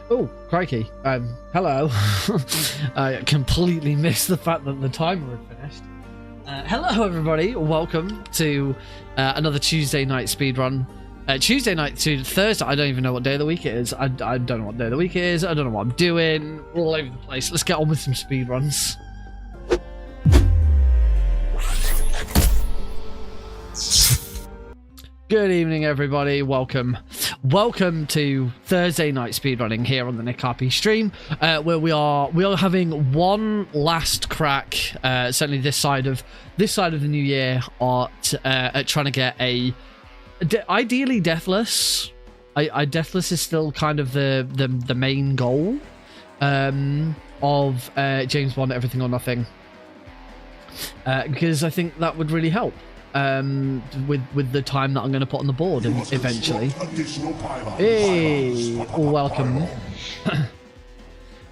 Oh, crikey. Hello. I completely missed the fact that the timer had finished. Hello, everybody. Welcome to another Tuesday night speedrun. Tuesday night to Thursday. I don't even know what day of the week it is. I don't know what day of the week it is. I don't know what I'm doing. All over the place. Let's get on with some speedruns. Good evening, everybody. Welcome to Thursday night speedrunning here on the Nick RP stream, where we are having one last crack, certainly this side of the new year, at trying to get a ideally deathless. Deathless is still kind of the main goal of James Bond Everything or Nothing, because I think that would really help. With the time that I'm going to put on the board eventually. Hey, welcome.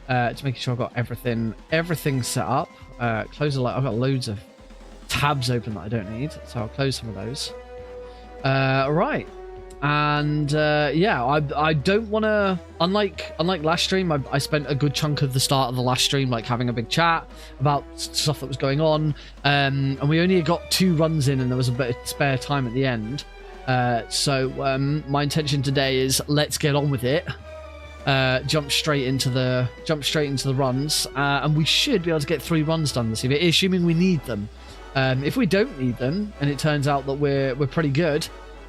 Just making sure I've got everything set up. Close the light. I've got loads of tabs open that I don't need, so I'll close some of those. Right. And yeah, I don't want to, unlike last stream, I spent a good chunk of the start of the last stream like having a big chat about stuff that was going on, and we only got 2 runs in and there was a bit of spare time at the end, so my intention today is let's get on with it, jump straight into the runs, and we should be able to get 3 runs done this evening, assuming we need them. If we don't need them and it turns out that we're pretty good,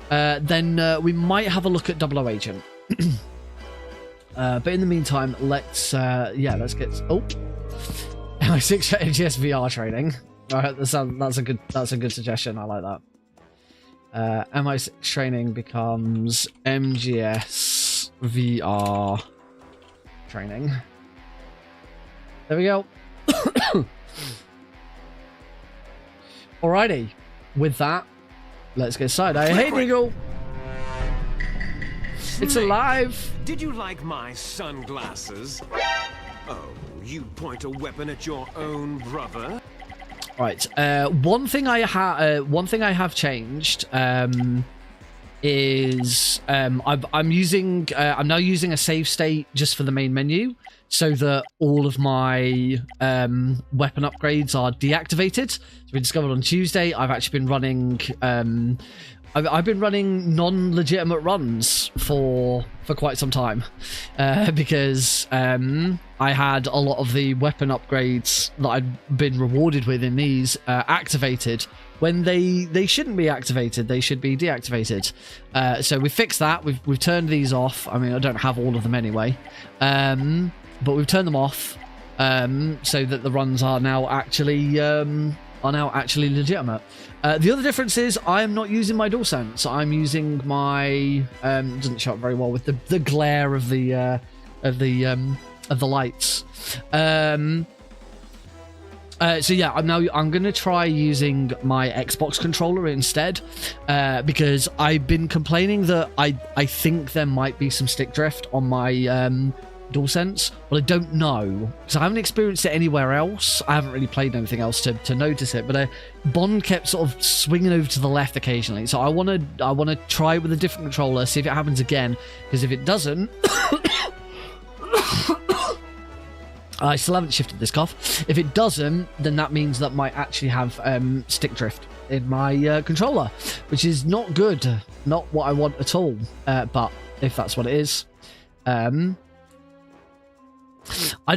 then we might have a look at 00 Agent. But in the meantime, let's get MI6 MGS VR training. All right, that's a good suggestion. I like that. MI6 training becomes MGS VR training. There we go. Alrighty, with that, let's get started. Hey, Deagle! It's alive! Did you like my sunglasses? Oh, you point a weapon at your own brother? Right. One thing I have changed is I'm now using a save state just for the main menu, so that all of my weapon upgrades are deactivated. So we discovered on Tuesday I've actually been running I've been running non-legitimate runs for quite some time, because I had a lot of the weapon upgrades that I'd been rewarded with in these activated when they shouldn't be activated. They should be deactivated. So we fixed that. We've turned these off. I mean, I don't have all of them anyway, but we've turned them off so that the runs are now actually legitimate. The other difference is I am not using my DualSense. I'm using my doesn't show up very well with the glare of the lights. So yeah, I'm gonna try using my Xbox controller instead, because I've been complaining that I think there might be some stick drift on my DualSense, but I don't know because I haven't experienced it anywhere else. I haven't really played anything else to notice it, but Bond kept sort of swinging over to the left occasionally, so I want to try it with a different controller, see if it happens again, because if it doesn't I still haven't shifted this cough. If it doesn't, then that means that I might actually have stick drift in my controller, which is not good, not what I want at all, but if that's what it is, I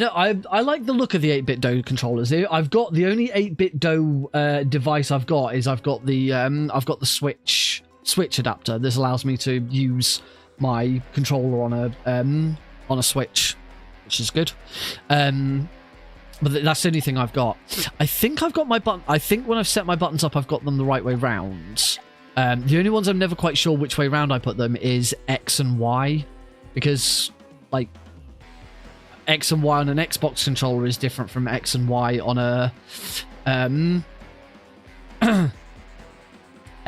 like the look of the 8-bit DOE controllers. I've got the only 8-bit DOE device I've got the Switch adapter. This allows me to use my controller on a Switch, which is good. But that's the only thing I've got. I think I've got my button. I think when I've set my buttons up, I've got them the right way round. The only ones I'm never quite sure which way round I put them is X and Y, because like X and Y on an Xbox controller is different from X and Y on a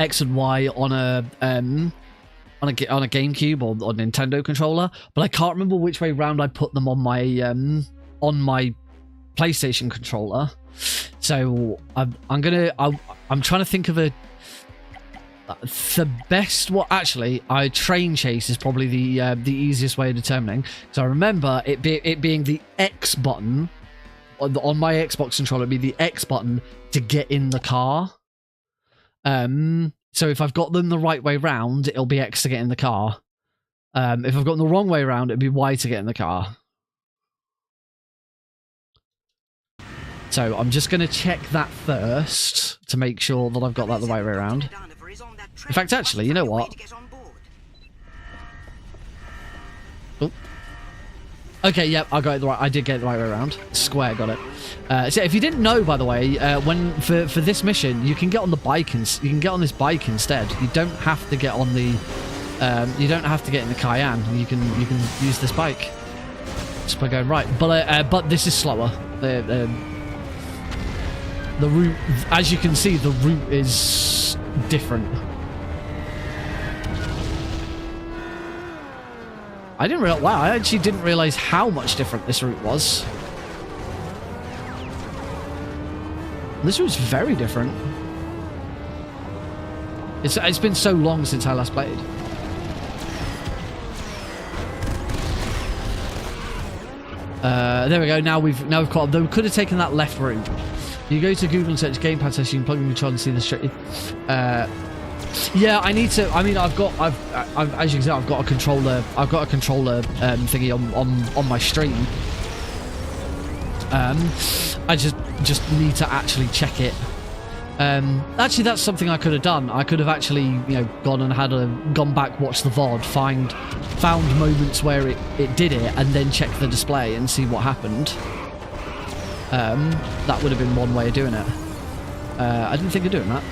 X and Y on a GameCube or on Nintendo controller, but I can't remember which way round I put them on my PlayStation controller. So I'm trying to think of The best one, actually, train chase is probably the easiest way of determining. So I remember it being the X button on my Xbox controller. It'd be the X button to get in the car. So if I've got them the right way round, it'll be X to get in the car. If I've got them the wrong way round, it'd be Y to get in the car. So I'm just going to check that first to make sure that I've got that the right way around. In fact, actually, you know what? Oh. Okay, yep, I got it right. I did get it the right way around. Square, got it. So if you didn't know, by the way, when for this mission, you can get on the bike and you can get on this bike instead. You don't have to get on the. You don't have to get in the Cayenne. You can use this bike just by going right. But this is slower. The route, as you can see, the route is different. I didn't realize. Wow, I actually didn't realize how much different this route was. This route's very different. It's been so long since I last played. There we go. Now we've caught up. Though we could have taken that left route. You go to Google and search gamepad test. You can plug in the control and see the straight. Yeah, I need to. I mean, I've as you can see, I've got a controller. I've got a controller thingy on my stream. I just need to actually check it. Actually, that's something I could have done. I could have actually, gone and gone back, watched the VOD, found moments where it did it, and then check the display and see what happened. That would have been one way of doing it. I didn't think of doing that.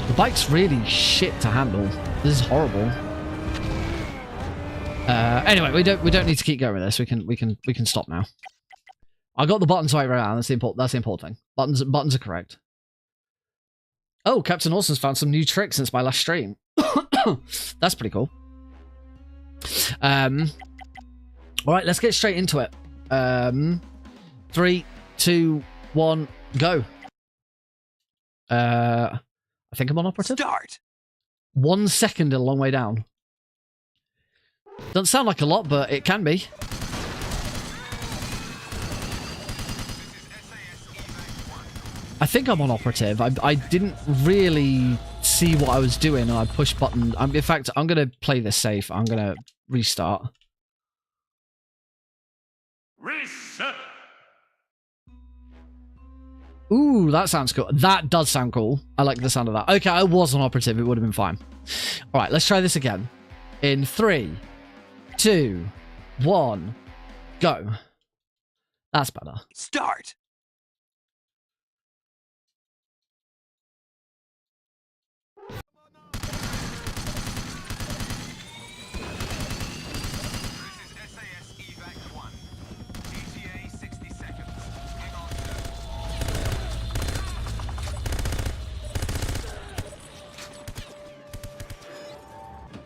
The bike's really shit to handle. This is horrible. Anyway, we don't need to keep going with this. We can stop now. I got the buttons right around. That's the important thing. Buttons are correct. Oh, Captain Awesome's found some new tricks since my last stream. That's pretty cool. All right, let's get straight into it. 3, 2, 1, go. I think I'm on operative. Start. 1 second, a long way down. Doesn't sound like a lot, but it can be. I think I'm on operative. I didn't really see what I was doing, and I pushed button. In fact, I'm going to play this safe. I'm going to restart. Reset. Ooh, that sounds cool. That does sound cool. I like the sound of that. Okay, I was on operative. It would have been fine. All right, let's try this again. In 3, 2, 1, go. That's better. Start.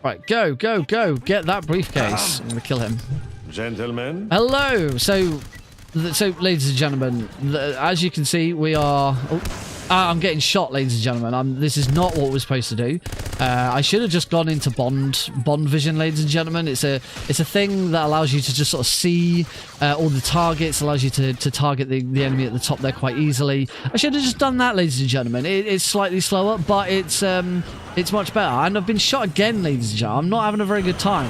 Right, go, go, go. Get that briefcase. I'm going to kill him. Gentlemen. Hello. So, ladies and gentlemen, as you can see, we are... Oh, I'm getting shot, ladies and gentlemen. This is not what we're supposed to do. I should have just gone into Bond vision, ladies and gentlemen. It's a thing that allows you to just sort of see all the targets, allows you to target the enemy at the top there quite easily. I should have just done that, ladies and gentlemen. It's slightly slower, but it's much better. And I've been shot again, ladies and gentlemen. I'm not having a very good time,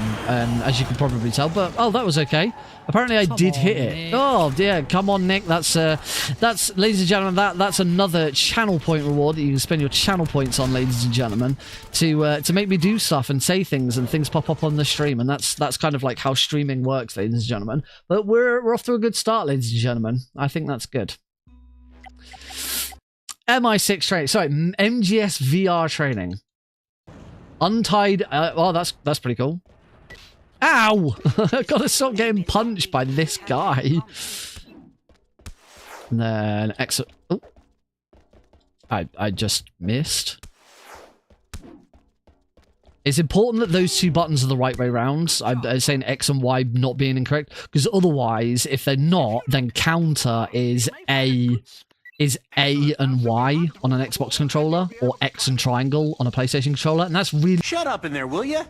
as you can probably tell. But oh, that was okay. Apparently, I did hit it. Nick. Oh dear, come on, Nick. That's ladies and gentlemen. That's another channel point reward that you can spend your channel points on, ladies and gentlemen, to make me do stuff and say things, and things pop up on the stream. And that's kind of like how streaming works, ladies and gentlemen. But we're off to a good start, ladies and gentlemen. I think that's good. MI6 training. Sorry, MGS VR training. Untied. Oh, that's pretty cool. Ow! I've got to stop getting punched by this guy. And then exit. Oh. I just missed. It's important that those two buttons are the right way round. I'm saying X and Y not being incorrect, because otherwise, if they're not, then counter is A is A and Y on an Xbox controller, or X and triangle on a PlayStation controller, and that's really... Shut up in there, will ya?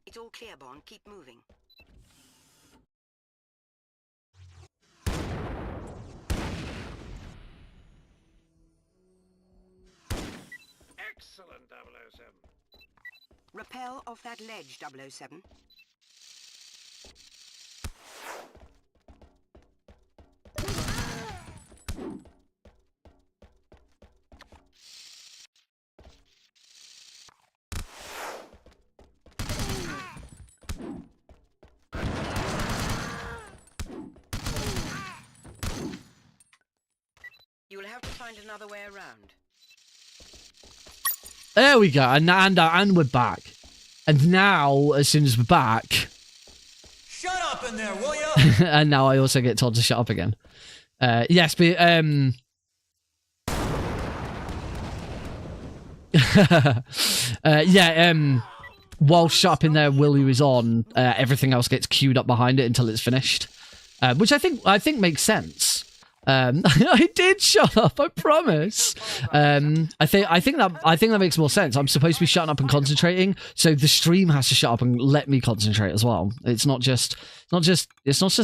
It's all clear, Bond. Keep moving. Excellent, 007. Rappel off that ledge, 007. You will have to find another way around. There we go, and we're back. And now, as soon as we're back... Shut up in there, will ya? and now I also get told to shut up again. Yes, but... while Shut Up in There, Will You is on, everything else gets queued up behind it until it's finished. Which I think makes sense. I did shut up, I promise. I think that makes more sense. I'm supposed to be shutting up and concentrating, so the stream has to shut up and let me concentrate as well. It's not just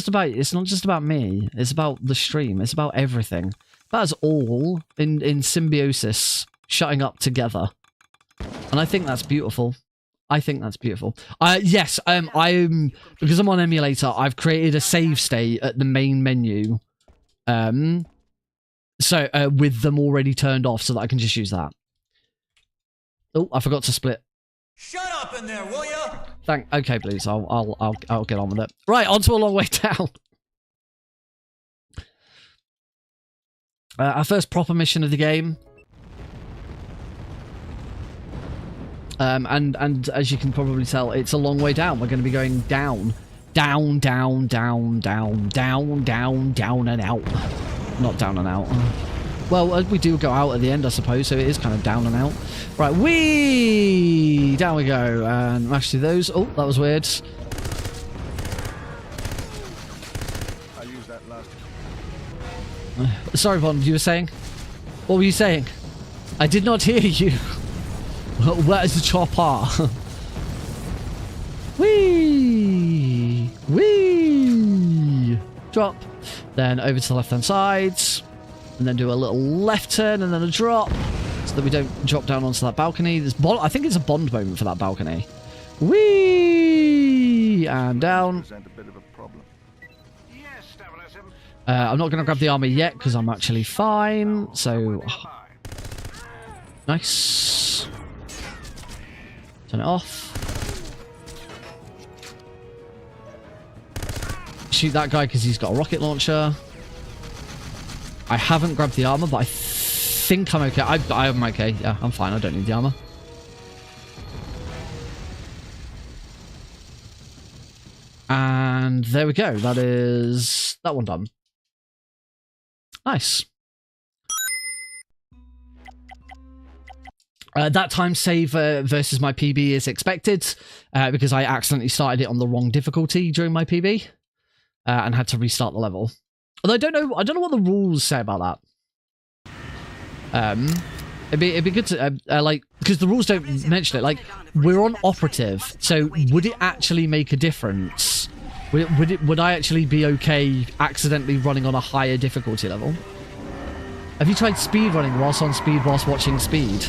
about me. It's about the stream. It's about everything. That's all in symbiosis, shutting up together. And I think that's beautiful. Yes, I'm because I'm on emulator, I've created a save state at the main menu. With them already turned off so that I can just use that. Oh, I forgot to split. Shut up in there, will ya? Okay, please. I'll get on with it. Right, on to A Long Way Down. Our first proper mission of the game. And as you can probably tell, it's a long way down. We're going to be going down. Down, down, down, down, down, down, down and out. Not down and out. Well, we do go out at the end, I suppose, so it is kind of down and out. Right, whee! Down we go. And mash through those. Oh, that was weird. I used that last. Sorry, Bond, you were saying? What were you saying? I did not hear you. Where is the chopper? Whee! Whee! Drop. Then over to the left-hand side. And then do a little left turn and then a drop. So that we don't drop down onto that balcony. I think it's a Bond moment for that balcony. Whee! And down. I'm not going to grab the armor yet because I'm actually fine. So... Nice. Turn it off. Shoot that guy because he's got a rocket launcher. I haven't grabbed the armor, but I think I'm okay. I'm okay. Yeah, I'm fine. I don't need the armor. And there we go. That is that one done. Nice. That time save versus my PB is expected because I accidentally started it on the wrong difficulty during my PB and had to restart the level. Although I don't know what the rules say about that. It'd be good to like, because the rules don't mention it. Like, we're on operative, so would it actually make a difference? Would I actually be okay accidentally running on a higher difficulty level? Have you tried speedrunning whilst on speed whilst watching speed?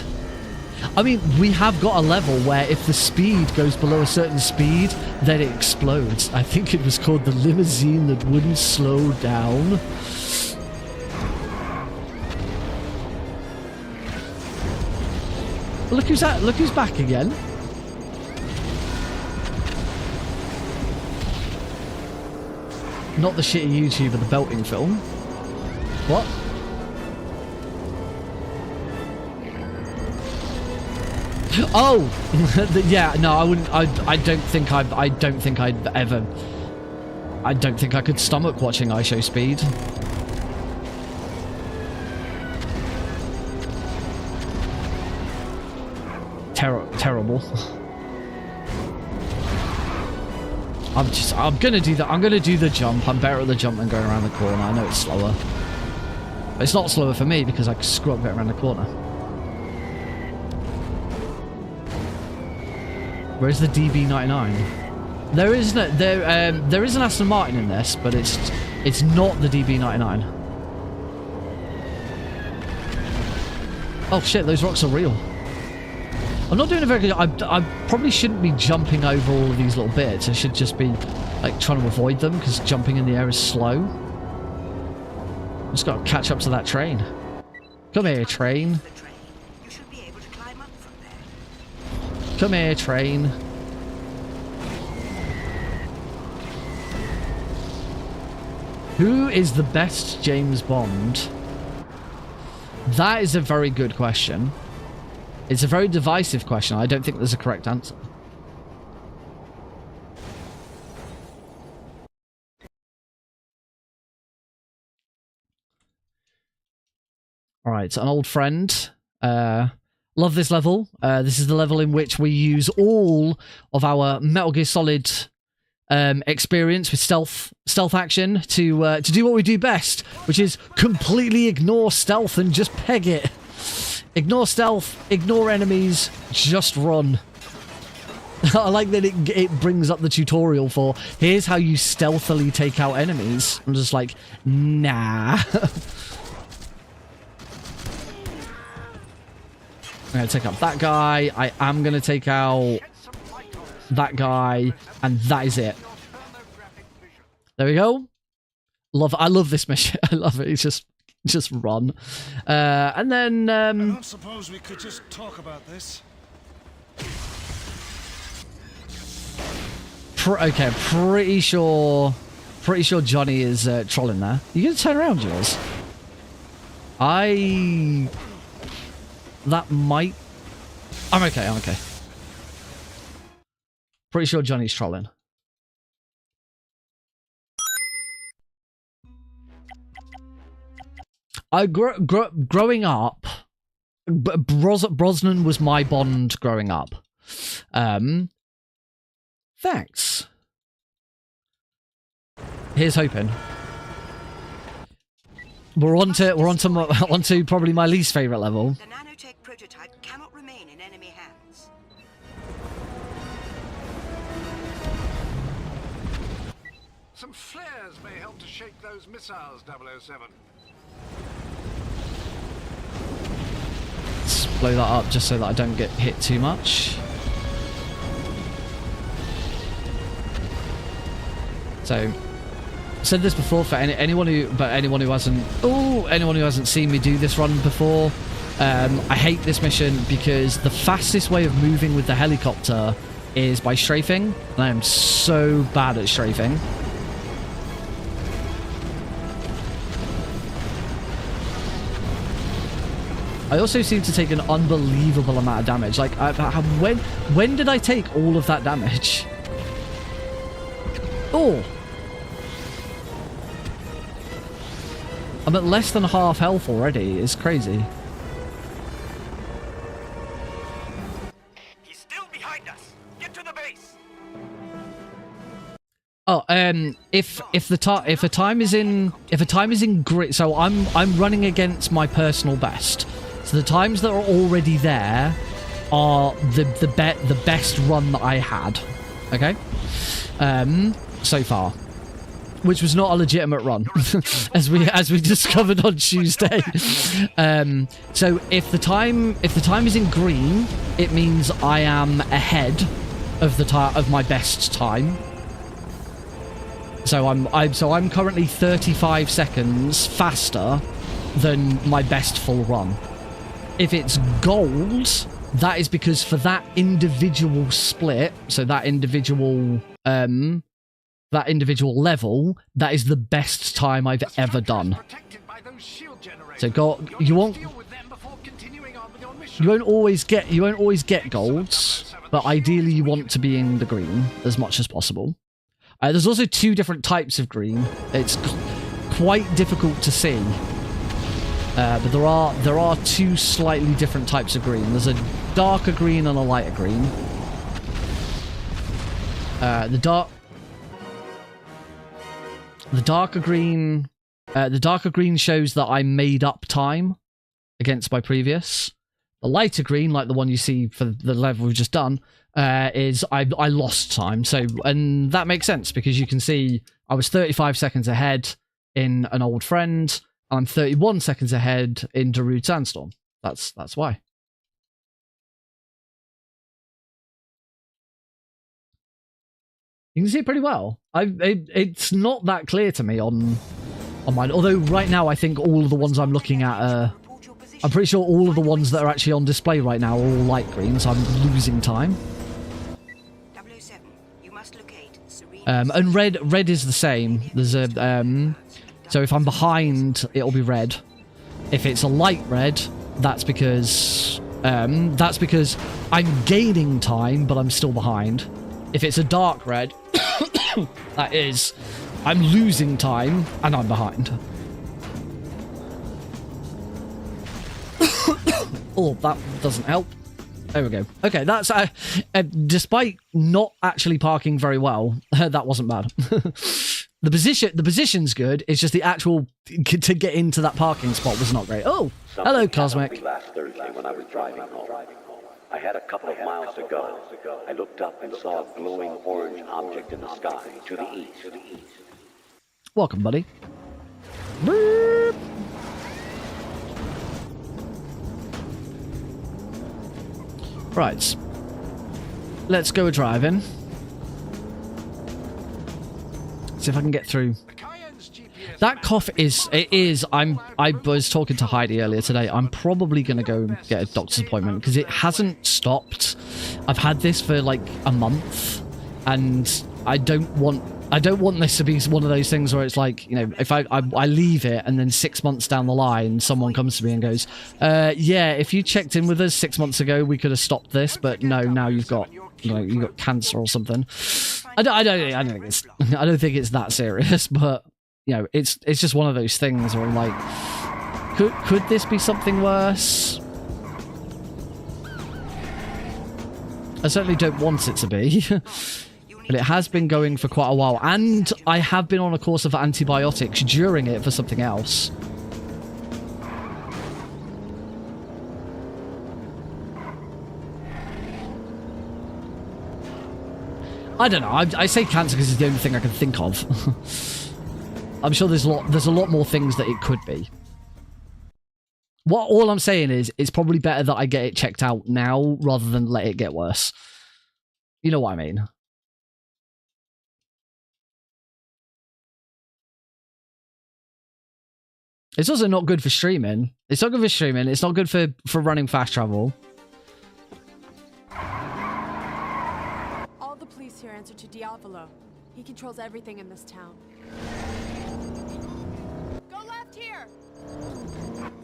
I mean, we have got a level where if the speed goes below a certain speed, then it explodes. I think it was called the limousine that wouldn't slow down. Look who's that? Look who's back again. Not the shitty YouTuber, the belting film. What? Oh, yeah. No, I wouldn't. I don't think I could stomach watching iShow Speed. terrible. I'm gonna do that. I'm gonna do the jump. I'm better at the jump than going around the corner. I know it's slower. But it's not slower for me because I screw up getting around the corner. Where's the DB99? There is an Aston Martin in this, but it's not the DB99. Oh shit, those rocks are real. I'm not doing a very good... I probably shouldn't be jumping over all of these little bits. I should just be like trying to avoid them because jumping in the air is slow. I just got to catch up to that train. Come here, train. You should be able to climb up from there. Come here, train. Who is the best James Bond? That is a very good question. It's a very divisive question. I don't think there's a correct answer. All right, an old friend. Love this level. This is the level in which we use all of our Metal Gear Solid experience with stealth action to do what we do best, which is completely ignore stealth and just peg it. Ignore stealth, ignore enemies, just run. I like that it brings up the tutorial for here's how you stealthily take out enemies. I'm just like, nah. I'm gonna take out that guy. I am gonna take out that guy, and that is it. There we go. I love this mission. I love it. It's just run. And then I don't suppose we could just talk about this. Okay, pretty sure Johnny is trolling there. You gonna turn around, Jules? That might... I'm okay. Pretty sure Johnny's trolling. Growing up, Brosnan was my Bond growing up. Thanks. Here's hoping. We're on to probably my least favorite level. The nanotech prototype cannot remain in enemy hands. Some flares may help to shake those missiles, 007. Let's blow that up just so that I don't get hit too much. So, said this before for anyone who hasn't seen me do this run before. I hate this mission because the fastest way of moving with the helicopter is by strafing, and I am so bad at strafing. I also seem to take an unbelievable amount of damage. Like, when did I take all of that damage? Oh! I'm at less than half health already. It's crazy. He's still behind us. Get to the base. Oh, if a time is in grid, so I'm running against my personal best. So the times that are already there are the best run that I had. Okay? So far. Which was not a legitimate run, as we discovered on Tuesday. So if the time is in green, it means I am ahead of my best time. So I'm currently 35 seconds faster than my best full run. If it's gold, that is because for that individual split, so that individual level, that is the best time I've ever done. So you won't always get golds, but ideally you want to be in the green as much as possible. There's also two different types of green. It's quite difficult to see. But there are two slightly different types of green. There's a darker green and a lighter green. The darker green shows that I made up time against my previous. The lighter green, like the one you see for the level we've just done, is I lost time. So, and that makes sense because you can see I was 35 seconds ahead in an old friend. I'm 31 seconds ahead in Darude Sandstorm. That's why. You can see it pretty well. It's not that clear to me on mine. Although right now I think all of the ones I'm looking at are... I'm pretty sure all of the ones that are actually on display right now are all light green, so I'm losing time. 007, you must locate and red is the same. There's a so if I'm behind, it'll be red. If it's a light red, that's because I'm gaining time, but I'm still behind. If it's a dark red, that is, I'm losing time and I'm behind. Oh, that doesn't help. There we go. Okay, that's despite not actually parking very well, that wasn't bad. The position's good. It's just the actual to get into that parking spot was not great. Oh, hello, Cosmic. Last Thursday when I was driving home, I had a couple of miles to go. I looked up and saw a glowing orange object in the sky to the east. Welcome, buddy. Boop. Right. Let's go driving. See if I can get through. That cough I was talking to Heidi earlier today. I'm probably going to go get a doctor's appointment because it hasn't stopped. I've had this for like a month and I don't want this to be one of those things where it's like, you know, if I leave it and then 6 months down the line someone comes to me and goes, yeah, if you checked in with us 6 months ago we could have stopped this, but no, now you've got, you know, you've got cancer or something. I don't think it's that serious, but you know, it's just one of those things where I'm like, could this be something worse? I certainly don't want it to be. But it has been going for quite a while, and I have been on a course of antibiotics during it for something else. I don't know. I say cancer because it's the only thing I can think of. I'm sure there's a lot more things that it could be. All I'm saying is it's probably better that I get it checked out now rather than let it get worse. You know what I mean? It's also not good for streaming. It's not good for streaming. It's not good for running fast travel. All the police here answer to Diavolo. He controls everything in this town. Go left here!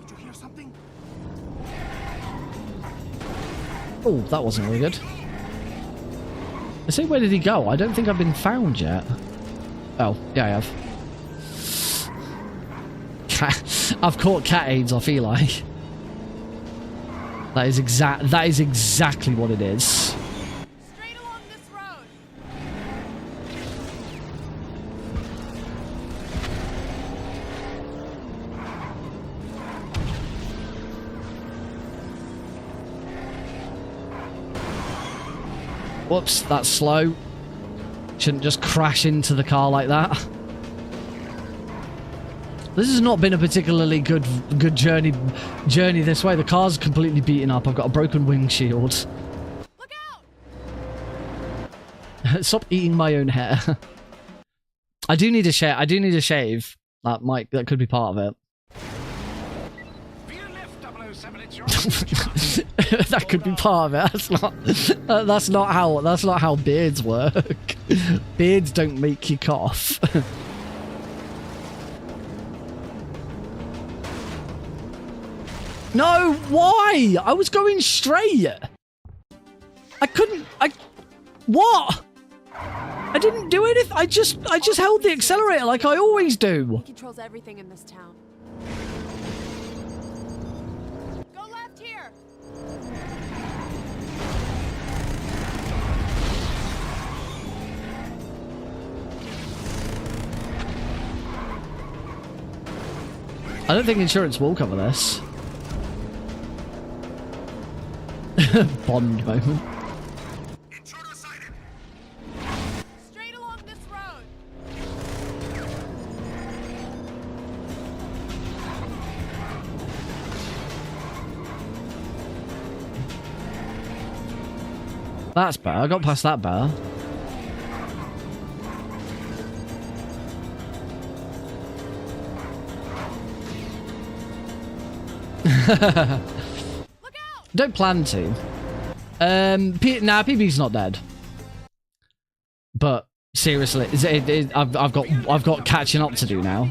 Did you hear something? Oh, that wasn't very good. I say, where did he go? I don't think I've been found yet. Oh, yeah, I have. I've caught cat AIDS, I feel like. That is exactly what it is. Straight along this road. Whoops, that's slow. Shouldn't just crash into the car like that. This has not been a particularly good journey this way. The car's completely beaten up. I've got a broken windshield. Look out! Stop eating my own hair. I do need a shave. That could be part of it. That could be part of it. That's not how beards work. Beards don't make you cough. No, why? I was going straight. What? I didn't do anything. I just held the accelerator like I always do. He controls everything in this town. left here. I don't think insurance will cover this. Bond moment. Straight along this road. That's better. I got past that better. Don't plan to. PB's not dead. But seriously, I've got catching up to do now.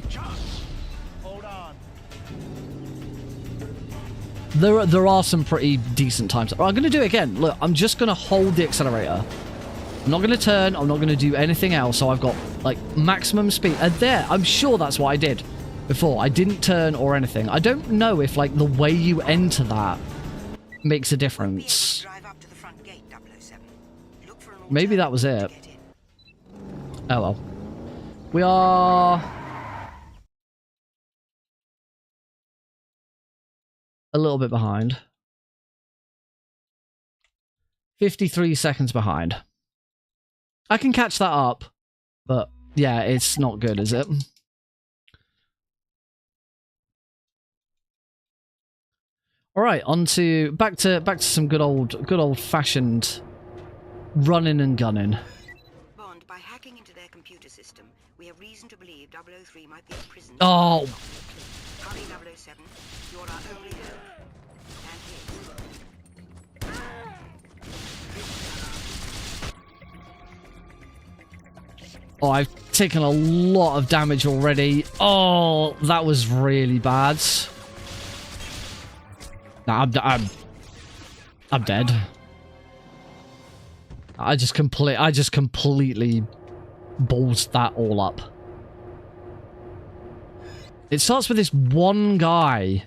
There are some pretty decent times. I'm gonna do it again. Look, I'm just gonna hold the accelerator. I'm not gonna turn. I'm not gonna do anything else. So I've got like maximum speed. And there, I'm sure that's what I did before. I didn't turn or anything. I don't know if like the way you enter that makes a difference. Drive up to the front gate, 007. Look for an Maybe that was it. alternative to get in. Oh well. We are a little bit behind. 53 seconds behind. I can catch that up, but yeah, it's not good, is it? All right, on to back to some good old fashioned running and gunning. Bond, by hacking into their computer system, we have reason to believe 003 might be in prison. Oh, Hurry, 007. You're our only hope. And his. oh, I've taken a lot of damage already. Oh, that was really bad. Nah, I'm dead. I just completely ballsed that all up. It starts with this one guy.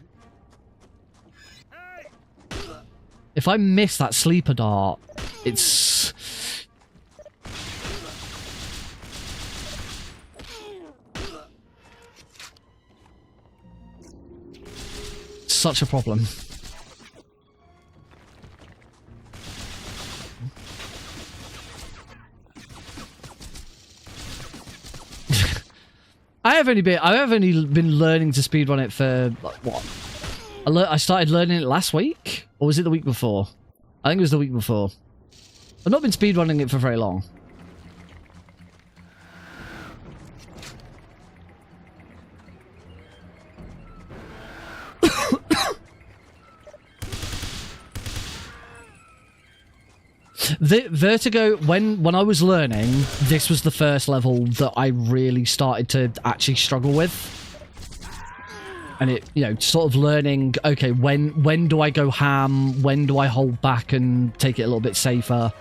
If I miss that sleeper dart, it's such a problem. I've only been learning to speedrun it for like, what? I started learning it last week, or was it the week before? I think it was the week before. I've not been speedrunning it for very long. The Vertigo, when I was learning, this was the first level that I really started to actually struggle with. And it, you know, sort of learning, okay, when do I go ham? When do I hold back and take it a little bit safer?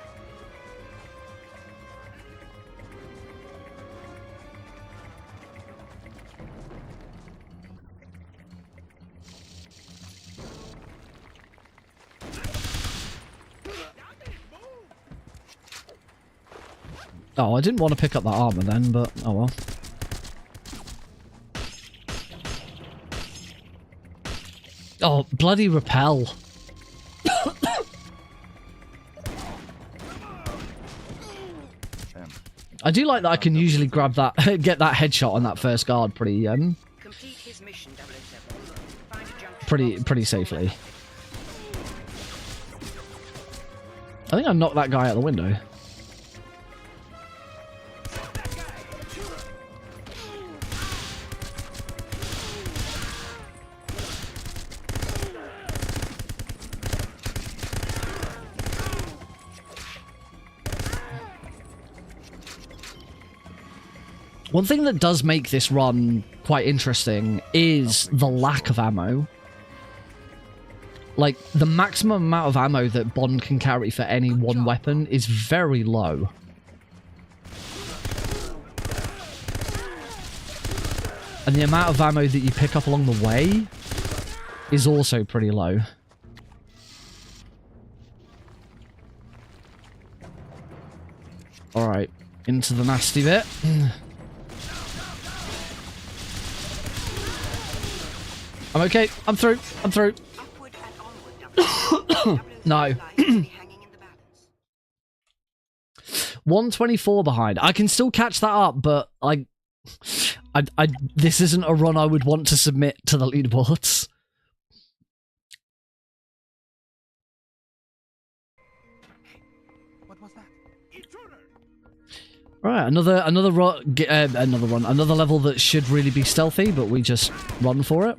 Oh, I didn't want to pick up that armor then, but oh well. Oh, bloody repel. I do like that I can usually grab that, get that headshot on that first guard pretty, Complete his mission, 007. Find a junction box. pretty safely. I think I knocked that guy out the window. One thing that does make this run quite interesting is the lack of ammo. Like, the maximum amount of ammo that Bond can carry for any one weapon is very low. And the amount of ammo that you pick up along the way is also pretty low. All right, into the nasty bit. I'm okay. I'm through. I'm through. Upward and onward, No. lives will be hanging in the balance. 124 behind. I can still catch that up, but I this isn't a run I would want to submit to the leaderboards. What was that? Right, another level that should really be stealthy, but we just run for it.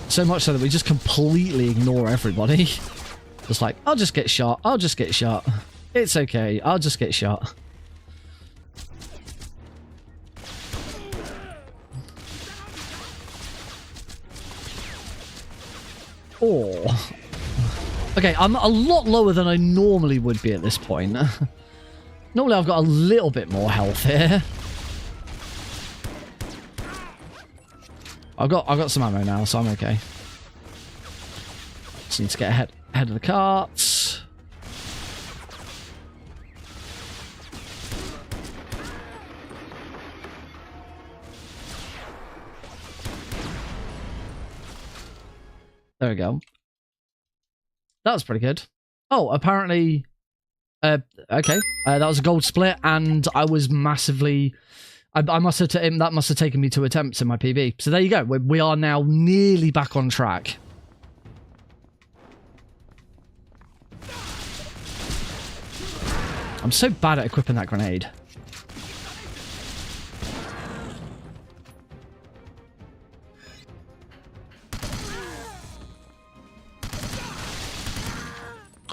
So much so that we just completely ignore everybody. Just like, I'll just get shot. I'll just get shot. It's okay. I'll just get shot. Oh. Okay, I'm a lot lower than I normally would be at this point. Normally I've got a little bit more health here. I've got some ammo now, so I'm okay. Just need to get ahead of the carts. There we go. That was pretty good. Oh, apparently... okay. That was a gold split, and I was massively... I must have that must have taken me 2 attempts in my PB. So there you go. We are now nearly back on track. I'm so bad at equipping that grenade.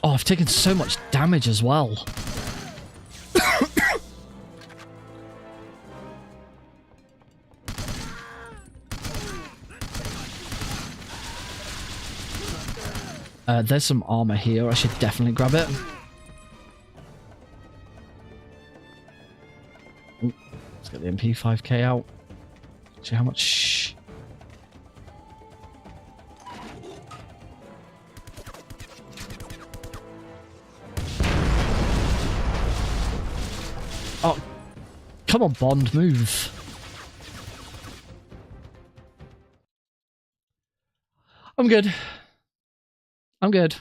Oh, I've taken so much damage as well. There's some armor here. I should definitely grab it. Ooh, let's get the MP5K out. See how much... Oh, come on, Bond, move. I'm good. I'm good.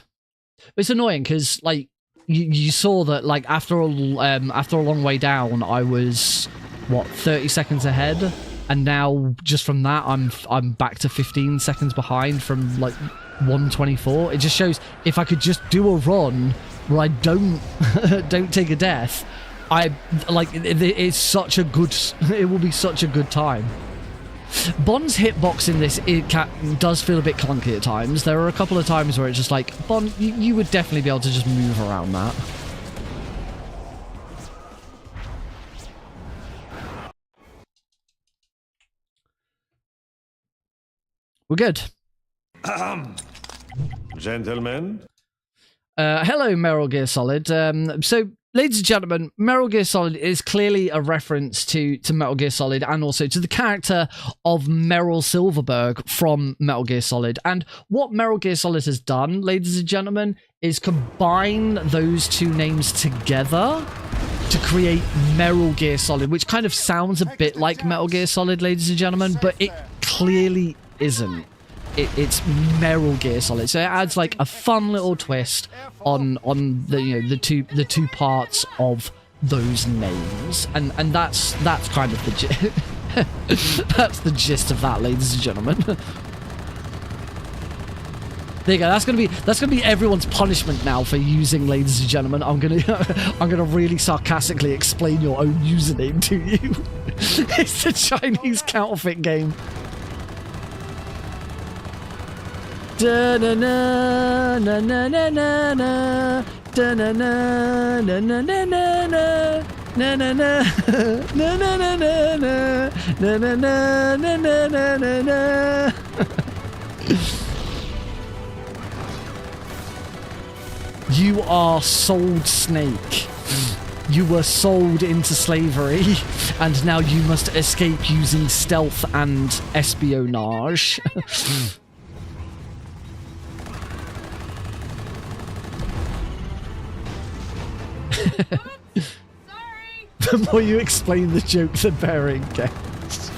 It's annoying because, like, you saw that, like, after a long way down, I was, what, 30 seconds ahead, and now just from that, I'm back to 15 seconds behind from like 124. It just shows if I could just do a run where I don't take a death. It's such a good. It will be such a good time. Bond's hitbox in this does feel a bit clunky at times. There are a couple of times where it's just like, Bond, you would definitely be able to just move around that. We're good. Gentlemen? Hello, Metal Gear Solid. So, ladies and gentlemen, Metal Gear Solid is clearly a reference to Metal Gear Solid and also to the character of Meryl Silverberg from Metal Gear Solid. And what Metal Gear Solid has done, ladies and gentlemen, is combine those two names together to create Metal Gear Solid, which kind of sounds a bit like Metal Gear Solid, ladies and gentlemen, but it clearly isn't. It's Metal Gear Solid, so it adds like a fun little twist on the the two parts of those names, and that's kind of the that's the gist of that, ladies and gentlemen. There you go. That's gonna be everyone's punishment now for using ladies and gentlemen. I'm gonna really sarcastically explain your own username to you. It's the Chinese counterfeit game. Da na na na na na na na da na na na na na na na na na na na na na na na na na na na. You are Solid Snake. you were sold into slavery, and now you must escape using stealth and espionage. Sorry! The more you explain the joke, the better it gets.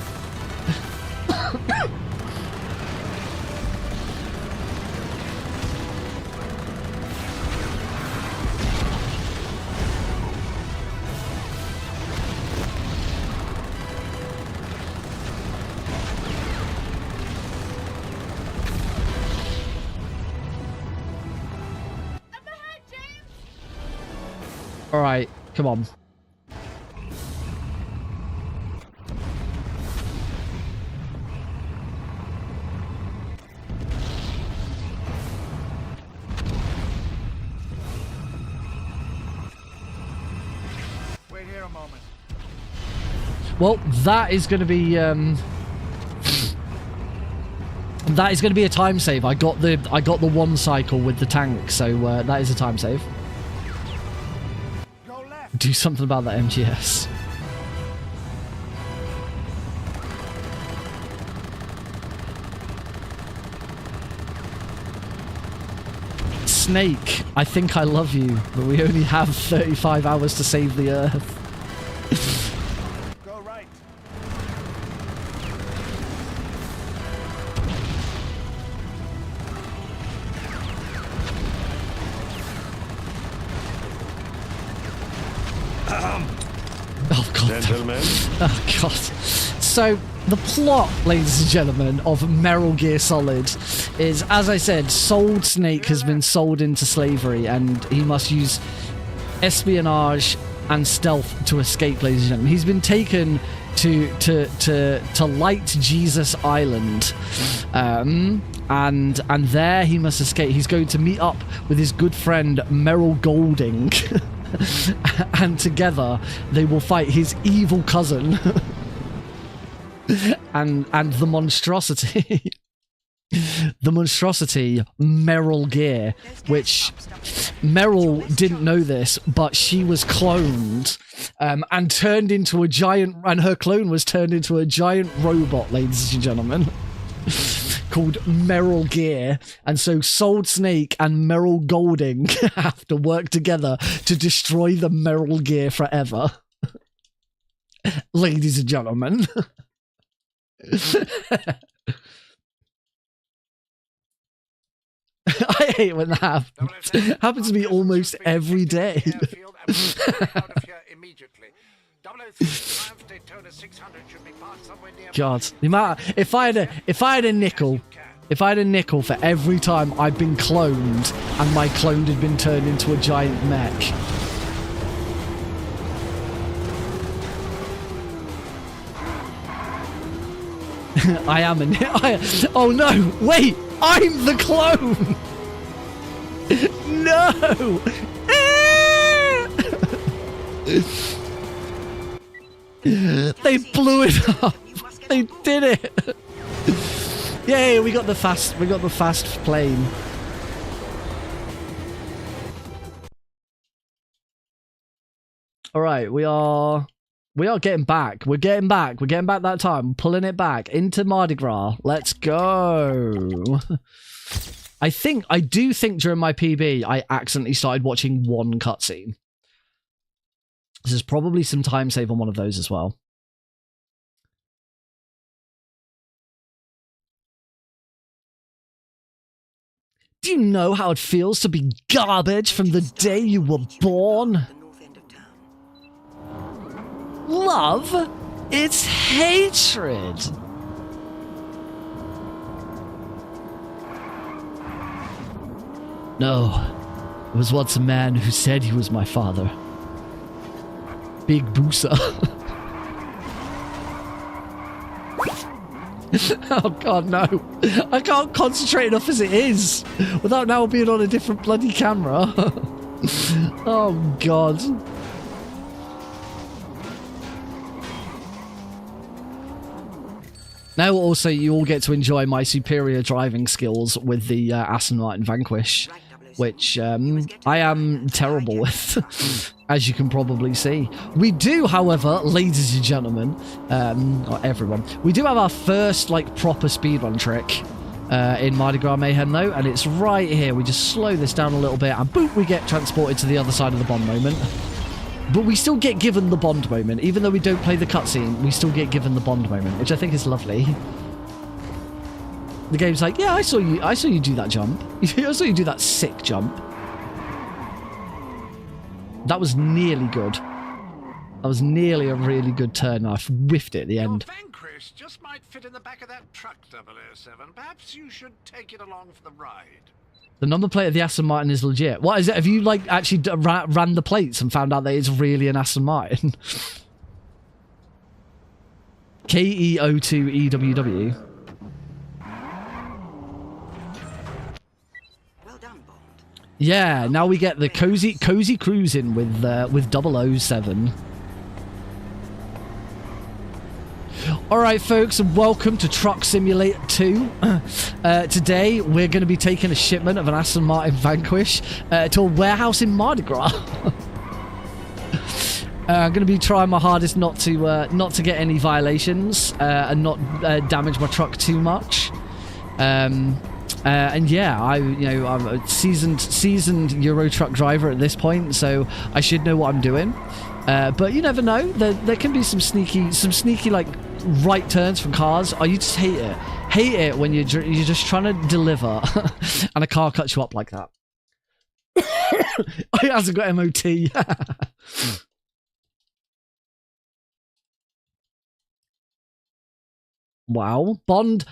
All right, come on. Wait here a moment. Well, that is going to be a time save. I got the one cycle with the tank, so that is a time save. Go left. Do something about that MGS. Snake, I think I love you, but we only have 35 hours to save the Earth. Go right. Oh god. Gentlemen. Oh god. So the plot, ladies and gentlemen, of Metal Gear Solid is, as I said, Sold Snake has been sold into slavery, and he must use espionage and stealth to escape, ladies and gentlemen. He's been taken to Light Jesus Island, and there he must escape. He's going to meet up with his good friend Merrill Golding. And together they will fight his evil cousin and the monstrosity. The monstrosity, Meryl Gear, which Meryl didn't know this, but she was cloned and turned into a giant, and her clone was turned into a giant robot, ladies and gentlemen, called Meryl Gear. And so Sold Snake and Meryl Golding have to work together to destroy the Meryl Gear forever. Ladies and gentlemen. I hate when that happens. Happens to me almost every day. God, the amount, if I had a nickel for every time I'd been cloned and my clone had been turned into a giant mech. I am oh no, wait, I'm the clone! No! They blew it up. They did it. Yay, we got the fast plane. All right, we are getting back. We're getting back that time. Pulling it back into Mardi Gras. Let's go. I do think during my PB, I accidentally started watching one cutscene. There's probably some time save on one of those as well. Do you know how it feels to be garbage from the day you were born? Love? It's hatred. No, there was once a man who said he was my father. Big Boosa. Oh god, no. I can't concentrate enough as it is without now being on a different bloody camera. Oh god. Now also you all get to enjoy my superior driving skills with the Aston Martin Vanquish. which I am terrible with, as you can probably see. We do, however, ladies and gentlemen, or everyone, we do have our first like proper speedrun trick in Mardi Gras Mayhem though, and it's right here. We just slow this down a little bit, and boom, we get transported to the other side of the Bond moment. But we still get given the Bond moment, even though we don't play the cutscene. We still get given the Bond moment, which I think is lovely. The game's like, yeah, I saw you do that jump. I saw you do that sick jump. That was nearly good. That was nearly a really good turn. I whiffed it at the end. Your Vanquish just might fit in the back of that truck, 007. Perhaps you should take it along for the ride. The number plate of the Aston Martin is legit. What is it? Have you like actually ran the plates and found out that it's really an Aston Martin? KEO2EWW. Yeah, now we get the cozy cruising with 007. All right, folks, and welcome to Truck Simulator 2. Today, we're going to be taking a shipment of an Aston Martin Vanquish to a warehouse in Mardi Gras. I'm going to be trying my hardest not to get any violations and not damage my truck too much. And yeah, I'm a seasoned Euro truck driver at this point, so I should know what I'm doing. But you never know. There can be some sneaky like right turns from cars. Oh, you just hate it. Hate it when you're just trying to deliver and a car cuts you up like that. It hasn't got MOT. Wow, Bond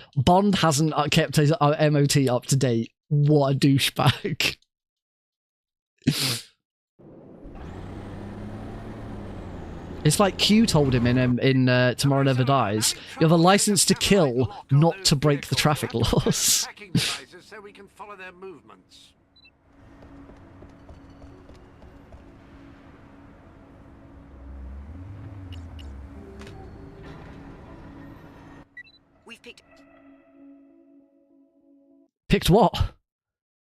hasn't kept his MOT up to date. What a douchebag. It's like Q told him in Tomorrow Never Dies. You have a license to kill, not to break the traffic laws. So we can follow their movements. Picked what?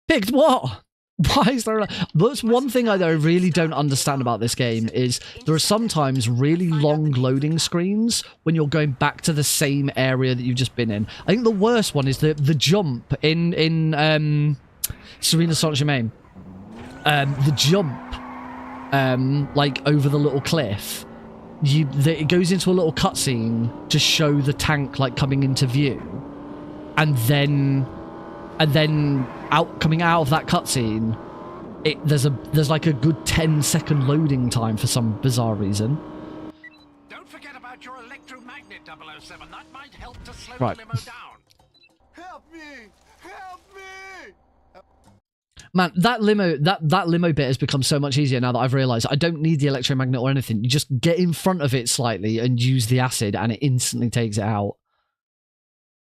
Picked what? Why is there that's one thing I really don't understand about this game is there are sometimes really long loading screens when you're going back to the same area that you've just been in. I think the worst one is the jump in Serena Saint-Germain. The jump like over the little cliff. It goes into a little cutscene to show the tank like coming into view. And then coming out of that cutscene, there's like a good 10-second loading time for some bizarre reason. Don't forget about your electromagnet, 007. That might help to slow right. the limo down. Help me! Help me! Man, that limo bit has become so much easier now that I've realised I don't need the electromagnet or anything. You just get in front of it slightly and use the acid, and it instantly takes it out.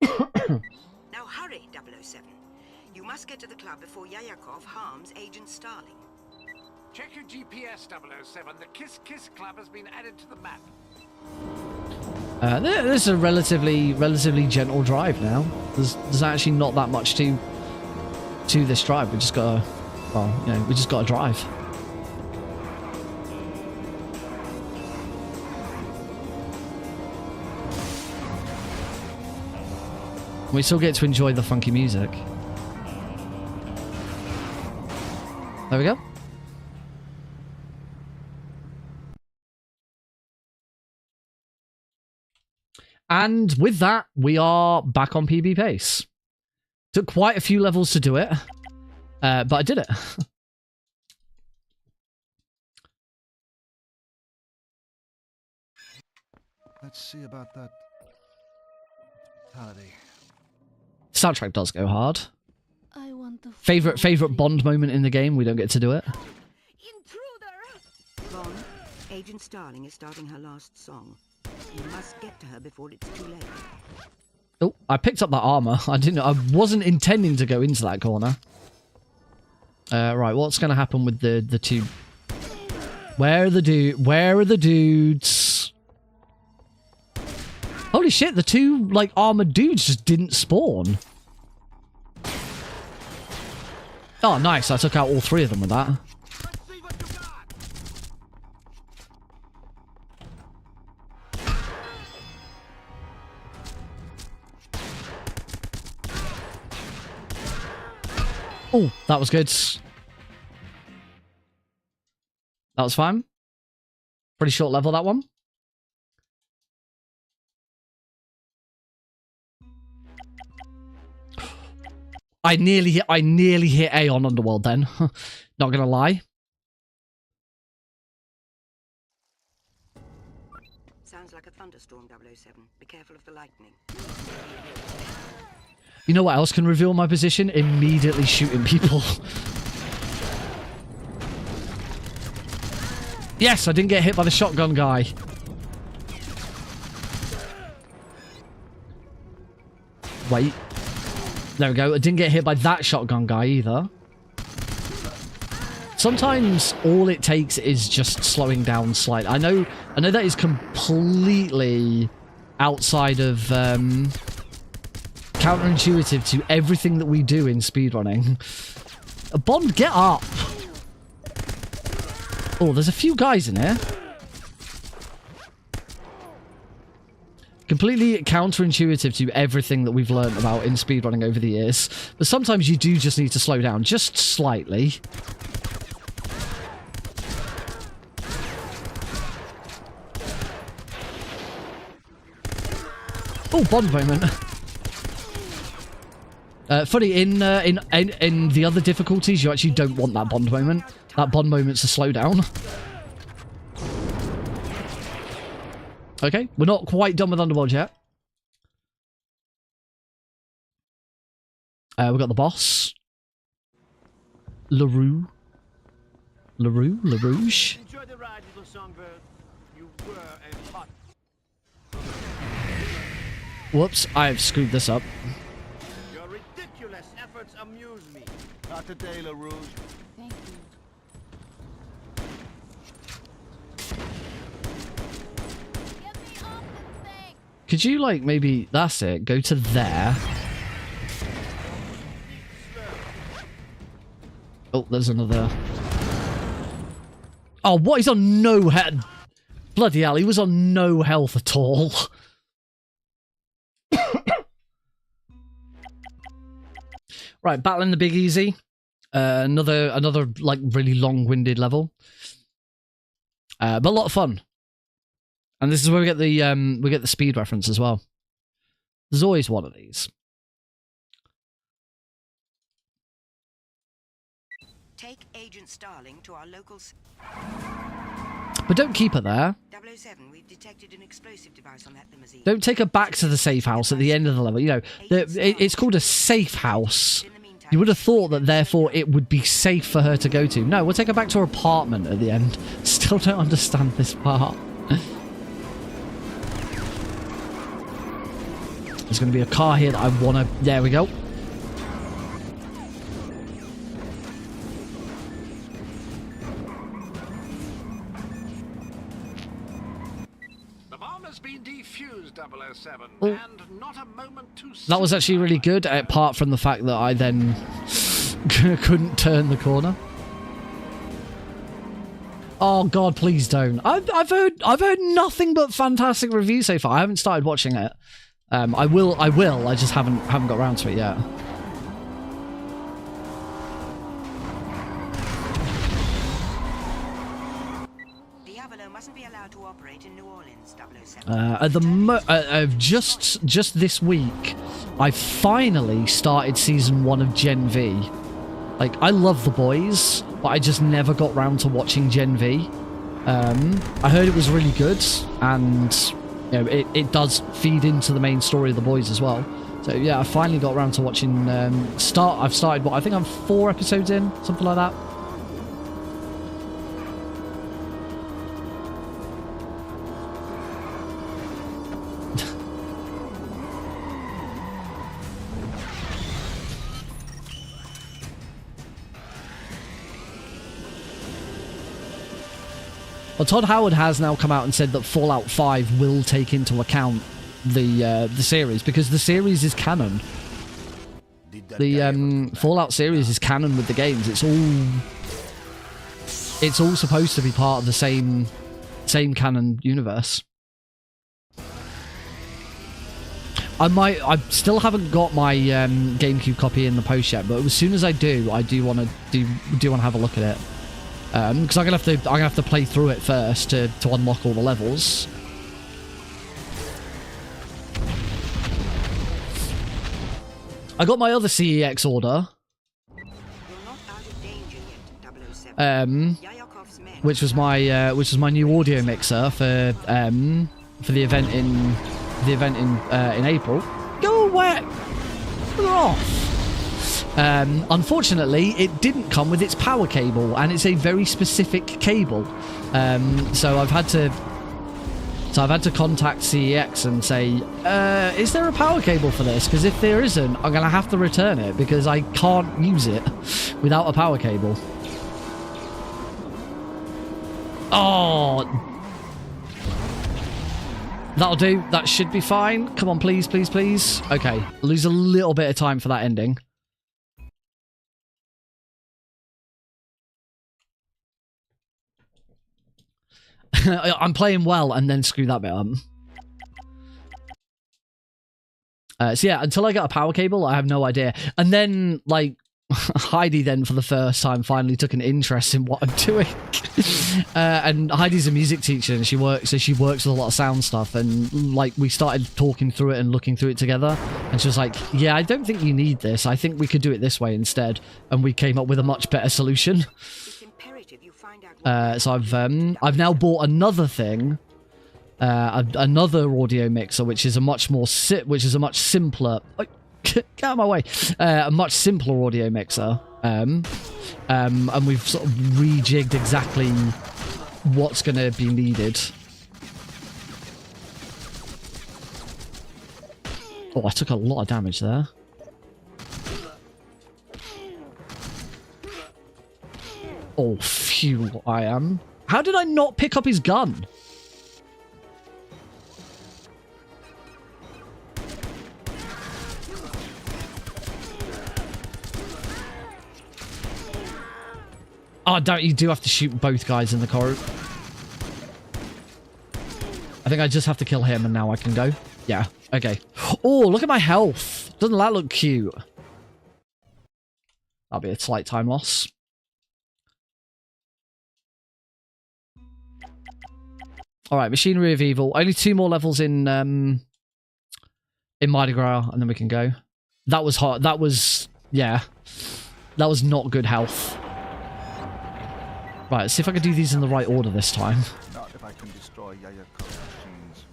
Now hurry, 007. You must get to the club before Yayakov harms Agent Starling. Check your GPS, 007. The Kiss Kiss Club has been added to the map. This is a relatively gentle drive now. There's actually not that much to this drive. We just gotta, we just gotta drive. We still get to enjoy the funky music. There we go. And with that, we are back on PB pace. Took quite a few levels to do it, but I did it. Let's see about that holiday. Soundtrack does go hard. I want the Favorite Bond moment in the game. We don't get to do it. Intruder! Bond, Agent Starling is starting her last song. You must get to her before it's too late. Oh, I picked up that armor. I wasn't intending to go into that corner. Right, what's going to happen with the two? Where are the dudes? Holy shit, the two like armored dudes just didn't spawn. Oh, nice. I took out all 3 of them with that. Oh, that was good. That was fine. Pretty short level, that one. I nearly hit A on Underworld then. Not gonna lie. Sounds like a thunderstorm, 007. Be careful of the lightning. You know what else can reveal my position? Immediately shooting people. Yes, I didn't get hit by the shotgun guy. Wait. There we go. I didn't get hit by that shotgun guy either. Sometimes all it takes is just slowing down slightly. I know that is completely outside of counterintuitive to everything that we do in speedrunning. Bond, get up! Oh, there's a few guys in here. Completely counterintuitive to everything that we've learned about in speedrunning over the years. But sometimes you do just need to slow down, just slightly. Oh, Bond moment. Funny, in the other difficulties, you actually don't want that Bond moment. That Bond moment's a slowdown. Okay, we're not quite done with Underworld yet. We've got the boss. LaRue. LaRouge. Enjoy the ride, little songbird. You were a hot. Whoops, I've screwed this up. Your ridiculous efforts amuse me. Not today, LaRouge. Thank you. Could you, like, maybe... That's it. Go to there. Oh, there's another... Oh, what? He's on no health. Bloody hell, he was on no health at all. Right, battling the Big Easy. Another like really long-winded level. But a lot of fun. And this is where we get the speed reference as well. There's always one of these. Take Agent Starling to our local... But don't keep her there. 007, we've detected an explosive device on that limousine. Don't take her back to the safe house at the end of the level. You know, it's called a safe house. You would have thought that, therefore, it would be safe for her to go to. No, we'll take her back to her apartment at the end. Still don't understand this part. There's going to be a car here that I want to... There we go. The bomb has been defused, 007, Oh. and not a moment too soon. That was actually really good, apart from the fact that I then couldn't turn the corner. Oh God, please don't! I've heard nothing but fantastic reviews so far. I haven't started watching it. I will. I just haven't got around to it yet. Diavolo mustn't be allowed to operate in New Orleans, 007. At the just this week, I finally started season 1 of Gen V. Like, I love The Boys, but I just never got round to watching Gen V. I heard it was really good, and you know, it does feed into the main story of The Boys as well. So yeah, I finally got around to watching. I've started. What I think I'm 4 episodes in, something like that. Well, Todd Howard has now come out and said that Fallout 5 will take into account the series, because the series is canon. The Fallout series is canon with the games. It's all supposed to be part of the same canon universe. I still haven't got my GameCube copy in the post yet, but as soon as I do want to have a look at it, because I'm gonna have to play through it first to unlock all the levels. I got my other CEX order, which was my new audio mixer for the event in April. Go away! Put it off. Unfortunately, it didn't come with its power cable, and it's a very specific cable. So I've had to contact CEX and say, is there a power cable for this? Because if there isn't, I'm going to have to return it because I can't use it without a power cable. Oh. That'll do. That should be fine. Come on, please, please, please. Okay. Lose a little bit of time for that ending. I'm playing well and then screw that bit up. So yeah, until I get a power cable, I have no idea. And then, like, Heidi then for the first time finally took an interest in what I'm doing. And Heidi's a music teacher and she works with a lot of sound stuff, and like we started talking through it and looking through it together, and she was like, yeah, I don't think you need this. I think we could do it this way instead. And we came up with a much better solution. So I've now bought another thing, another audio mixer, which is a much simpler. Get out of my way! A much simpler audio mixer, and we've sort of rejigged exactly what's going to be needed. Oh, I took a lot of damage there. Oh, phew, I am. How did I not pick up his gun? Oh, don't you do have to shoot both guys in the corridor. I think I just have to kill him and now I can go. Yeah, okay. Oh, look at my health. Doesn't that look cute? That'll be a slight time loss. Alright, Machinery of Evil. Only 2 more levels in Mardi Gras, and then we can go. That was hard. That was... yeah. That was not good health. Right, let's see if I can do these in the right order this time. Not if I can destroy Yayakov's machines.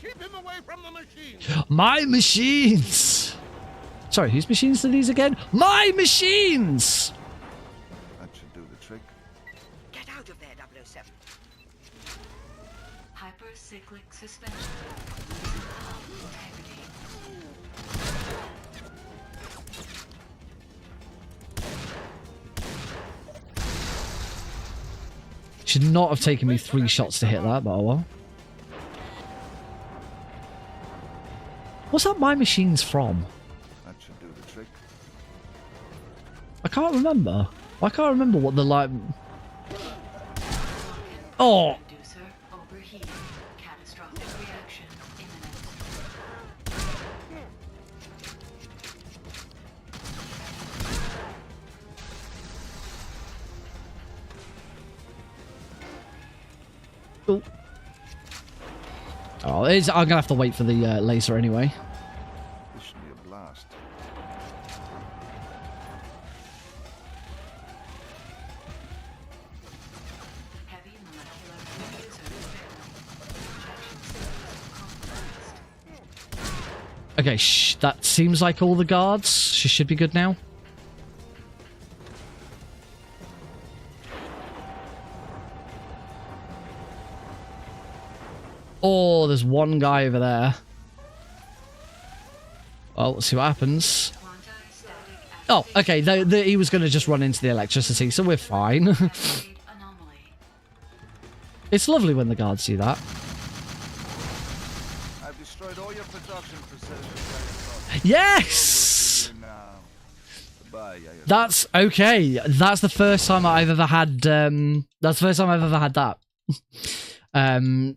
Keep him away from the machine. My machines! Sorry, whose machines are these again? My machines! That should do the trick. Get out of there, 007. Hypercyclic suspension. Integrity. Should not have taken me 3 shots to hit that, but oh well. What's that My Machines from? That should do the trick. I can't remember. I can't remember what the like... Oh! Inducer overheating. Catastrophic reaction imminent. Oh, I'm gonna have to wait for the laser anyway. This should be a blast. Heavy molecular diffuser compromised. Okay, that seems like all the guards. She should be good now. Oh, there's one guy over there. Well, let's see what happens. Oh, okay. He was going to just run into the electricity, so we're fine. It's lovely when the guards do that. I've destroyed all your production facilities. Yes! Now. Bye, Yaya. That's okay. That's the first time I've ever had. That's the first time I've ever had that.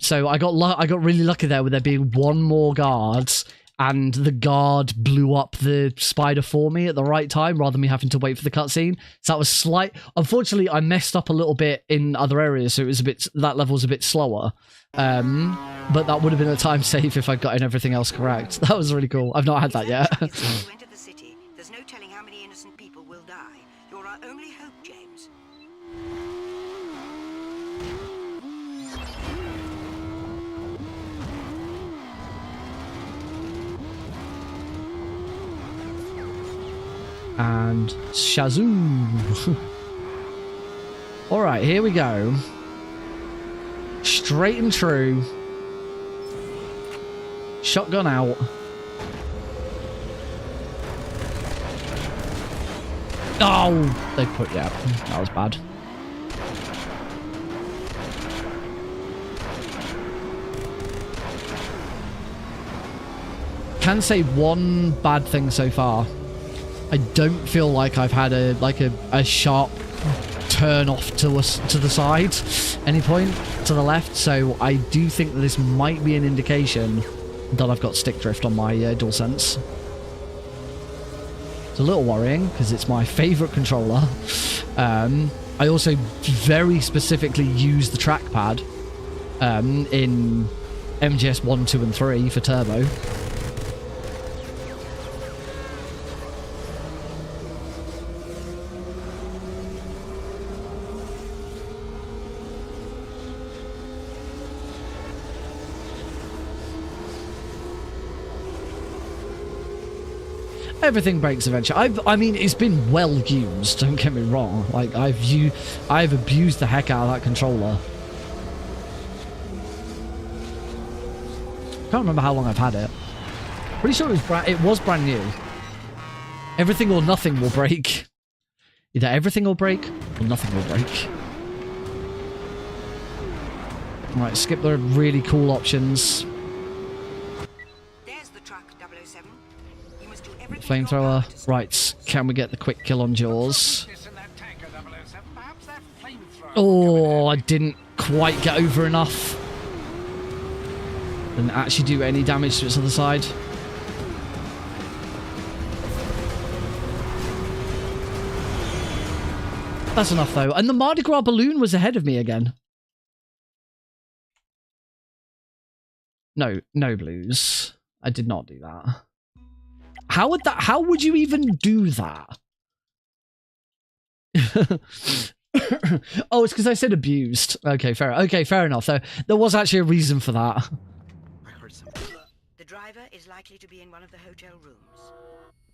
So I got really lucky there with there being one more guard, and the guard blew up the spider for me at the right time rather than me having to wait for the cutscene. So that was slight. Unfortunately, I messed up a little bit in other areas, so it was a bit. That level was a bit slower. But that would have been a time save if I'd gotten everything else correct. That was really cool. I've not had that yet. Before you enter the city, there's no telling how many innocent people will die. You're our only hope, James. And Shazoo. Alright, here we go. Straight and true. Shotgun out. Oh, they put, yeah, that was bad. Can say one bad thing so far. I don't feel like I've had a sharp turn off to the side any point to the left, so I do think that this might be an indication that I've got stick drift on my DualSense. It's a little worrying because it's my favorite controller. I also very specifically use the trackpad in MGS 1, 2 and 3 for turbo. Everything breaks eventually. I mean, it's been well used, don't get me wrong. Like, I've abused the heck out of that controller. Can't remember how long I've had it. Pretty sure it was brand new. Everything or nothing will break. Either everything will break, or nothing will break. Right, skip the really cool options. There's the truck, 007. You must do everything Flamethrower. Right, can we get the quick kill on Jaws? Oh, I didn't quite get over enough. Didn't actually do any damage to its other side. That's enough though. And the Mardi Gras balloon was ahead of me again. No blues. I did not do that. How would you even do that? Oh, it's because I said abused. Okay, fair enough. So there was actually a reason for that. I heard something. The driver is likely to be in one of the hotel rooms.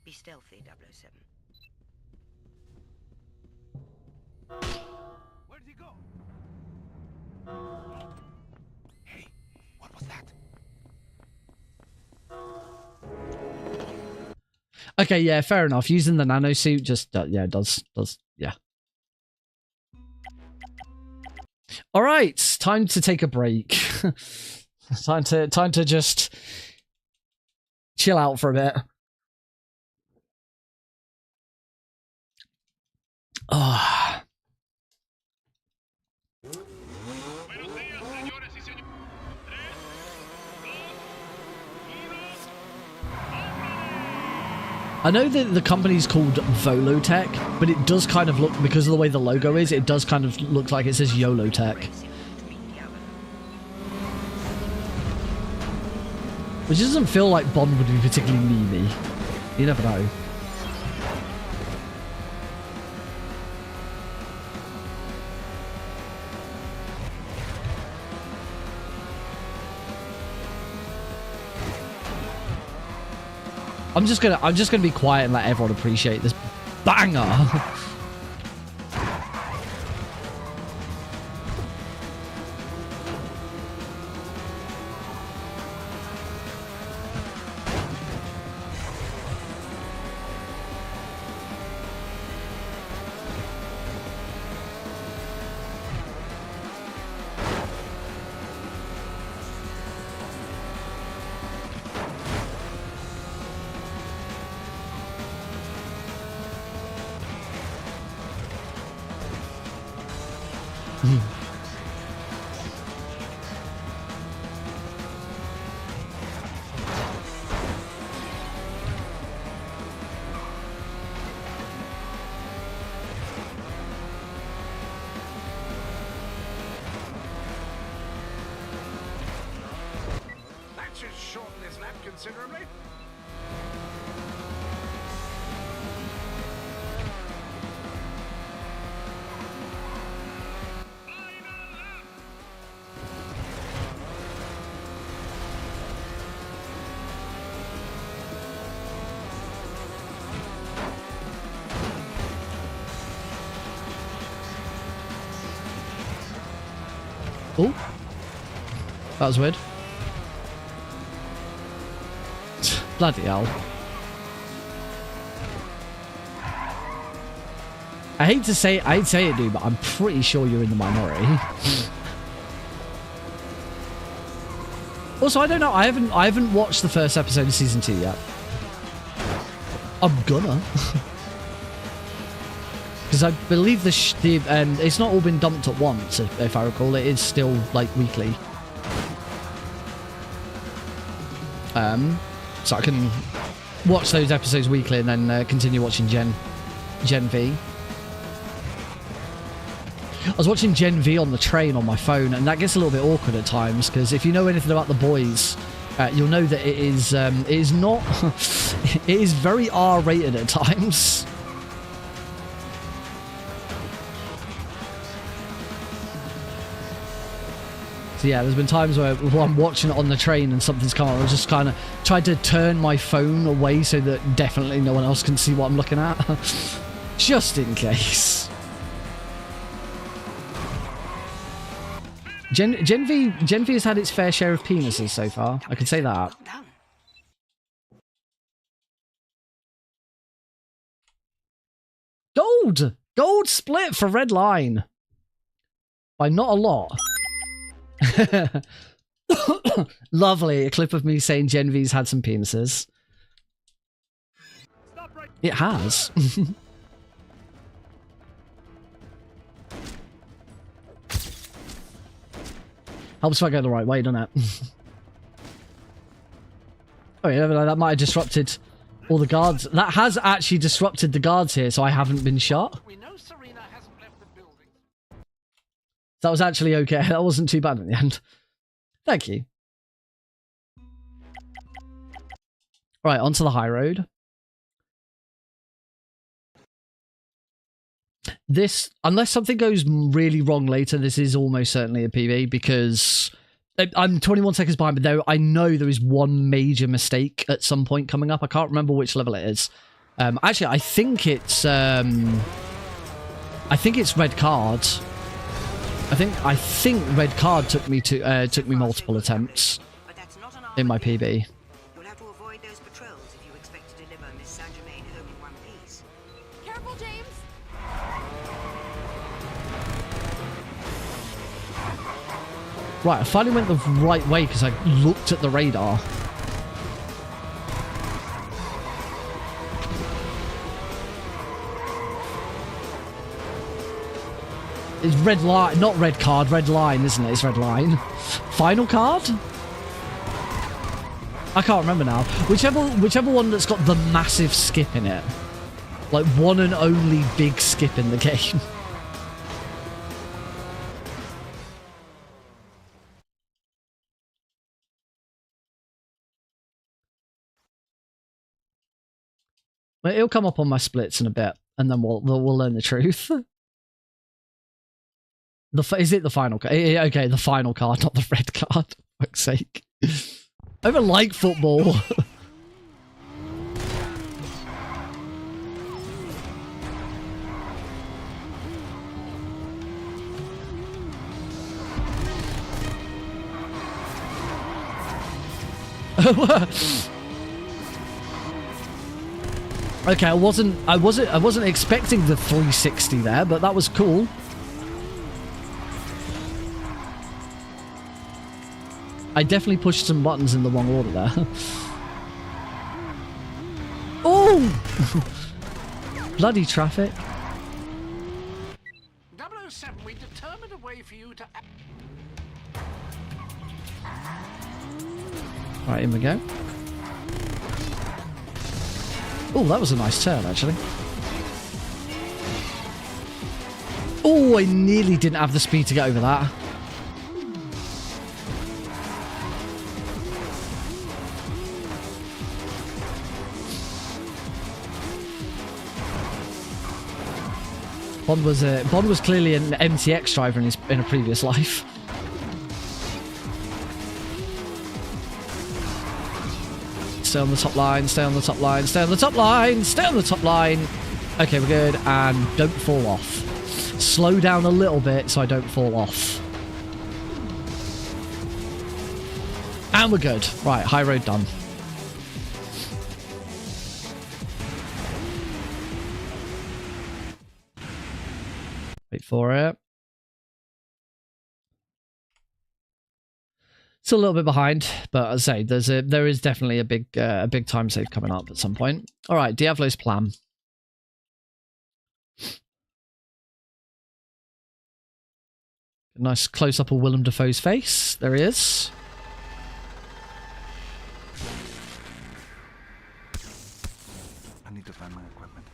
Be stealthy, 007. Where'd he go? Hey, what was that? Okay, yeah, fair enough. Using the nano suit just yeah, does yeah. All right, time to take a break. time to just chill out for a bit. Ah. I know that the company's called Volotech, but it does kind of look, because of the way the logo is, it does kind of look like it says YOLO Tech. Which doesn't feel like Bond would be particularly memey. You never know. I'm just gonna be quiet and let everyone appreciate this banger. That should shorten this lap considerably. Oh, that was weird. Bloody hell. I hate to say it, dude, but I'm pretty sure you're in the minority. Also, I don't know. I haven't watched the first episode of season 2 yet. I'm gonna. Because I believe it's not all been dumped at once, if I recall. It is still, like, weekly. So I can watch those episodes weekly and then continue watching Gen V. I was watching Gen V on the train on my phone, and that gets a little bit awkward at times, because if you know anything about The Boys, you'll know that it is not... it is very R-rated at times. So yeah, there's been times where I'm watching it on the train and something's come on. I just kind of tried to turn my phone away so that definitely no one else can see what I'm looking at. Just in case. Gen V has had its fair share of penises so far. I can say that. Gold split for Red Line. By not a lot. Lovely. A clip of me saying Gen V's had some penises. It has. Helps if I go the right way, doesn't it? Oh yeah, that might have disrupted all the guards. That has actually disrupted the guards here, so I haven't been shot. We know Serena hasn't left the building. That was actually okay. That wasn't too bad in the end. Thank you. Right, onto the high road. This, unless something goes really wrong later, this is almost certainly a PB, because I'm 21 seconds behind, but though I know there is one major mistake at some point coming up. I can't remember which level it is. Actually, I think it's red card. I think red card took me multiple attempts in my PB. You'll have to avoid those patrols if you expect to deliver Miss Saint-Germain home in one piece. Careful, James! Right, I finally went the right way because I looked at the radar. It's red line, not red card, red line, isn't it? It's red line. Final card? I can't remember now. Whichever one that's got the massive skip in it. Like one and only big skip in the game. Well, it'll come up on my splits in a bit, and then we'll learn the truth. Is it the final card? Okay, the final card, not the red card. For fuck's sake. I even like football. Okay, I wasn't expecting the 360 there, but that was cool. I definitely pushed some buttons in the wrong order there. Oh! Bloody traffic. 007, we determined a way for you to... Right, in we go. Oh, that was a nice turn, actually. Oh, I nearly didn't have the speed to get over that. Bond was clearly an MTX driver in a previous life. Stay on the top line, stay on the top line, stay on the top line, stay on the top line. Okay, we're good, and don't fall off. Slow down a little bit so I don't fall off. And we're good. Right, high road done. Wait for it. It's a little bit behind, but as I say, there is definitely a big time save coming up at some point. All right, Diablo's plan. Nice close up of Willem Dafoe's face. There he is. I need to find my equipment.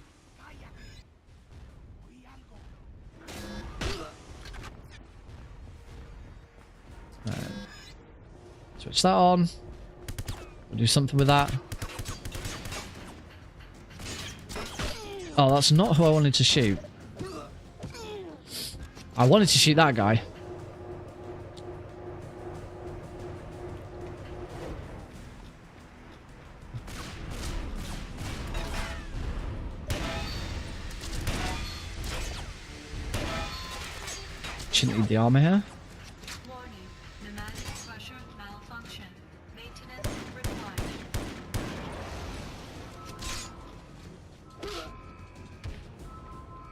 Switch that on. We'll do something with that. Oh, that's not who I wanted to shoot. I wanted to shoot that guy. Shouldn't need the armor here. Warning, pneumatic crusher malfunction. Maintenance required.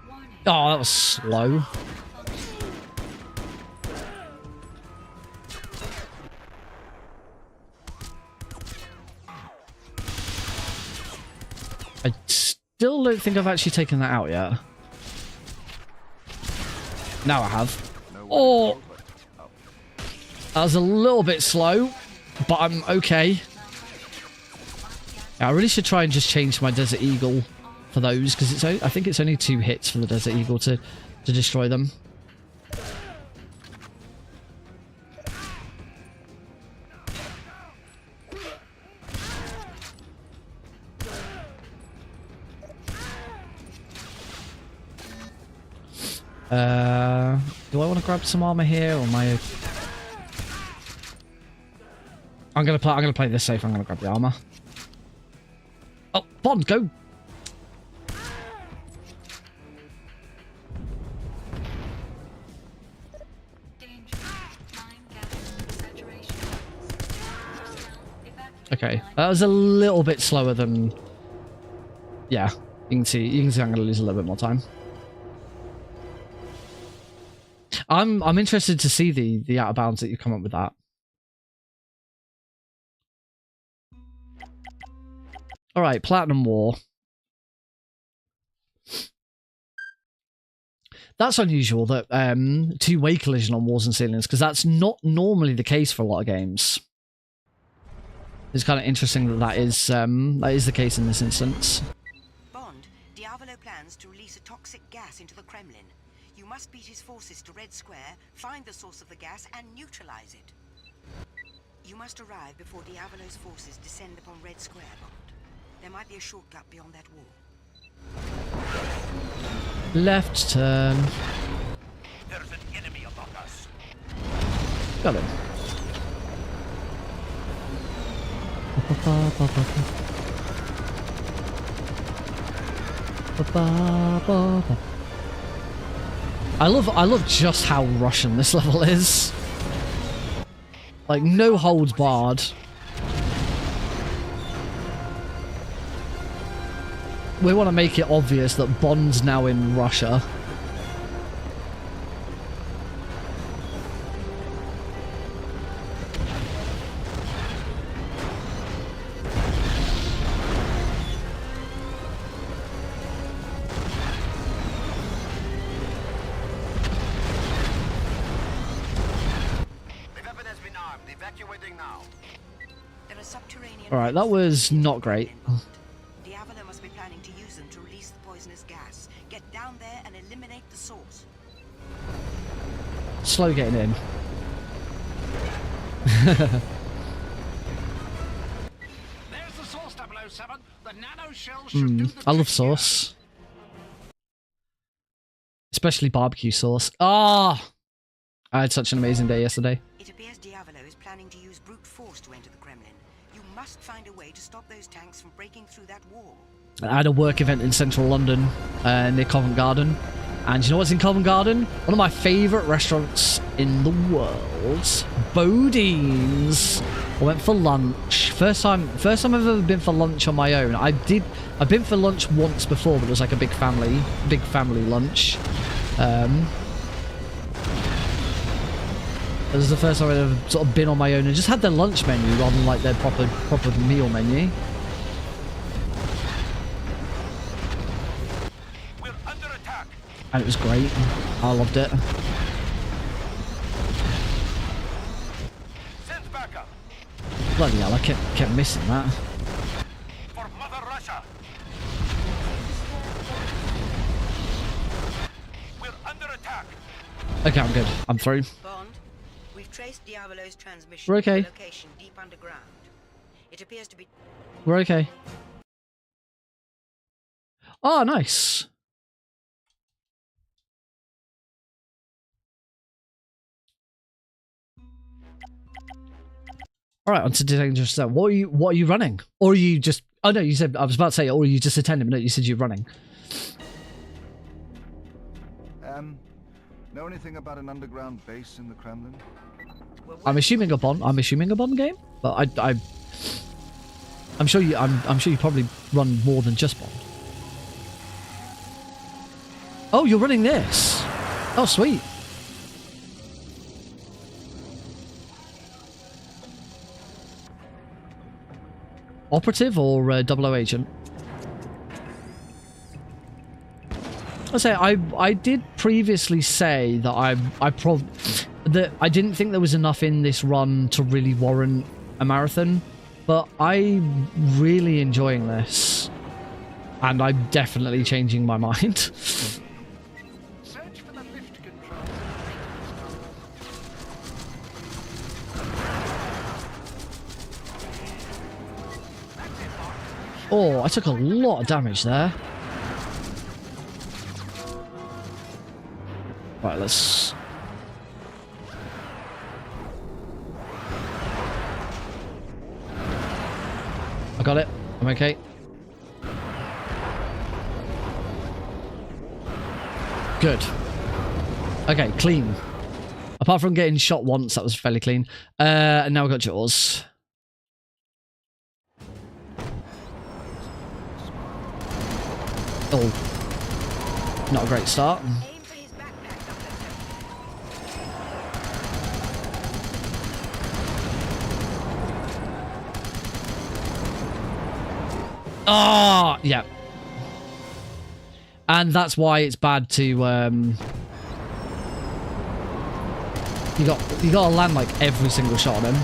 Warning. Oh, that was slow. I still don't think I've actually taken that out yet. Now I have. Oh! That was a little bit slow, but I'm okay. Yeah, I really should try and just change my Desert Eagle for those, because I think it's only 2 hits for the Desert Eagle to destroy them. Do I want to grab some armor here, or am I? I'm gonna play this safe. I'm gonna grab the armor. Oh, Bond, go! Okay, that was a little bit slower than. Yeah, you can see I'm gonna lose a little bit more time. I'm interested to see the out of bounds that you come up with that. All right, Platinum War. That's unusual that two-way collision on walls and ceilings, because that's not normally the case for a lot of games. It's kind of interesting that that is the case in this instance. Bond, Diavolo plans to release a toxic gas into the Kremlin. You must beat his forces to Red Square, find the source of the gas, and neutralize it. You must arrive before Diavolo's forces descend upon Red Square, Bond. There might be a shortcut beyond that wall. Left turn. There's an enemy among us. Got him. I love just how Russian this level is. Like, no holds barred. We want to make it obvious that Bond's now in Russia. Evacuating now. There are subterranean. Alright, that was not great. Diavolo must be planning to use them to release the poisonous gas. Get down there and eliminate the source. Slow getting in. There's the source, 007. The nano shells should do the I love trick sauce. Especially barbecue sauce. Ah! I had such an amazing day yesterday. It appears Diavolo is planning to use brute force to enter the Kremlin. You must find a way to stop those tanks from breaking through that wall. I had a work event in central London near Covent Garden. And you know what's in Covent Garden? One of my favourite restaurants in the world. Bodine's. I went for lunch. First time I've ever been for lunch on my own. I've been for lunch once before, but it was like a big family lunch. This is the first time I've ever sort of been on my own and just had their lunch menu rather than like their proper meal menu. We're under attack. And it was great. I loved it. Send backup. Bloody hell, I kept missing that. For Mother Russia. We're under attack. Okay, I'm good. I'm through. Bond, we've traced Diavolo's transmission We're okay. to a location deep underground. It appears to be... We're okay. Oh, nice. All right, on to dangerous stuff. What are you running? Or are you just... Oh, no, you said... I was about to say, or are you just attending? But no, you said you're running. Know anything about an underground base in the Kremlin? I'm assuming a Bond game, but I'm sure you probably run more than just Bond. Oh, you're running this. Oh, sweet. Operative or 00 agent? I say I did previously say that I didn't think there was enough in this run to really warrant a marathon, but I'm really enjoying this, and I'm definitely changing my mind. Search for the lift control. Oh, I took a lot of damage there. Right, let's... I got it. I'm okay. Good. Okay, clean. Apart from getting shot once, that was fairly clean. And now we got yours. Oh. Not a great start. Oh, yeah. And that's why it's bad to you gotta land like every single shot on him.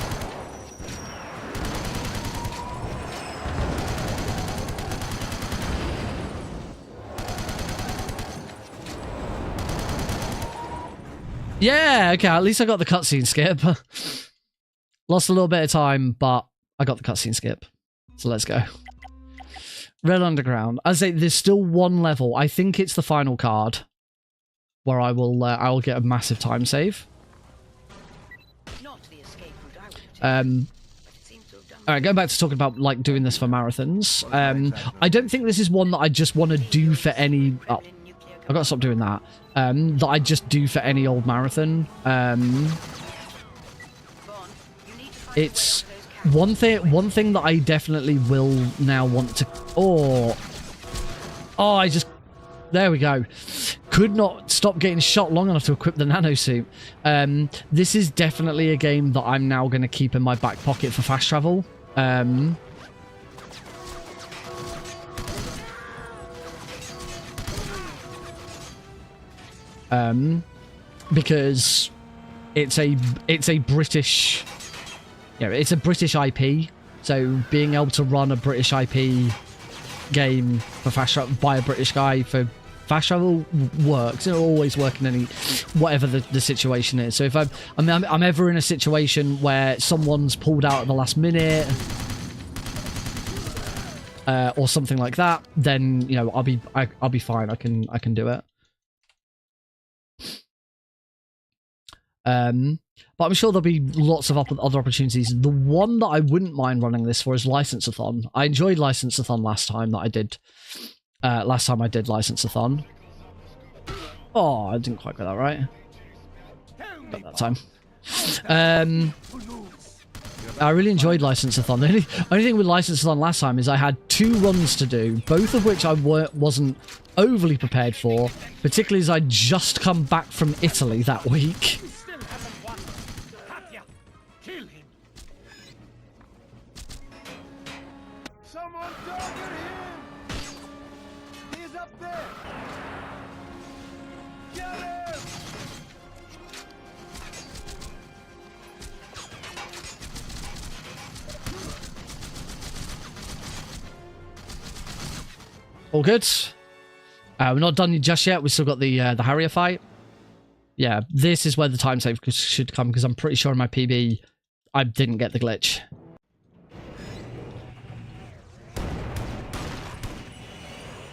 Yeah, okay, at least I got the cutscene skip. Lost a little bit of time, but I got the cutscene skip. So let's go. Red Underground. I say there's still one level. I think it's the final card where I will get a massive time save. All right, going back to talking about like doing this for marathons. I don't think this is one that I just want to do for any. Oh, I've got to stop doing that. That I just do for any old marathon. It's one thing that I definitely will now want to. Oh, there we go. Could not stop getting shot long enough to equip the nano suit. This is definitely a game that I'm now going to keep in my back pocket for fast travel. Because it's a British you know, it's a British IP, so being able to run a British IP game for fast travel by a British guy for fast travel works. It'll always work in any whatever the situation is. So if I'm ever in a situation where someone's pulled out at the last minute or something like that, then you know I'll be fine. I can do it. But I'm sure there'll be lots of other opportunities. The one that I wouldn't mind running this for is License-a-thon. I enjoyed License-a-thon last time I did License-a-thon. Oh, I didn't quite get that right. Got that time. I really enjoyed License-a-thon. The only thing with License-a-thon last time is I had 2 runs to do, both of which I wasn't overly prepared for, particularly as I'd just come back from Italy that week. Someone target him! He's up there! Get him! All good. We're not done just yet. We've still got the Harrier fight. Yeah, this is where the time save should come, because I'm pretty sure in my PB I didn't get the glitch.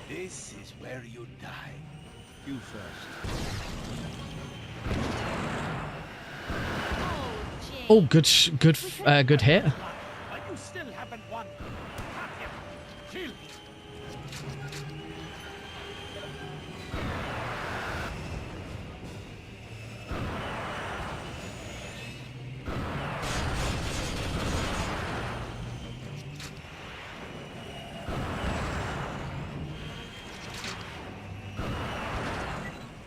This is where you die. You first. Oh, good hit. But you still haven't won. Have him. Kill him.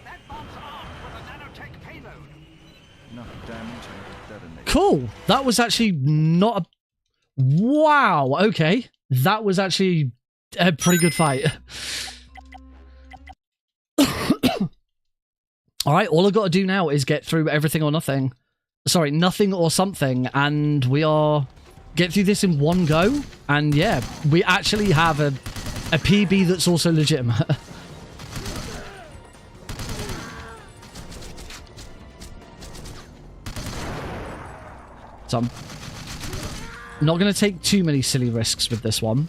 That bomb's armed with a nanotech payload. Enough damage and it'll detonate. Cool. That was actually not a... Wow. Okay. That was actually a pretty good fight. All right. All I've got to do now is get through everything or nothing. Sorry, nothing or something. And we are... Get through this in one go. And yeah, we actually have a PB that's also legitimate. So I'm not going to take too many silly risks with this one.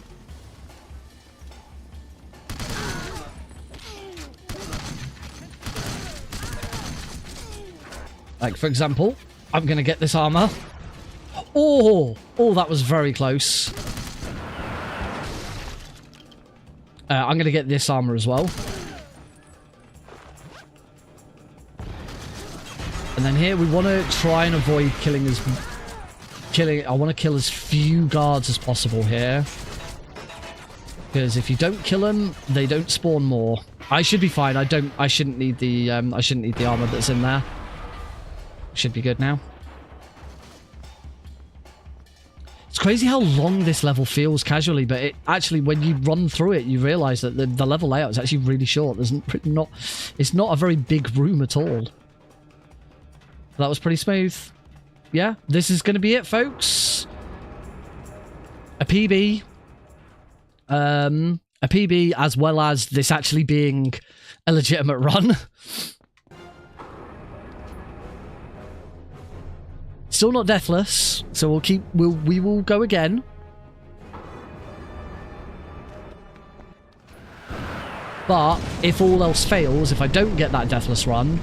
Like, for example, I'm going to get this armor. Oh, that was very close. I'm going to get this armor as well. And then here we want to try and avoid killing I want to kill as few guards as possible here, because if you don't kill them, they don't spawn more. I should be fine. I shouldn't need the armor that's in there. Should be good now. It's crazy how long this level feels casually, but it actually, when you run through it, you realize that the level layout is actually really short. It's not a very big room at all. That was pretty smooth. Yeah, this is going to be it, folks. A PB. A PB, as well as this actually being a legitimate run. Still not deathless, so we will go again. But if all else fails, if I don't get that deathless run,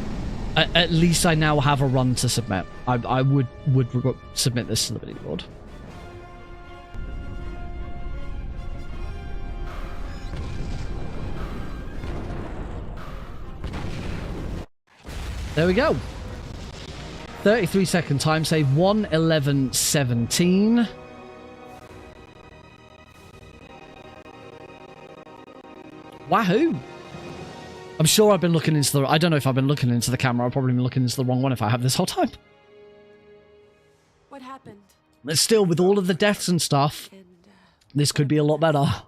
at least I now have a run to submit. I would submit this to the leaderboard. There we go. 33-second time save, 1:11:17. Wahoo! I'm sure I've been looking into the... I don't know if I've been looking into the camera. I've probably been looking into the wrong one if I have this whole time. What happened? But still, with all of the deaths and stuff, And, this could be a lot better. oh,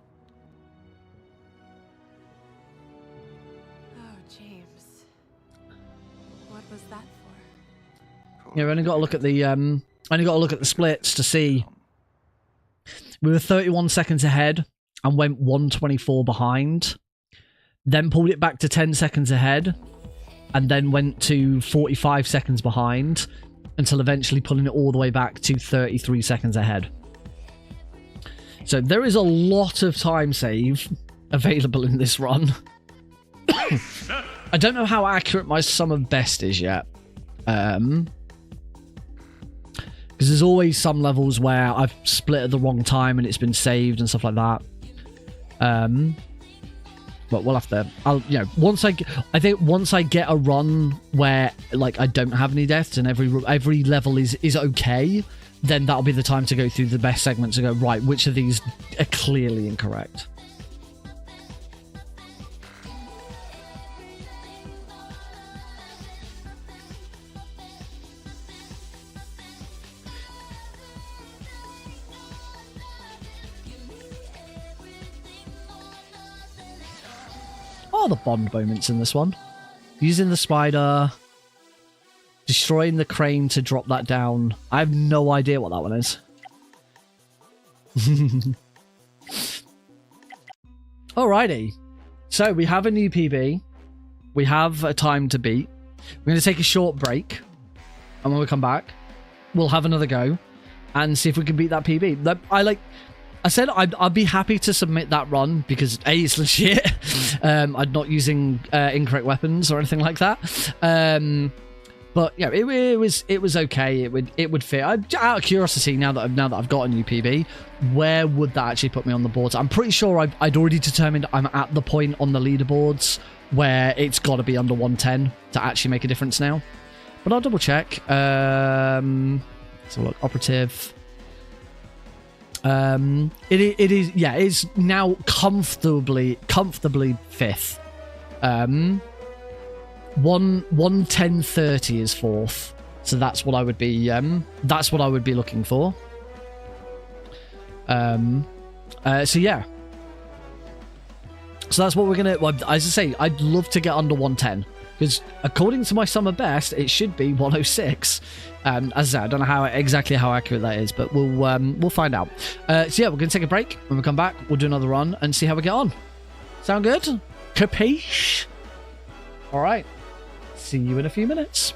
James. What was that for? Yeah, we only got to look at the only got to look at the splits to see. We were 31 seconds ahead and went 124 behind. Then pulled it back to 10 seconds ahead. And then went to 45 seconds behind. Until eventually pulling it all the way back to 33 seconds ahead. So there is a lot of time save available in this run. I don't know how accurate my sum of best is yet. Because there's always some levels where I've split at the wrong time and it's been saved and stuff like that. But we'll have to. Once I think once I get a run where like I don't have any deaths and every level is okay, then that'll be the time to go through the best segments and go, right, which of these are clearly incorrect. Oh, the Bond moments in this one. Using the spider, destroying the crane to drop that down. I have no idea what that one is. Alrighty. So we have a new PB. We have a time to beat. We're going to take a short break. And when we come back, we'll have another go and see if we can beat that PB. I said I'd be happy to submit that run because A, it's legit. I'm not using incorrect weapons or anything like that. But yeah, it was okay. It would fit. Out of curiosity, now that I've got a new PB, where would that actually put me on the boards? I'm pretty sure I'd already determined I'm at the point on the leaderboards where it's got to be under 110 to actually make a difference now. But I'll double check. So look, operative. It's now comfortably fifth. 110.30 is fourth, so that's what I would be looking for. So yeah, so that's what we're gonna, well, as I say, I'd love to get under 110 because according to my summer best it should be 106. As I said, I don't know exactly how accurate that is, but we'll find out. So yeah, we're gonna take a break. When we come back, we'll do another run and see how we get on. Sound good? Capiche? All right. See you in a few minutes.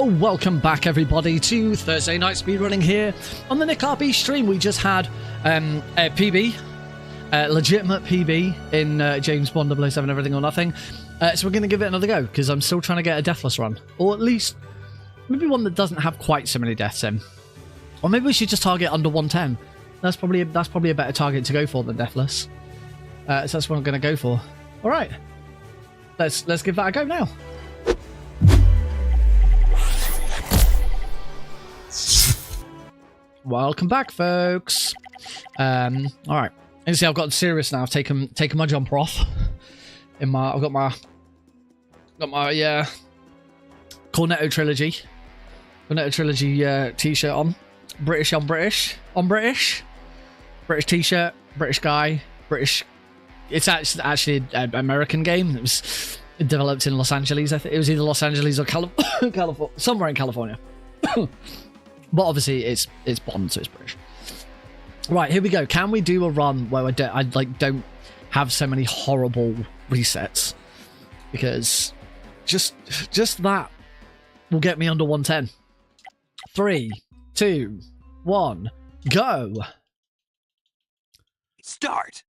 Oh, welcome back everybody to Thursday Night Speedrunning here on the Nick RB stream. We just had a PB, legitimate PB in James Bond 007 Everything or Nothing. So we're going to give it another go because I'm still trying to get a deathless run. Or at least maybe one that doesn't have quite so many deaths in. Or maybe we should just target under 110. That's probably a better target to go for than deathless. So that's what I'm going to go for. All right. Let's give that a go now. Welcome back, folks. All right. You see, I've got serious now. I've taken my jumper off. I've got my Cornetto trilogy t-shirt on. British on British t-shirt, British guy, British. It's actually an American game. It was developed in Los Angeles. I think it was either Los Angeles or California, somewhere in California. But obviously it's Bond, so it's British. Right, here we go. Can we do a run where I don't have so many horrible resets? Because just that will get me under 110. 3, 2, 1, go. Start.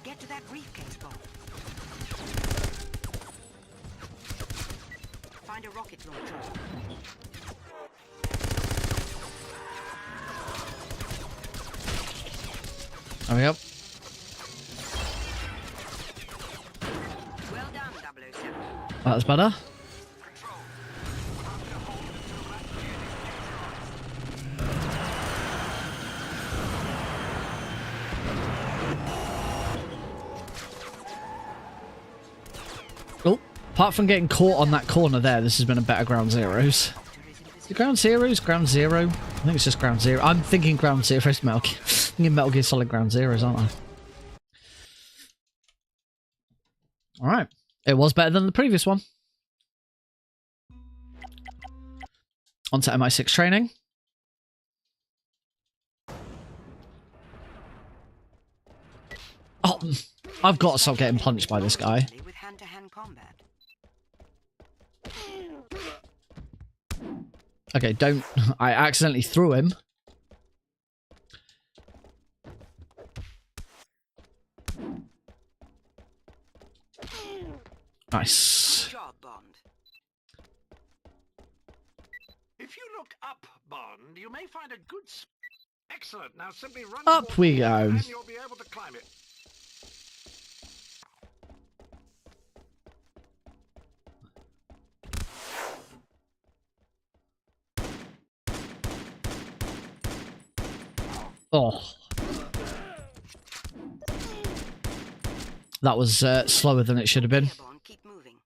Get to that briefcase, Bob. Find a rocket launcher. Oh, yep. Well done, 007. That's better. Oh, apart from getting caught on that corner there, this has been a better ground zeros. Is it ground zeros? Ground zero? I think it's just ground zero. I'm thinking ground zero is Metal Gear. I'm thinking Metal Gear Solid ground zeros, aren't I? Alright. It was better than the previous one. On to MI6 training. Oh, I've got to stop getting punched by this guy. With hand-to-hand combat. Okay, don't... I accidentally threw him. Nice. Good job, Bond. If you look up, Bond, you may find a good... Excellent. Now simply run Up we go. and you'll be able to climb it. Oh. That was slower than it should have been. Here, Bond, keep moving.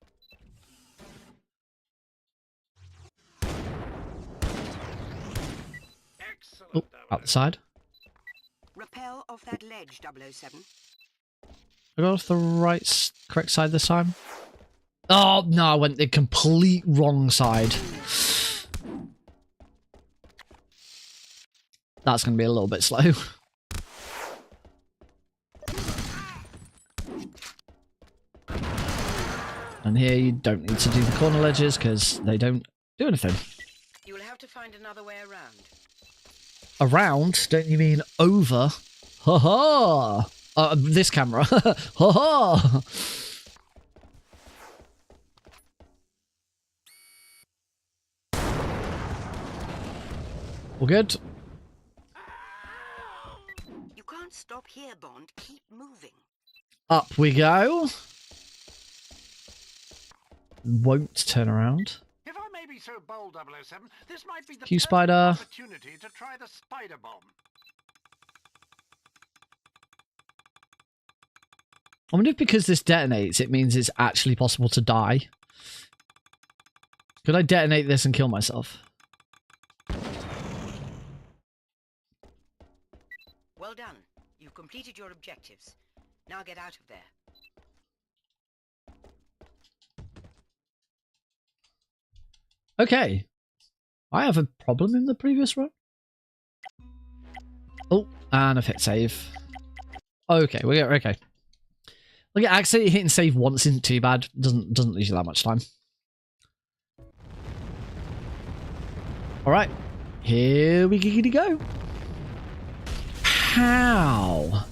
Excellent. Oh, out the side. Rappel off that ledge, 007. I got off the right, correct side this time. Oh, no, I went the complete wrong side. That's going to be a little bit slow. And here you don't need to do the corner ledges because they don't do anything. You will have to find another way around. Around? Don't you mean over? Ha ha! This camera. Ha ha! All good? You can't stop here, Bond. Keep moving. Up we go. Won't turn around. If I may be so bold, 007, this might be the Q perfect Spider. opportunity to try the spider bomb. I wonder if because this detonates, it means it's actually possible to die. Could I detonate this and kill myself? Well done. You've completed your objectives. Now get out of there. Okay. I have a problem in the previous run. Oh, and a hit save. Okay, okay. Look at accidentally hitting save once isn't too bad. Doesn't lose you that much time. Alright. Here we go. How?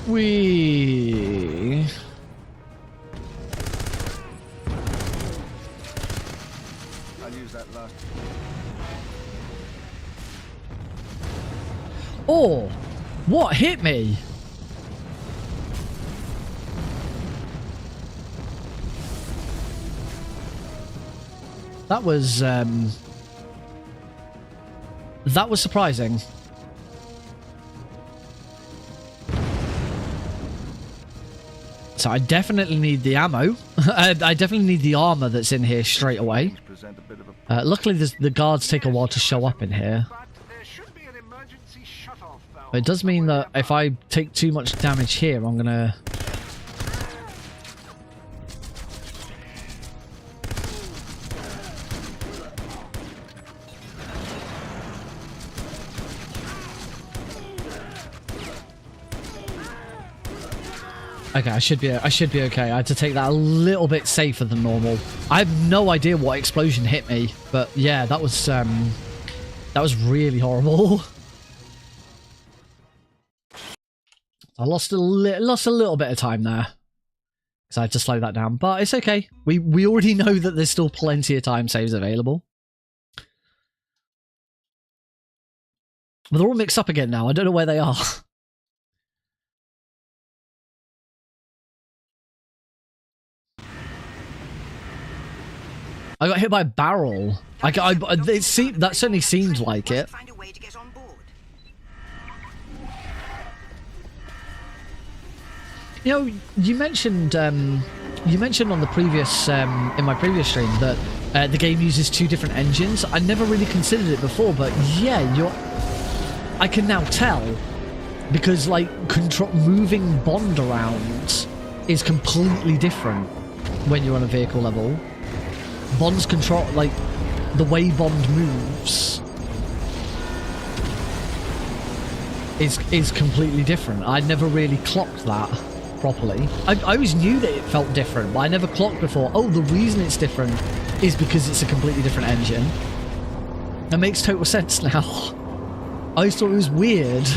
We... I'll use that last. Oh! What hit me? That was surprising. So I definitely need the ammo. I definitely need the armor that's in here straight away. Luckily, the guards take a while to show up in here. But it does mean that if I take too much damage here, I'm gonna... Okay, I should be okay. I had to take that a little bit safer than normal. I have no idea what explosion hit me, but yeah, that was really horrible. I lost a little bit of time there because I had to slow that down, but it's okay. We already know that there's still plenty of time saves available. But they're all mixed up again now. I don't know where they are. I got hit by a barrel. That certainly seemed like it. You know, you mentioned on the previous in my previous stream that the game uses 2 different engines. I never really considered it before, but yeah, I can now tell because like moving Bond around is completely different when you're on a vehicle level. Bond's control, like, the way Bond moves is completely different. I never really clocked that properly. I always knew that it felt different, but I never clocked before, oh, the reason it's different is because it's a completely different engine. That makes total sense now. I always thought it was weird.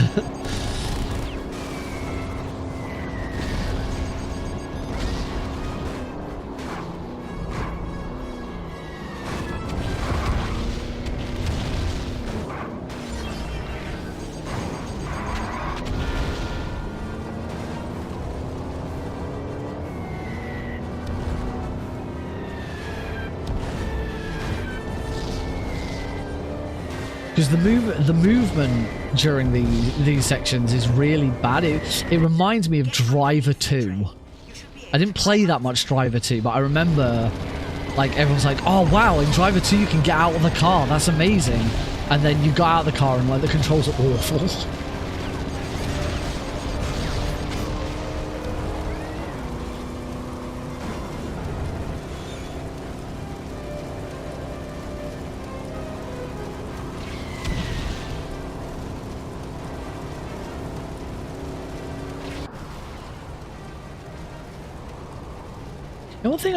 Because the movement during these sections is really bad. It reminds me of Driver 2. I didn't play that much Driver 2, but I remember like everyone's like, oh wow, in Driver 2 you can get out of the car, that's amazing. And then you got out of the car and like the controls are awful. One thing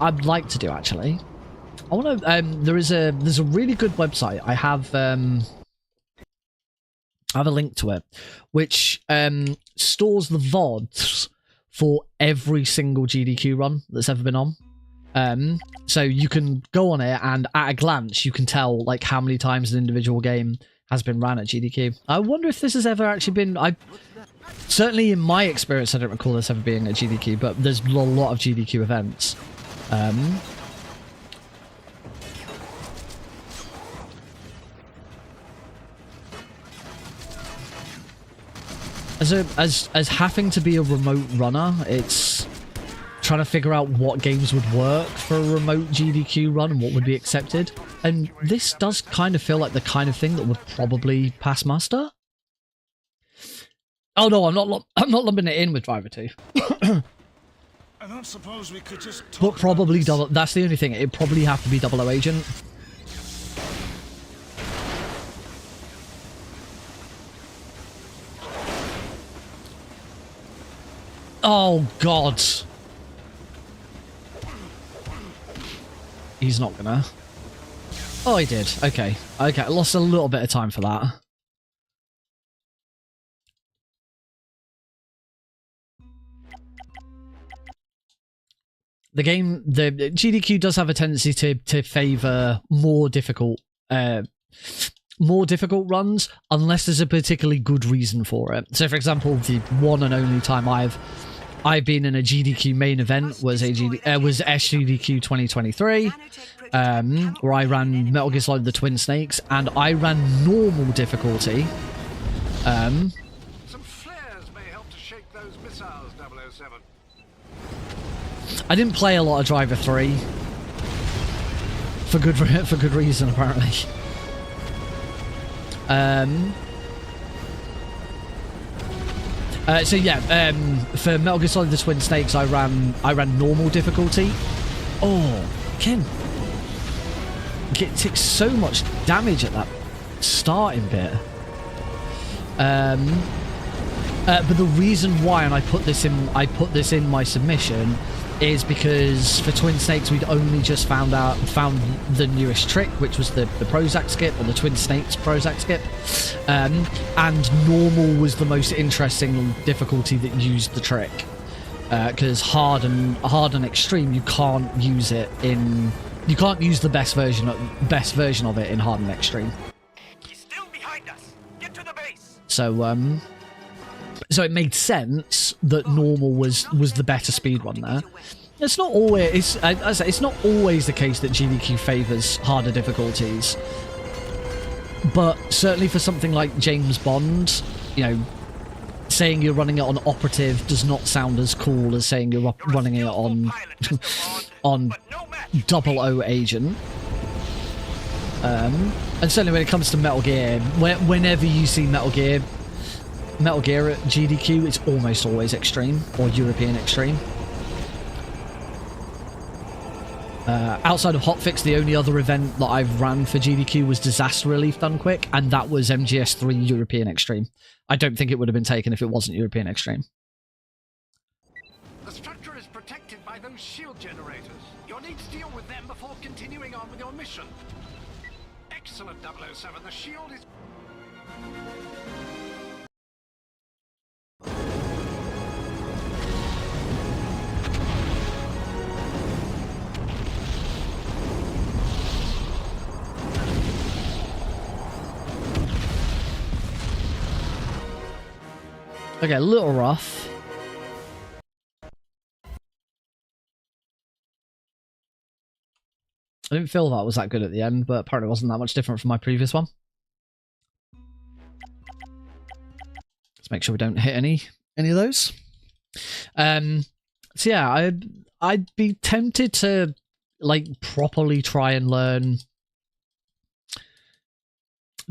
I'd like to do actually, I want to. There's a really good website. I have a link to it, which stores the VODs for every single GDQ run that's ever been on. So you can go on it and at a glance you can tell like how many times an individual game has been ran at GDQ. I wonder if this has ever actually been. Certainly in my experience, I don't recall this ever being a GDQ, but there's a lot of GDQ events. As having to be a remote runner, it's trying to figure out what games would work for a remote GDQ run and what would be accepted. And this does kind of feel like the kind of thing that would probably pass muster. Oh no, I'm not lumping it in with Driver 2. I don't suppose we could just But probably double. That's the only thing. It'd probably have to be 00 Agent. Oh God. He's not gonna. Oh, he did. Okay. Okay. I lost a little bit of time for that. The game, the GDQ does have a tendency to favor more difficult runs unless there's a particularly good reason for it. So, for example, the one and only time I've been in a GDQ main event was SGDQ 2023, where I ran Metal Gear Solid: The Twin Snakes, and I ran normal difficulty. Some flares may help to shake those missiles, 007. I didn't play a lot of Driver 3 for good reason, apparently. So yeah, for Metal Gear Solid: The Twin Snakes, I ran normal difficulty. Oh, Ken, it takes so much damage at that starting bit. But the reason why, and I put this in my submission, is because for Twin Snakes we'd only just found the newest trick, which was the Prozac skip, or the Twin Snakes Prozac skip, and normal was the most interesting difficulty that used the trick, because hard and extreme you can't use the best version of it in hard and extreme. He's still behind us. Get to the base. So it made sense that normal was the better speedrun there. It's not always, it's not always the case that GDQ favours harder difficulties, but certainly for something like James Bond, you know, saying you're running it on operative does not sound as cool as saying you're running it on on 00 Agent. And certainly when it comes to Metal Gear, whenever you see Metal Gear at GDQ, it's almost always extreme or European extreme. Outside of Hotfix, the only other event that I've ran for GDQ was Disaster Relief Done Quick, and that was MGS3 European Extreme. I don't think it would have been taken if it wasn't European Extreme. The structure is protected by those shield generators. You'll need to deal with them before continuing on with your mission. Excellent, 007. The shield is... Okay, a little rough. I didn't feel that was that good at the end, but apparently it wasn't that much different from my previous one. Let's make sure we don't hit any of those. So yeah, I'd be tempted to like properly try and learn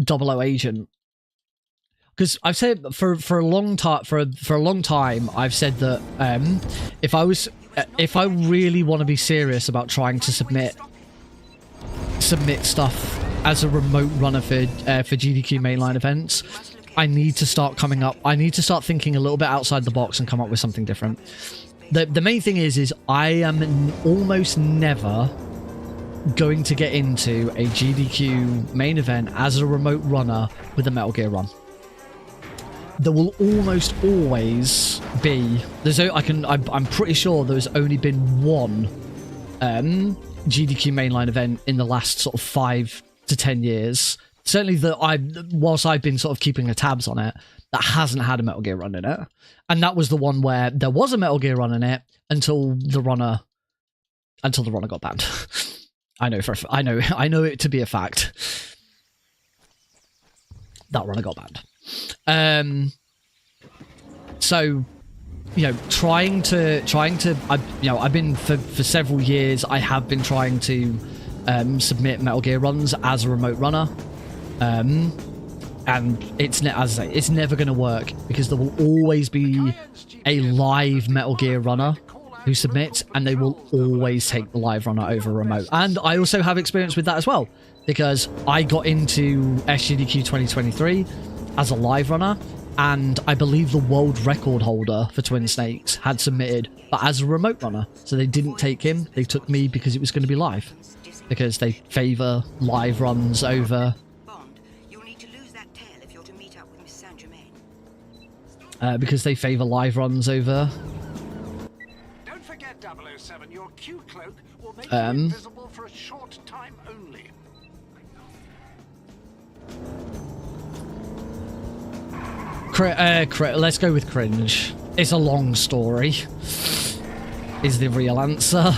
00 Agent. Because I've said for a long time I've said that if I really want to be serious about trying to submit stuff as a remote runner for GDQ mainline events, I need to start thinking a little bit outside the box and come up with something different. The main thing is I am almost never going to get into a GDQ main event as a remote runner with a Metal Gear run. There will almost always be... I'm pretty sure there's only been one GDQ mainline event in the last sort of 5 to 10 years. Certainly whilst I've been sort of keeping tabs on it, that hasn't had a Metal Gear run in it. And that was the one where there was a Metal Gear run in it until the runner got banned. I know it to be a fact. That runner got banned. So trying to, I've been for several years. I have been trying to submit Metal Gear runs as a remote runner, and it's as I say, it's never going to work because there will always be a live Metal Gear runner who submits, and they will always take the live runner over remote. And I also have experience with that as well, because I got into SGDQ 2023 as a live runner, and I believe the world record holder for Twin Snakes had submitted, but as a remote runner. So they didn't take him, they took me because it was going to be live, because they favour live runs over... because they favour live runs over... Don't forget, 007, your Q cloak will make you invisible for a short time only. Let's go with cringe. It's a long story, is the real answer.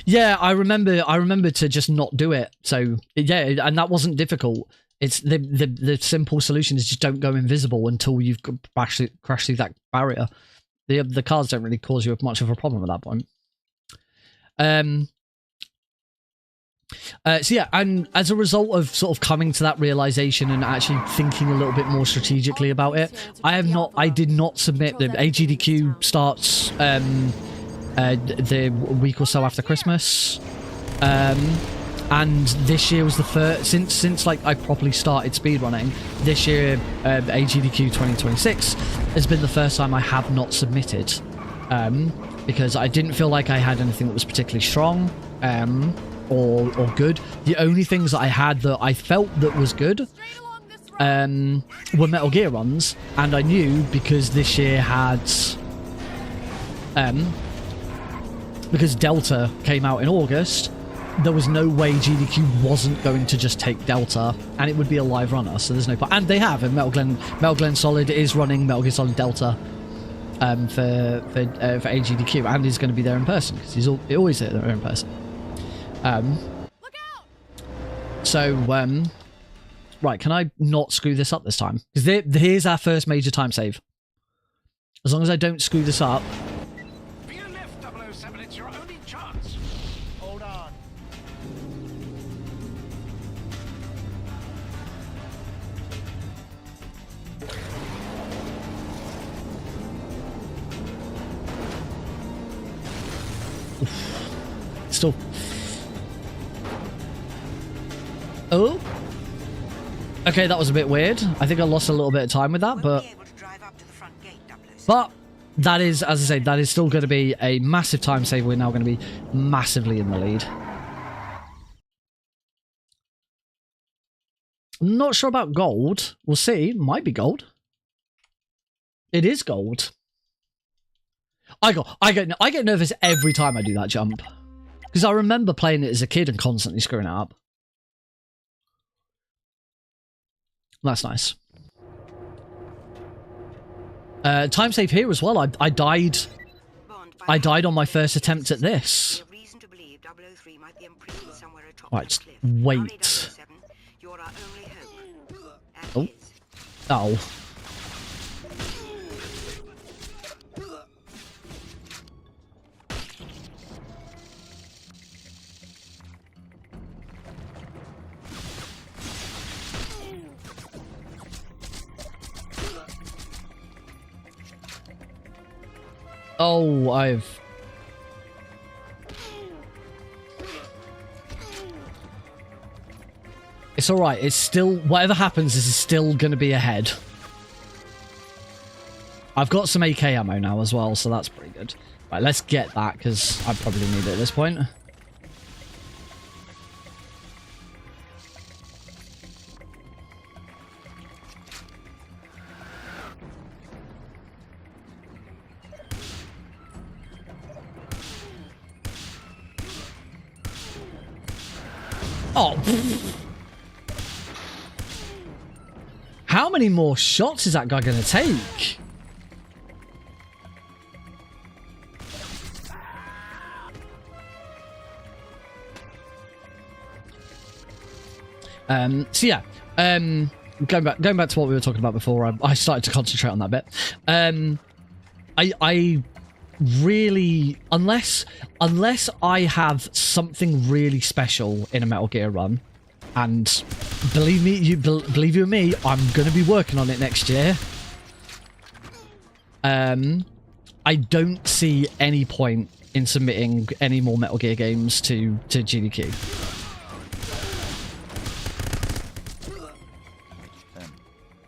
Yeah, I remember to just not do it. So yeah, and that wasn't difficult. It's the simple solution is just don't go invisible until you've crashed through that barrier. The cars don't really cause you much of a problem at that point. So yeah, and as a result of sort of coming to that realization and actually thinking a little bit more strategically about it, I did not submit. The AGDQ starts the week or so after Christmas, and this year was the first since like I properly started speedrunning. This year, AGDQ 2026 has been the first time I have not submitted, because I didn't feel like I had anything that was particularly strong or good. The only things that I had that I felt that was good were Metal Gear runs, and I knew because this year had because Delta came out in August, there was no way GDQ wasn't going to just take Delta, and it would be a live runner, so there's no point. And they have, and Metal Glen Solid is running Metal Gear Solid Delta for AGDQ, and he's going to be there in person, because he's always there in person. So, right, can I not screw this up this time? Because here's our first major time save. As long as I don't screw this up. Be a left, 007, it's your only chance. Hold on. Still. Oh. Okay, that was a bit weird. I think I lost a little bit of time with that, but that is, as I say, that is still going to be a massive time save. We're now going to be massively in the lead. Not sure about gold. We'll see. Might be gold. It is gold. I get nervous every time I do that jump, because I remember playing it as a kid and constantly screwing it up. That's nice. Time save here as well. I died on my first attempt at this. Right, just wait. Oh. Oh. Oh, It's alright, it's still... Whatever happens, this is still going to be ahead. I've got some AK ammo now as well, so that's pretty good. Right, let's get that, because I probably need it at this point. Oh. How many more shots is that guy going to take? So yeah, going back to what we were talking about before, I started to concentrate on that bit. I really, unless I have something really special in a Metal Gear run, and believe you and me, I'm going to be working on it next year. I don't see any point in submitting any more Metal Gear games to GDQ.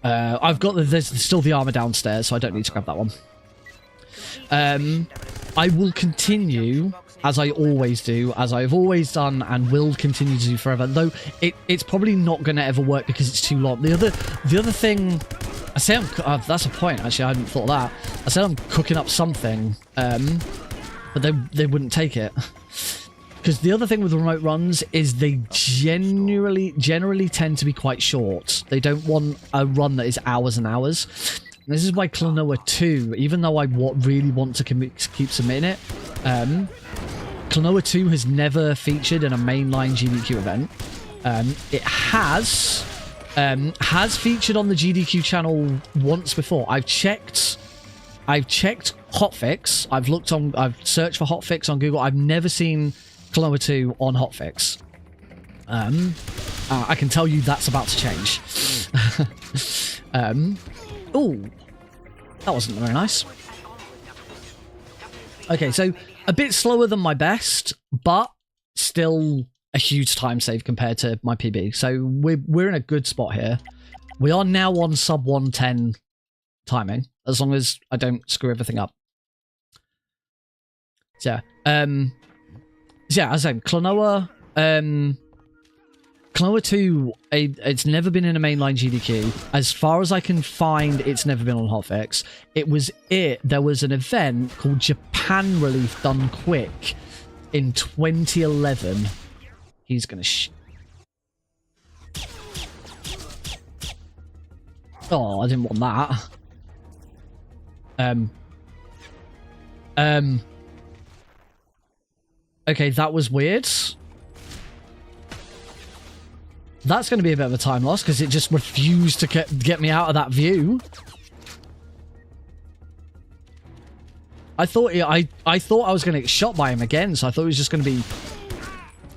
I've got there's still the armor downstairs, so I don't need to grab that one. I will continue, as I always do, as I've always done, and will continue to do forever. Though it's probably not going to ever work because it's too long. The other thing, I say that's a point. Actually, I hadn't thought of that. I said I'm cooking up something, but they wouldn't take it. Because the other thing with remote runs is they generally tend to be quite short. They don't want a run that is hours and hours. And this is why Klonoa 2, even though I really want to keep submitting it, Klonoa 2 has never featured in a mainline GDQ event. It has featured on the GDQ channel once before. I've checked hotfix. I've searched for hotfix on Google. I've never seen Klonoa 2 on hotfix. I can tell you that's about to change. Oh, that wasn't very nice. Okay, so a bit slower than my best, but still a huge time save compared to my PB. So we're in a good spot here. We are now on sub 110 timing, as long as I don't screw everything up. So yeah, as I said, Klonoa 2, it's never been in a mainline GDQ. As far as I can find, it's never been on hotfix. There was an event called Japan Relief done quick in 2011. He's gonna oh, I didn't want that. Okay, that was weird. That's going to be a bit of a time loss because it just refused to get me out of that view. I thought I was going to get shot by him again, so I thought it was just going to be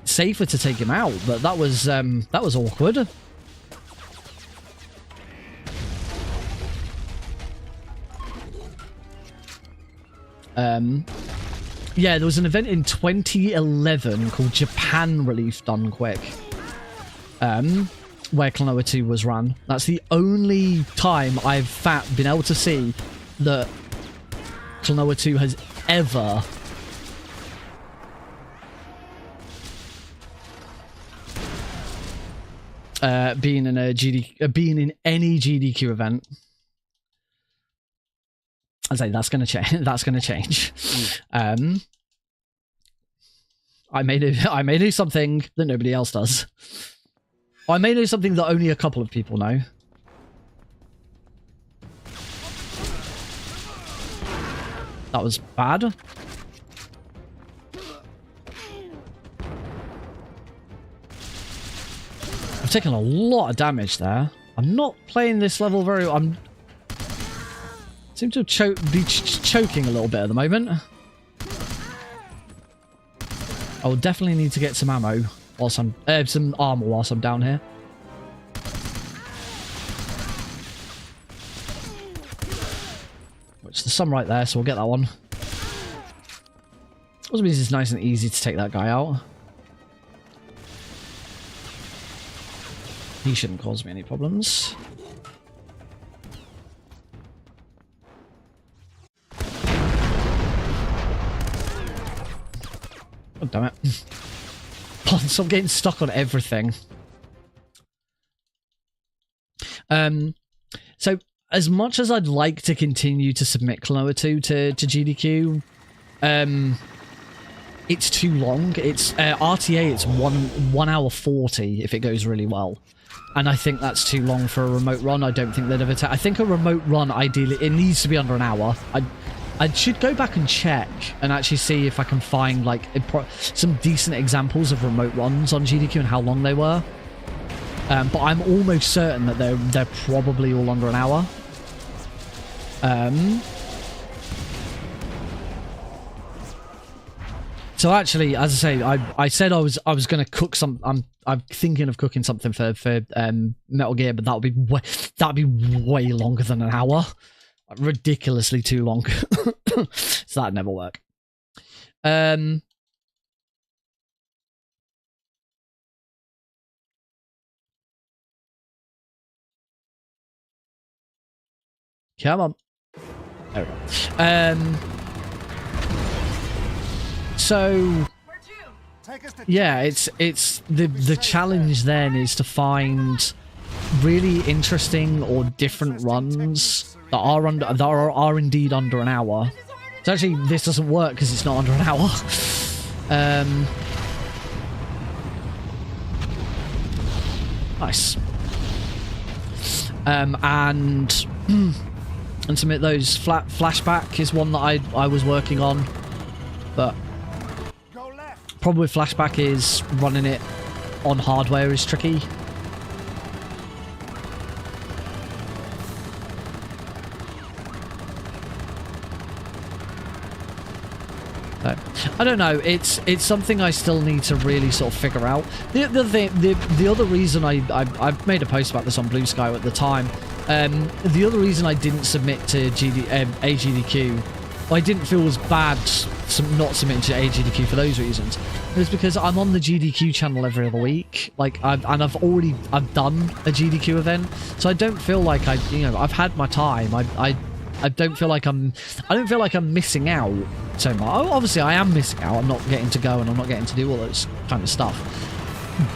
safer to take him out. But that was awkward. Yeah, there was an event in 2011 called Japan Relief done quick. Where Klonoa 2 was run. That's the only time I've been able to see that Klonoa 2 has ever been in any GDQ event. I say that's going to change. That's going to change. I may do something that nobody else does. I may know something that only a couple of people know. That was bad. I've taken a lot of damage there. I'm not playing this level very... I seem to be choking a little bit at the moment. I will definitely need to get some ammo. Whilst I'm some armor whilst I'm down here. Which there's some right there, so we'll get that one. Also means it's nice and easy to take that guy out. He shouldn't cause me any problems. Oh, damn it. Stop getting stuck on everything. So as much as I'd like to continue to submit Klonoa 2 to GDQ, it's too long. It's RTA, it's 1 hour 40 if it goes really well. And I think that's too long for a remote run. I don't think they'd ever take... I think a remote run, ideally, it needs to be under an hour. I should go back and check and actually see if I can find like some decent examples of remote runs on GDQ and how long they were. but I'm almost certain that they're probably all under an hour. So actually, as I say, I said I was going to cook some. I'm thinking of cooking something for Metal Gear, but that'd be way longer than an hour, ridiculously too long. So that'd never work. Come on. There we go. So yeah, it's the challenge then is to find really interesting or different runs that are indeed under an hour. So actually, this doesn't work because it's not under an hour. Nice. And submit those. Flashback is one that I was working on, but problem with Flashback is running it on hardware is tricky. So, I don't know. It's something I still need to really sort of figure out. The other reason I made a post about this on Blue Sky at the time. The other reason I didn't submit to AGDQ, I didn't feel as bad not submitting to AGDQ for those reasons. It was because I'm on the GDQ channel every other week, like I've done a GDQ event, so I don't feel like I've had my time. I don't feel like I'm missing out so much. Obviously, I am missing out. I'm not getting to go and I'm not getting to do all those kind of stuff.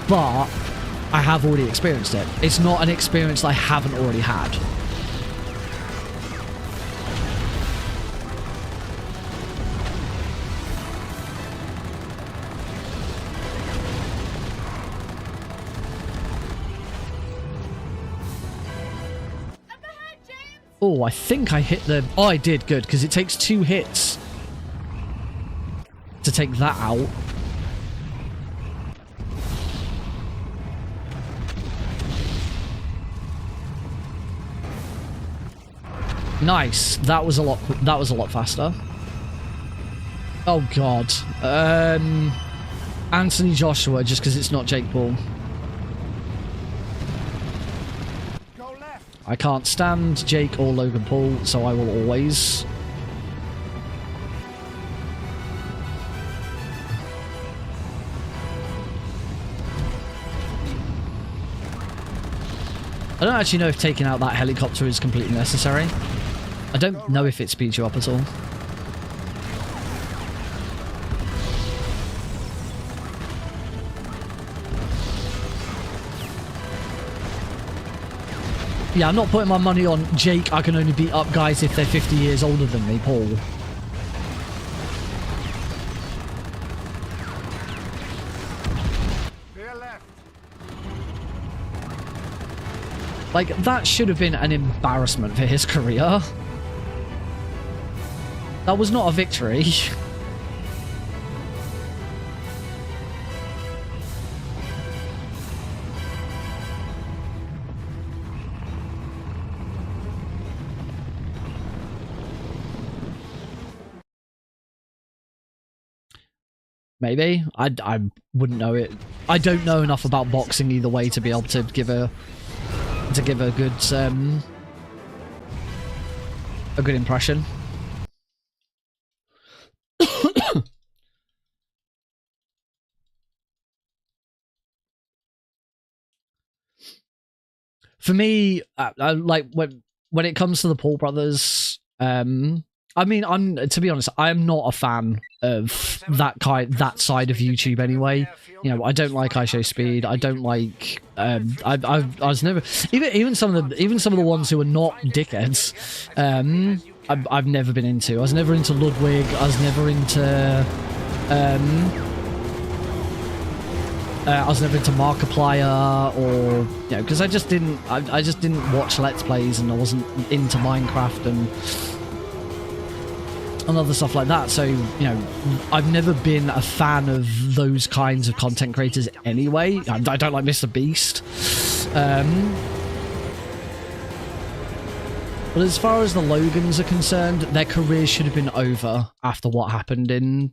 But I have already experienced it. It's not an experience that I haven't already had. Oh, I think I hit the... Oh, I did. Good, because it takes 2 hits to take that out. Nice. That was a lot faster. Oh, God. Anthony Joshua, just because it's not Jake Paul. I can't stand Jake or Logan Paul, so I will always. I don't actually know if taking out that helicopter is completely necessary. I don't know if it speeds you up at all. Yeah, I'm not putting my money on Jake. I can only beat up guys if they're 50 years older than me, Paul. Like, that should have been an embarrassment for his career. That was not a victory. Maybe. I wouldn't know it. I don't know enough about boxing either way to be able to give a good impression. For me, like when it comes to the Paul brothers, I mean, to be honest, I'm not a fan of that side of YouTube anyway. You know, I don't like iShowSpeed. I don't like. I was never even some of the ones who are not dickheads. I've never been into. I was never into Ludwig. I was never into. I was never into Markiplier or because I just didn't watch Let's Plays and I wasn't into Minecraft and and other stuff like that. So, you know, I've never been a fan of those kinds of content creators anyway. I don't like Mr. Beast. But as far as the Logans are concerned, their careers should have been over after what happened in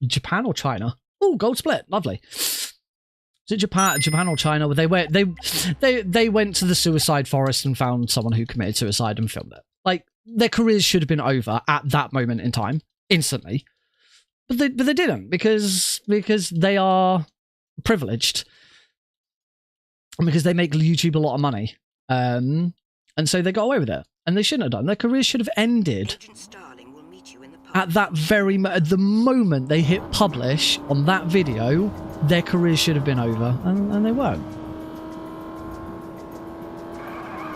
Japan or China. Oh, gold split, lovely. Is it Japan or China? Where they went to the suicide forest and found someone who committed suicide and filmed it. Like, their careers should have been over at that moment in time, instantly. But they didn't, because they are privileged. And because they make YouTube a lot of money. And so they got away with it. And they shouldn't have done. Their careers should have ended at that the moment they hit publish on that video. Their careers should have been over, and they weren't.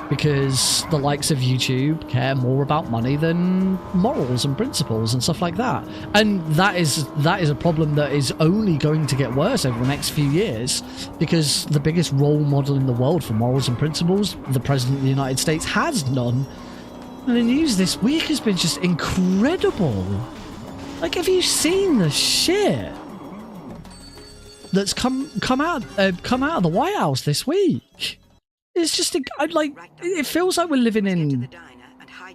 Because the likes of YouTube care more about money than morals and principles and stuff like that. And that is a problem that is only going to get worse over the next few years, because the biggest role model in the world for morals and principles, the President of the United States, has none. And the news this week has been just incredible. Like, have you seen the shit that's come out of the White House this week? It's just like, it feels like we're living in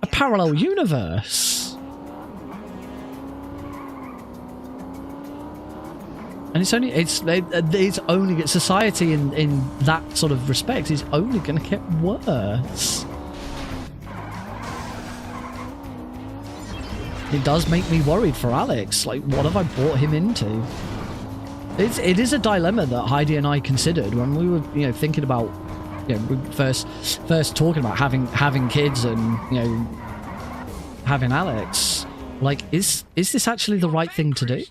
a parallel universe. And it's only society in that sort of respect is only going to get worse. It does make me worried for Alex. Like, what have I brought him into? It is a dilemma that Heidi and I considered when we were, you know, thinking about, you know, we first talking about having kids and, you know, having Alex. Like, is this actually the right thing to do?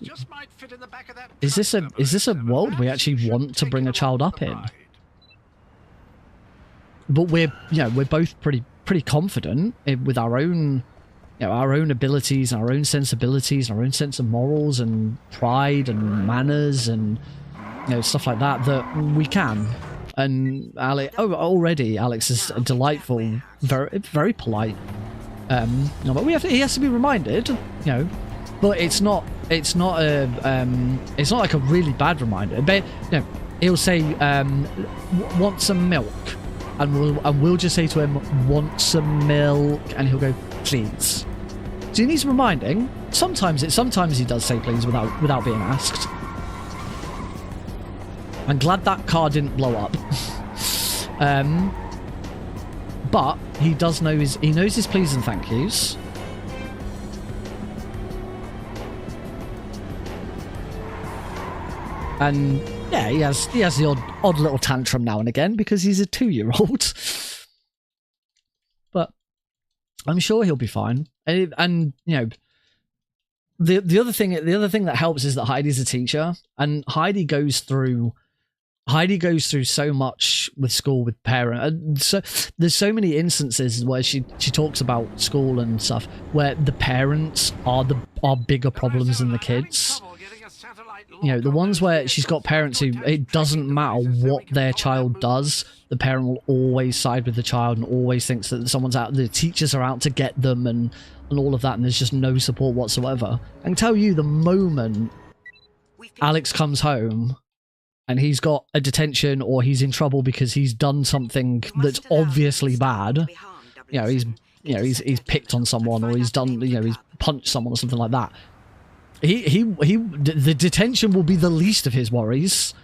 Is this a world we actually want to bring a child up in? But we're both pretty confident with our own, you know, our own abilities, our own sensibilities, our own sense of morals and pride and manners and, you know, stuff like that, that we can. And already Alex is delightful, very polite. But he has to be reminded, you know. But it's not like a really bad reminder. But, you know, he'll say, "Want some milk?" and we'll just say to him, "Want some milk?" and he'll go, "Please." So he needs reminding. Sometimes he does say please without being asked. I'm glad that car didn't blow up. But he does know he knows his please and thank yous. And yeah, he has the odd little tantrum now and again because he's a 2-year-old. But I'm sure he'll be fine. And you know, the other thing that helps is that Heidi's a teacher, and Heidi goes through so much with school, with parents. So there's so many instances where she talks about school and stuff where the parents are bigger problems than the kids. You know, the ones where she's got parents who, it doesn't matter what their child does, the parent will always side with the child and always thinks that the teachers are out to get them and all of that, and there's just no support whatsoever. I can tell you, the moment Alex comes home and he's got a detention or he's in trouble because he's done something that's obviously bad, he's picked on someone, or he's punched someone or something like that, the detention will be the least of his worries.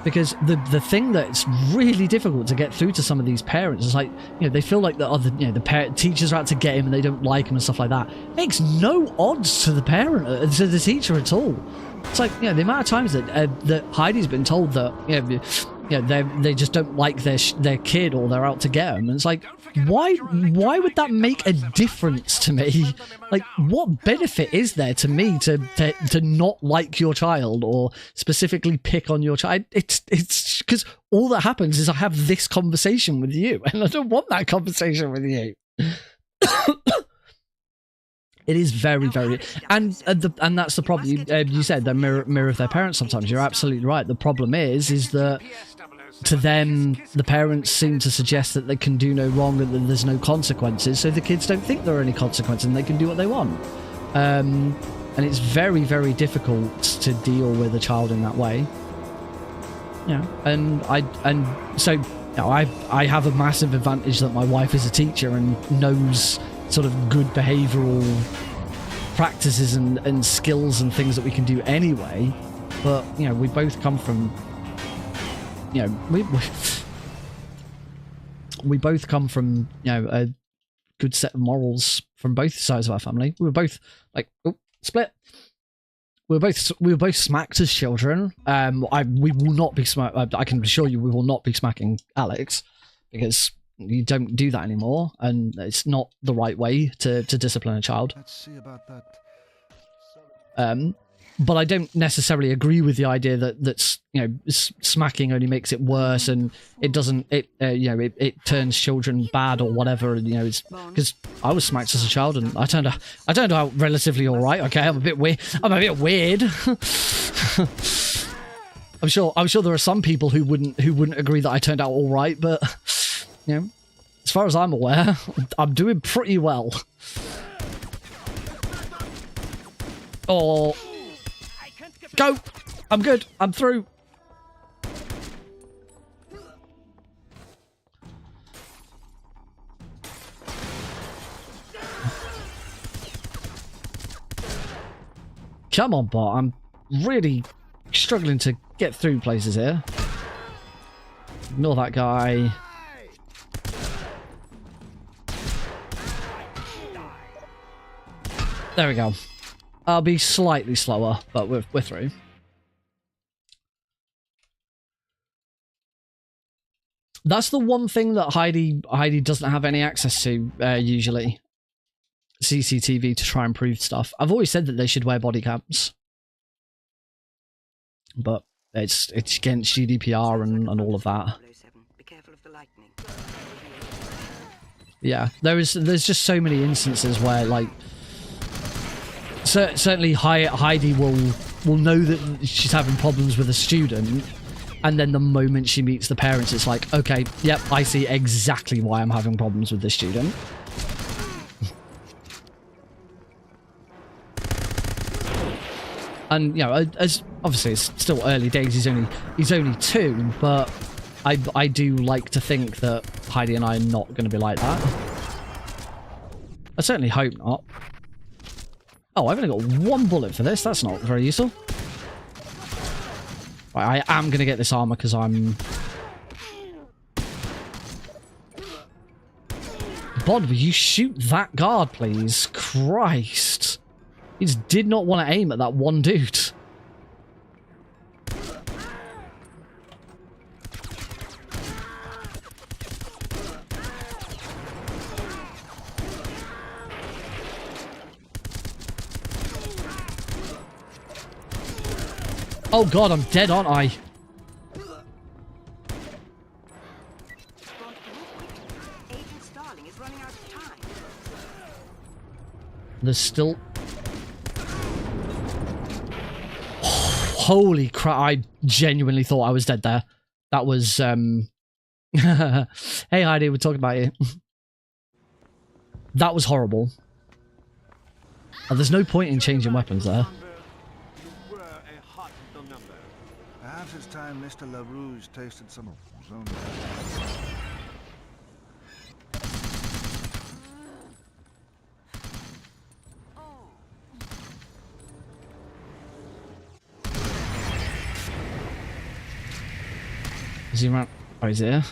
Because the thing that's really difficult to get through to some of these parents is, like, you know, they feel like the teachers are out to get him and they don't like him and stuff like that. It makes no odds to the teacher at all. It's like, you know, the amount of times that Heidi's been told that, you know, they just don't like their kid, or they're out to get him, and it's like, why would that make a difference to me? Like, what benefit is there to me to not like your child or specifically pick on your child? It's because all that happens is I have this conversation with you, and I don't want that conversation with you. It is very, very, and that's the problem. You said they mirror of their parents sometimes. You're absolutely right. The problem is that to them, the parents seem to suggest that they can do no wrong and that there's no consequences, so the kids don't think there are any consequences and they can do what they want. And it's very, very difficult to deal with a child in that way. Yeah, so I have a massive advantage that my wife is a teacher and knows sort of good behavioural practices and skills and things that we can do anyway. But we both come from we both come from a good set of morals from both sides of our family. We were both like split. We were both smacked as children. We will not be smacked. I can assure you, we will not be smacking Alex because you don't do that anymore, and it's not the right way to discipline a child. Let's see about that. But I don't necessarily agree with the idea that smacking only makes it worse, and it doesn't. It turns children bad or whatever. And it's because I was smacked as a child, and I turned out relatively all right. Okay, I'm a bit weird. I'm sure there are some people who wouldn't agree that I turned out all right, but as far as I'm aware, I'm doing pretty well. Oh. Go! I'm good. I'm through. Come on, bot. I'm really struggling to get through places here. Ignore that guy. There we go. I'll be slightly slower, but we're through. That's the one thing that Heidi doesn't have any access to, usually. CCTV to try and prove stuff. I've always said that they should wear body cams. But it's against GDPR and all of that. Yeah, there's just so many instances where, like, certainly Heidi will know that she's having problems with a student, and then the moment she meets the parents, it's like, okay, yep, I see exactly why I'm having problems with this student. And as obviously it's still early days, he's only 2, but I do like to think that Heidi and I are not going to be like that. I certainly hope not. Oh, I've only got 1 bullet for this. That's not very useful. Right, I am going to get this armor because I'm... Bod, will you shoot that guard, please? Christ. He just did not want to aim at that one dude. Oh god, I'm dead, aren't I? There's still... Holy crap, I genuinely thought I was dead there. That was, Hey Heidi, we're talking about you. That was horrible. Oh, there's no point in changing weapons there. Perhaps it's time Mr. LaRouge tasted some of his own. Is he around? Oh, he's here.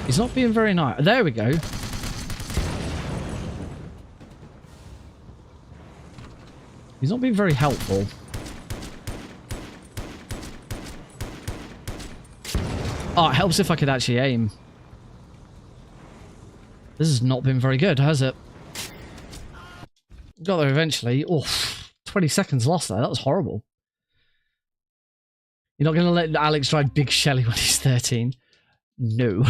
He's not being very nice. There we go. He's not being very helpful. Oh, it helps if I could actually aim. This has not been very good, has it? Got there eventually. Oh, 20 seconds lost there. That was horrible. You're not going to let Alex try Big Shelly when he's 13? No.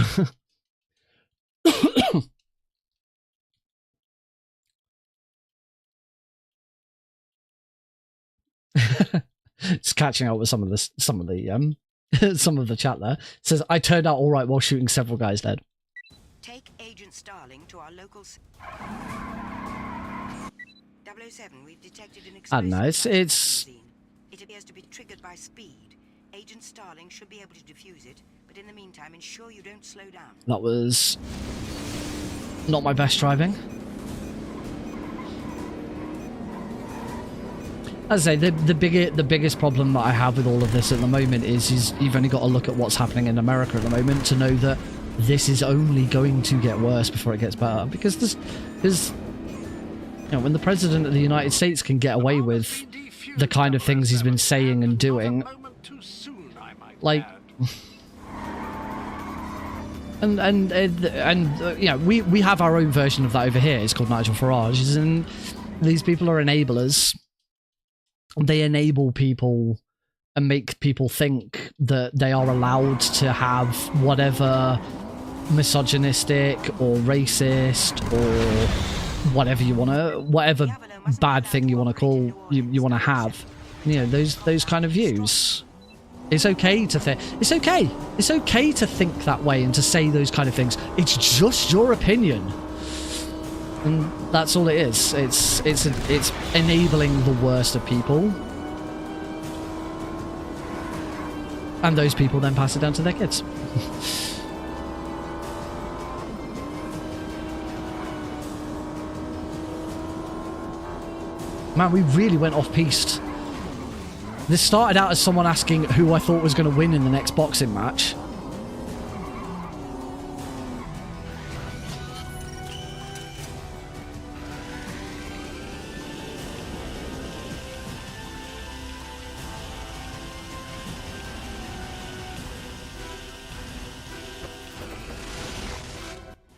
It's catching up with some of the some of the chat there. It says, I turned out all right while shooting several guys dead. Take Agent Starling to our local... 007, we've detected an I don't know, explosive it's... It appears to be triggered by speed. Agent Starling should be able to defuse it, but in the meantime, ensure you don't slow down. That was not my best driving. As I say, the biggest problem that I have with all of this at the moment is you've only got to look at what's happening in America at the moment to know that this is only going to get worse before it gets better. Because there's you know, when the President of the United States can get away with the kind of things he's been saying and doing, like, and you know, we have our own version of that over here. It's called Nigel Farage, and these people are enablers. They enable people and make people think that they are allowed to have whatever misogynistic or racist or whatever bad thing you want to call you want to have, you know, those kind of views. It's okay to think. It's okay to think that way and to say those kind of things. It's just your opinion, and that's all it is. It's enabling the worst of people, and those people then pass it down to their kids. Man, we really went off-piste. This started out as someone asking who I thought was going to win in the next boxing match.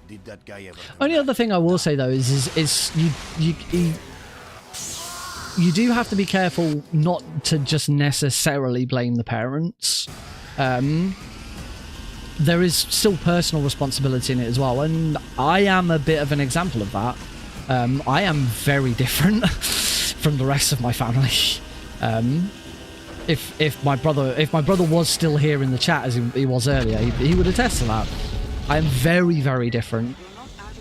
Did that guy ever? Only other thing I will say though is you do have to be careful not to just necessarily blame the parents. There is still personal responsibility in it as well, and I am a bit of an example of that. I am very different from the rest of my family. If my brother was still here in the chat as he was earlier, he would attest to that. I am very, very different.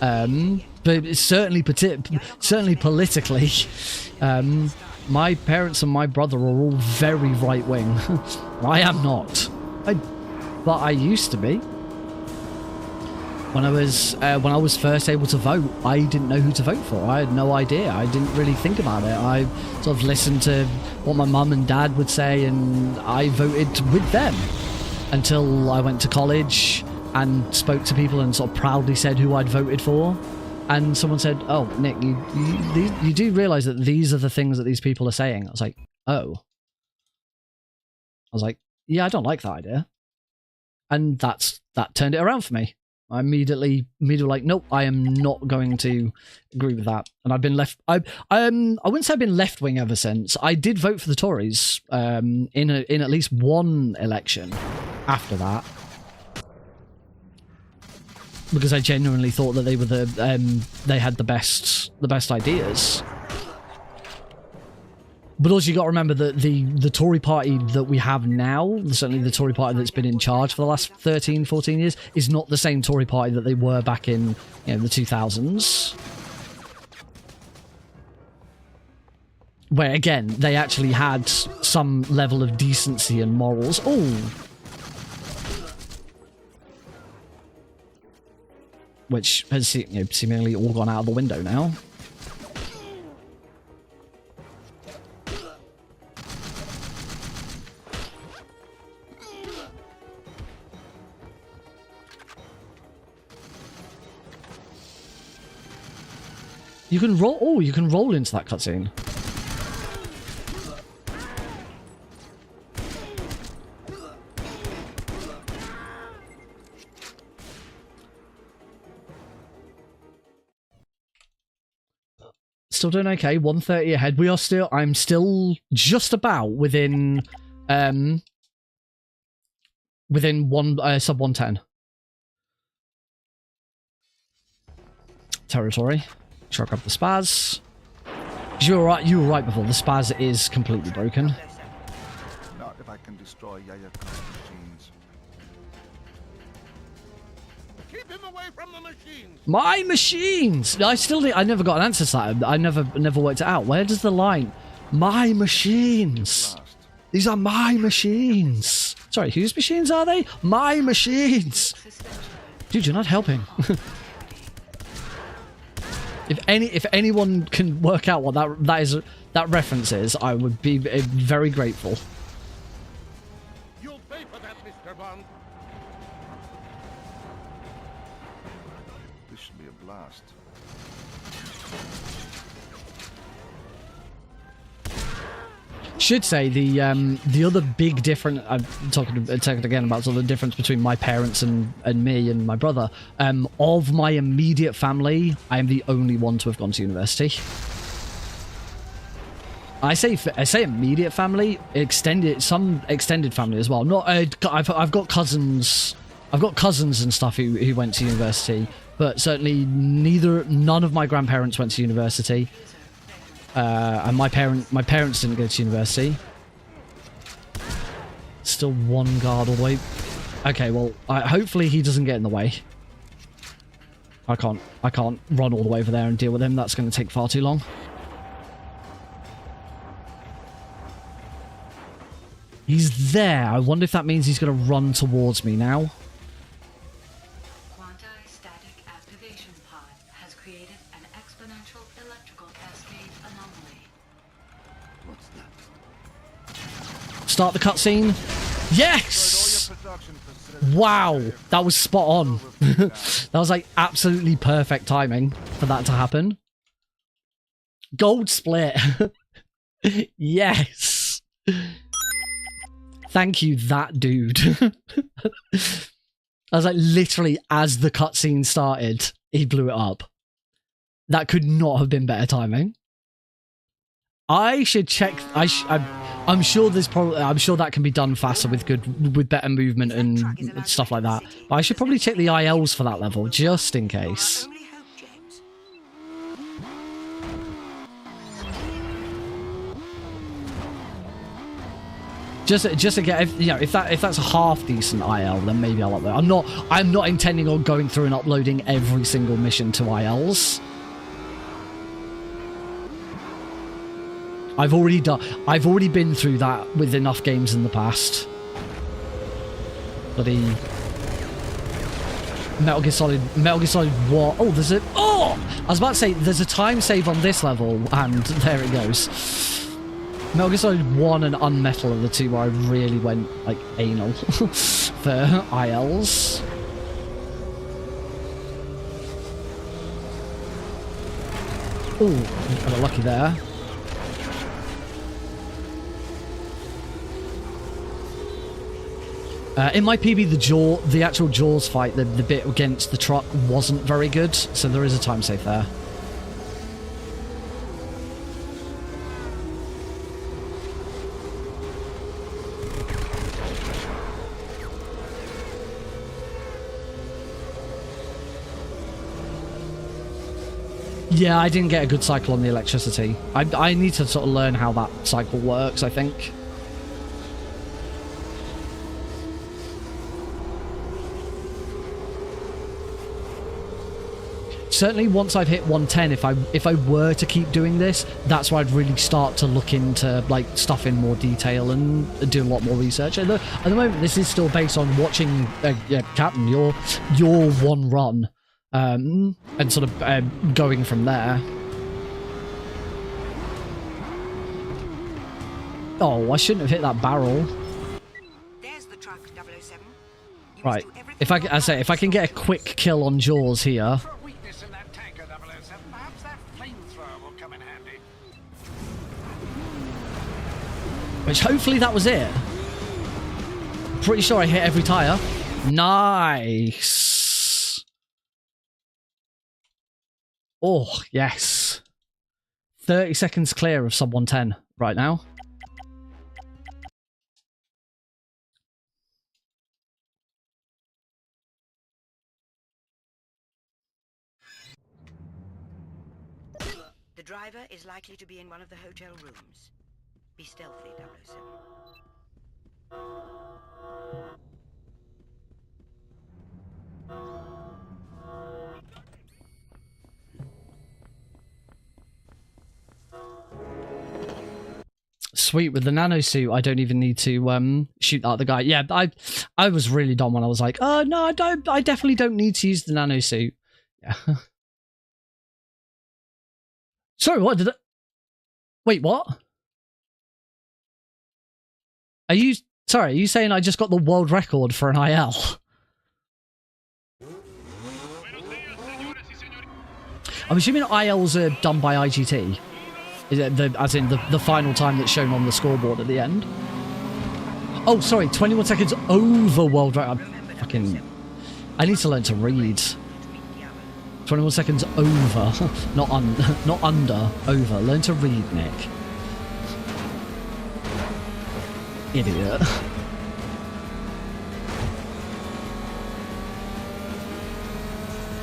But certainly politically, my parents and my brother are all very right-wing. I am not. But I used to be. When I was first able to vote, I didn't know who to vote for. I had no idea. I didn't really think about it. I sort of listened to what my mum and dad would say, and I voted with them until I went to college and spoke to people and sort of proudly said who I'd voted for. And someone said, "Oh, Nick, you do realise that these are the things that these people are saying?" I was like, "Oh." I was like, "Yeah, I don't like that idea." And that turned it around for me. I immediately like, nope, I am not going to agree with that. And I've been left. I wouldn't say I've been left wing ever since. I did vote for the Tories in at least one election after that, because I genuinely thought that they were they had the best ideas. But also you got to remember that the Tory party that we have now, certainly the Tory party that's been in charge for the last 13, 14 years, is not the same Tory party that they were back in, you know, the 2000s. Where, again, they actually had some level of decency and morals. Oh! Which has, you know, seemingly all gone out of the window now. You can roll. Oh, you can roll into that cutscene. Still doing okay. 130 ahead. We are still. I'm still just about within. Within sub 110 territory. Truck up the spaz. You were right. You were right before. The spaz is completely broken. Not if I and destroy Yayakov's machines. Keep him away from the machines. My machines! I never got an answer to that. I never worked it out. Where does the line? My machines. These are my machines. Sorry, whose machines are they? My machines. Dude, you're not helping. If anyone can work out what that reference is, I would be very grateful. You'll pay for that, Mr. Bond. This should be a blast. Should say the other big difference. I'm talking again about sort of the difference between my parents and me and my brother. Of my immediate family, I am the only one to have gone to university. I say immediate family, some extended family as well. Not I've got cousins. I've got cousins and stuff who went to university, but certainly none of my grandparents went to university. And my parents didn't go to university. Still one guard all the way. Okay, well, hopefully he doesn't get in the way. I can't run all the way over there and deal with him. That's going to take far too long. He's there. I wonder if that means he's going to run towards me now. Quanti-static activation pod has created an exponential electrical cascade anomaly. What's that? Start the cutscene. Yes! Wow, that was spot on. That was like absolutely perfect timing for that to happen. Gold split. Yes. Thank you, that dude. I was like, literally, as the cutscene started, he blew it up. That could not have been better timing. I should check. I'm sure there's probably. I'm sure that can be done faster with better movement and stuff like that. But I should probably check the ILs for that level just in case. Just to get, if that's a half decent IL, then maybe I'll upload. I'm not intending on going through and uploading every single mission to ILs. I've already been through that with enough games in the past. Bloody Metal Gear Solid what? Oh, there's a I was about to say there's a time save on this level, and there it goes. Metal Gear Solid 1 and Unmetal are the two where I really went, like, anal for ILs. Oh, I got lucky there. In my PB, the actual Jaws fight, the bit against the truck wasn't very good, so there is a time save there. Yeah, I didn't get a good cycle on the electricity. I need to sort of learn how that cycle works, I think. Certainly once I've hit 110, if I were to keep doing this, that's where I'd really start to look into like stuff in more detail and do a lot more research. At the moment, this is still based on watching Captain, your one run. And sort of going from there. Oh, I shouldn't have hit that barrel. There's the truck, 007. Right. If I can get a quick kill on Jaws here. For a weakness in that tanker, 007, perhaps that flamethrower will come in handy. Which hopefully that was it. Pretty sure I hit every tire. Nice. Oh, yes. 30 seconds clear of sub 110 right now. The driver is likely to be in one of the hotel rooms. Be stealthy, 007. Sweet, with the nano suit, I don't even need to shoot at the guy. Yeah, I was really dumb when I was like, oh no, I definitely don't need to use the nano suit. Yeah. Sorry, what did it? Wait, what? Are you saying I just got the world record for an IL? I'm assuming ILs are done by IGT. Is it as in the final time that's shown on the scoreboard at the end? Oh, sorry, 21 seconds over world record. I need to learn to read. 21 seconds over, not under, over. Learn to read, Nick. Idiot.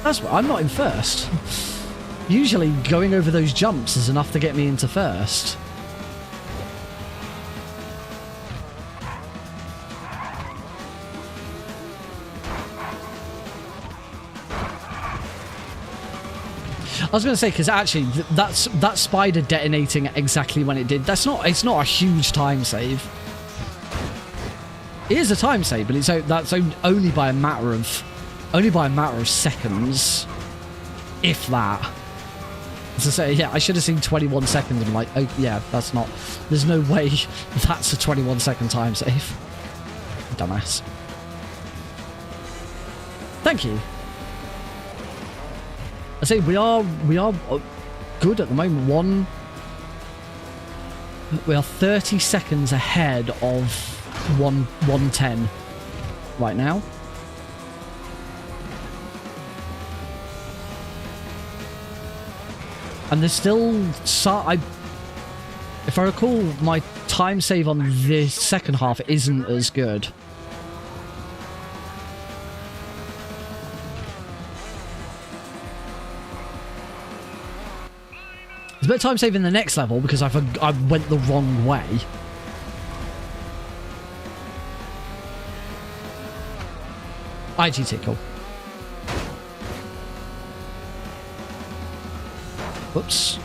That's what, I'm not in first. Usually going over those jumps is enough to get me into first. I was going to say, because actually that spider detonating exactly when it did, it's not a huge time save. It is a time save, but that's only by a matter of seconds, if that. As I say, yeah, I should have seen 21 seconds and I'm like, oh yeah, there's no way that's a 21 second time save. Dumbass. Thank you. I say we are good at the moment. We are 30 seconds ahead of 110 right now. And there's still if I recall, my time save on this second half isn't as good. There's a bit of time save in the next level because I went the wrong way. IGT, cool. Whoops.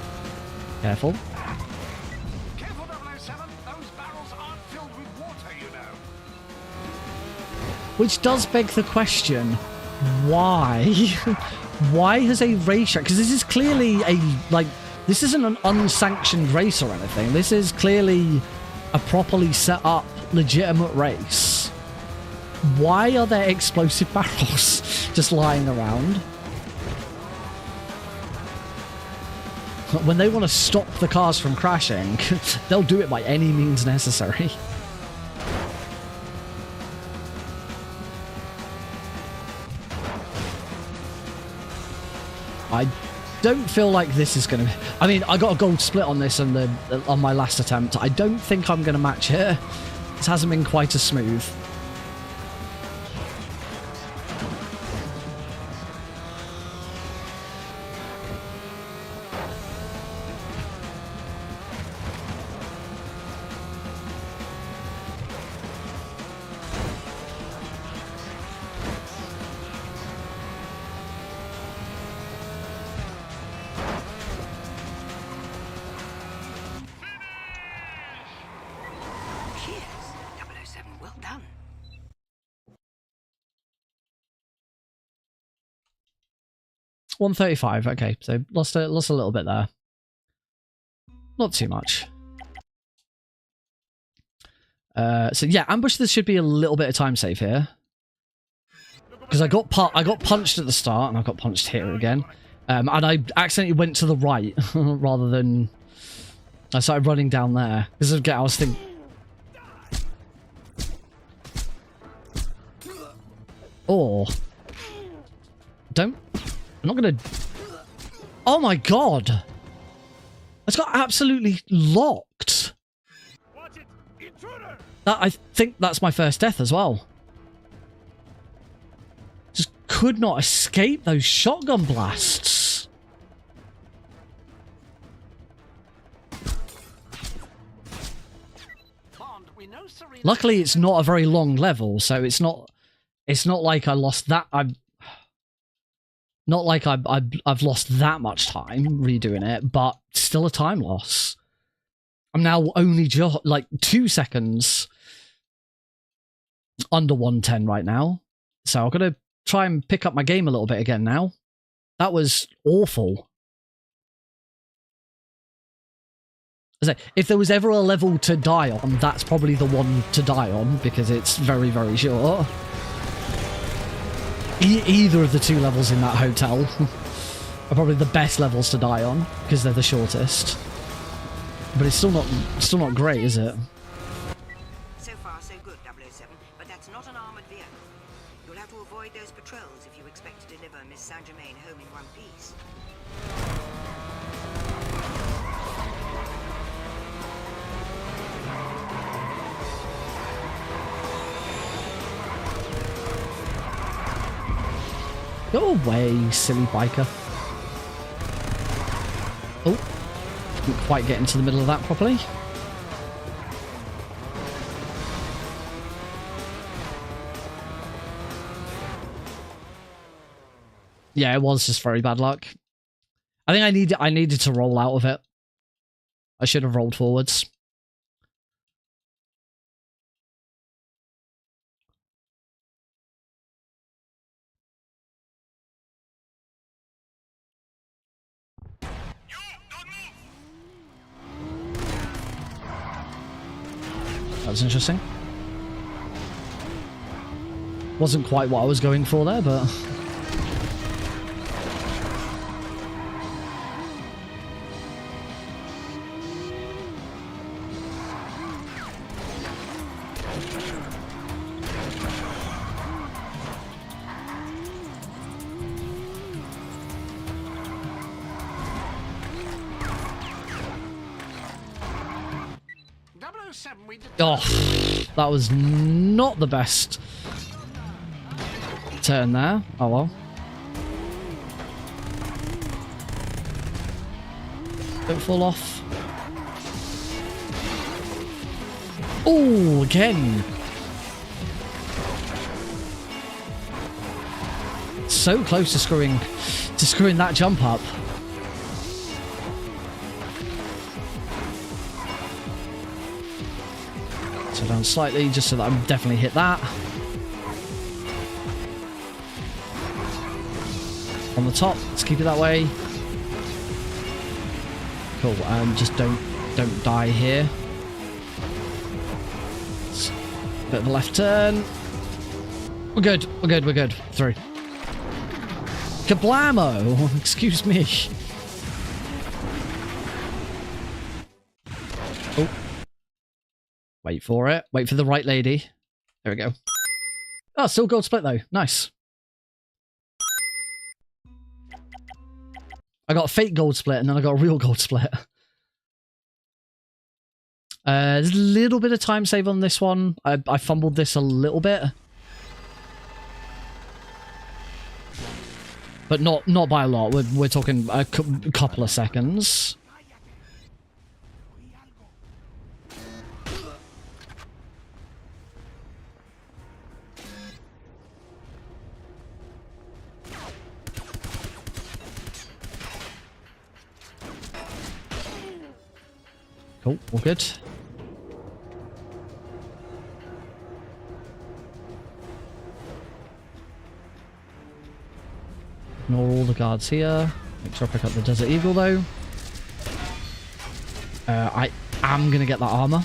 Careful. Careful, 007. Those barrels aren't filled with water, you know. Which does beg the question, why? Why has a race track... Because this is clearly this isn't an unsanctioned race or anything. This is clearly a properly set up, legitimate race. Why are there explosive barrels just lying around? When they want to stop the cars from crashing, they'll do it by any means necessary. I don't feel like this is going to... I mean, I got a gold split on this on my last attempt. I don't think I'm going to match it. This hasn't been quite as smooth. Cheers, 007. Well done. $135. Okay, so lost a little bit there. Not too much. So yeah, ambush. There should be a little bit of time save here because I got punched at the start and I got punched here again, and I accidentally went to the right rather than I started running down there because I was thinking. Or don't. I'm not gonna. Oh my god! It's got absolutely locked. That, I think that's my first death as well. Just could not escape those shotgun blasts. Command We know Serena. Luckily, it's not a very long level, so it's not like I lost that. Not like I've lost that much time redoing it, but still a time loss. I'm now only just like 2 seconds under 110 right now, so I'm gonna try and pick up my game a little bit again now. That was awful. If there was ever a level to die on, that's probably the one to die on, because it's very, very short. Either of the 2 levels in that hotel are probably the best levels to die on, because they're the shortest. But it's still not great, is it? So far, so good, 007, but that's not an armored vehicle. You'll have to avoid those patrols if you expect to deliver Miss Saint-Germain home in one piece. Go away, silly biker. Oh, didn't quite get into the middle of that properly. Yeah, it was just very bad luck. I think I needed to roll out of it. I should have rolled forwards. That was interesting. Wasn't quite what I was going for there, but... Oh, that was not the best turn there. Oh well. Don't fall off. Oh, again. So close to screwing that jump up. So down slightly, just so that I definitely hit that. On the top, let's keep it that way. Cool, just don't die here. Bit of a left turn. We're good, we're good, we're good. Through. Kablamo! Excuse me. Oh. Wait for it. Wait for the right lady. There we go. Oh, still gold split though. Nice. I got a fake gold split and then I got a real gold split. There's a little bit of time save on this one. I fumbled this a little bit. But not by a lot. We're talking a couple of seconds. Cool, all good. Ignore all the guards here. Make sure I pick up the Desert Eagle though. I am gonna get that armor.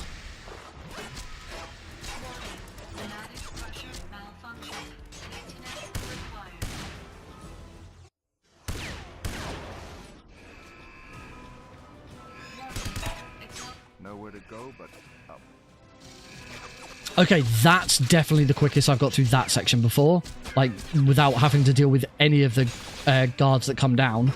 Nowhere to go but up. Okay, that's definitely the quickest I've got through that section before. Like, without having to deal with any of the guards that come down.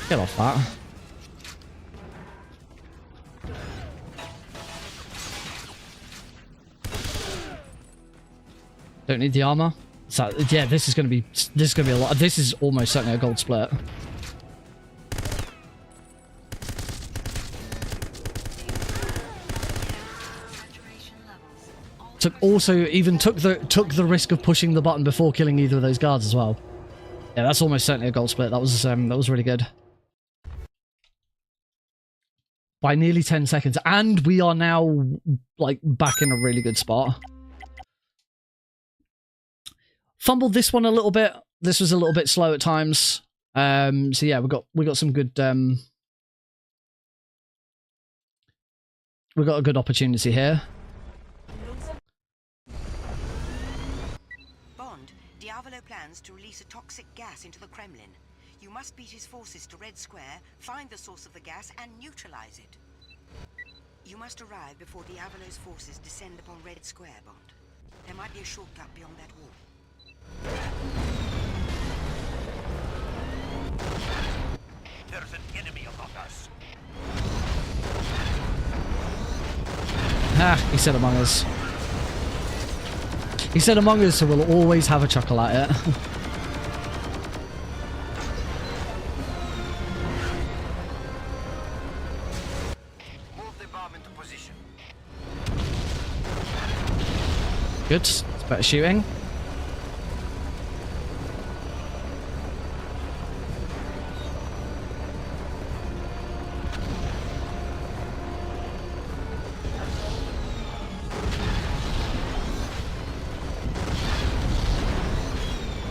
Get off that. Don't need the armor. So yeah, this is gonna be a lot. This is almost certainly a gold split. Took the risk of pushing the button before killing either of those guards as well. Yeah, that's almost certainly a gold split. That was really good. By nearly 10 seconds, and we are now like back in a really good spot. Fumbled this one a little bit. This was a little bit slow at times. So yeah, we got some good we got a good opportunity here. Bond, Diavolo plans to release a toxic gas into the Kremlin. You must beat his forces to Red Square, find the source of the gas, and neutralize it. You must arrive before Diavolo's forces descend upon Red Square, Bond. There might be a shortcut beyond that wall. There's an enemy among us. Ah, he said among us. He said among us, so we'll always have a chuckle at it. Move the bomb into position. Good. It's better shooting.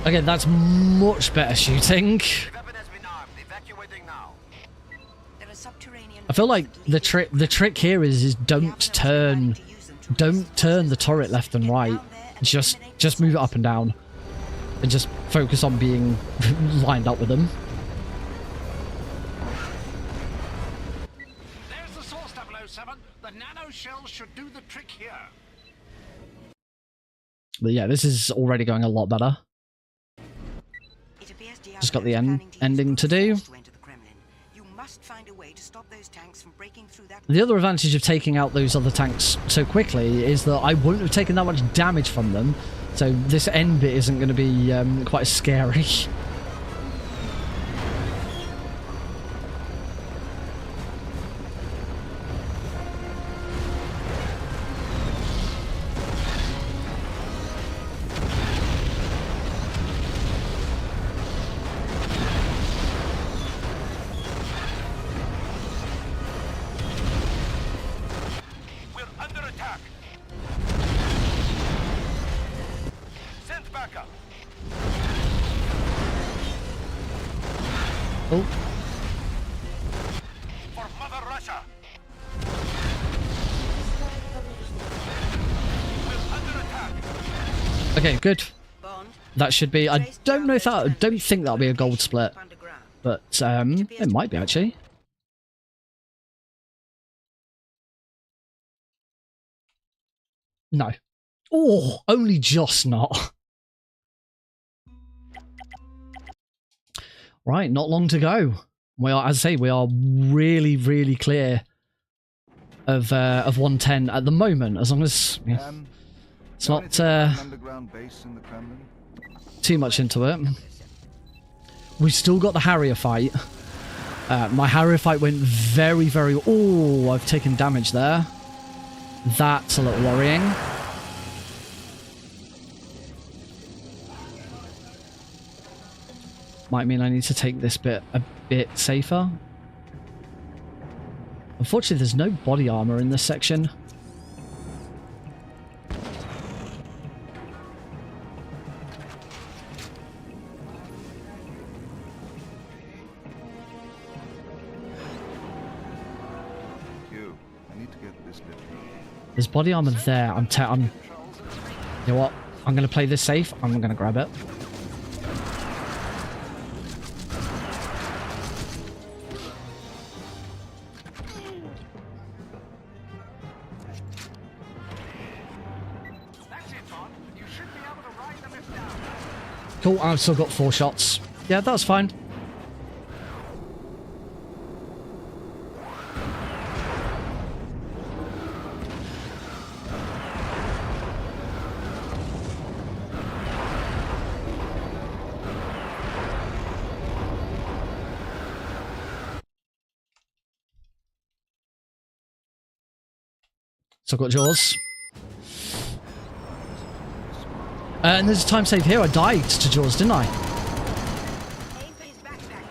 Okay, that's much better shooting. I feel like the trick here is don't turn the turret left and right. Just move it up and down, and just focus on being lined up with them. There's the source, 007. The nano shell should do the trick here. But yeah, this is already going a lot better. Just got the ending to do. The other advantage of taking out those other tanks so quickly is that I wouldn't have taken that much damage from them, so this end bit isn't going to be quite as scary. Oh. For Mother Russia. We're under attack. Okay, good. That should be. I don't know if that. I don't think that'll be a gold split, but it might be actually. No. Oh, only just not. Right, not long to go. We are, as I say, we are really, really clear of 110 at the moment. As long as it's not too much into it. We've still got the Harrier fight. My Harrier fight went very, very. Oh, I've taken damage there. That's a little worrying. Might mean I need to take this bit a bit safer. Unfortunately, there's no body armor in this section. I need to get this bit. There's body armor there. You know what? I'm going to play this safe. I'm going to grab it. Cool, I've still got 4 shots. Yeah, that's fine. So I've got Jaws. And there's a time save here. I died to Jaws, didn't I? Aim for his backpack,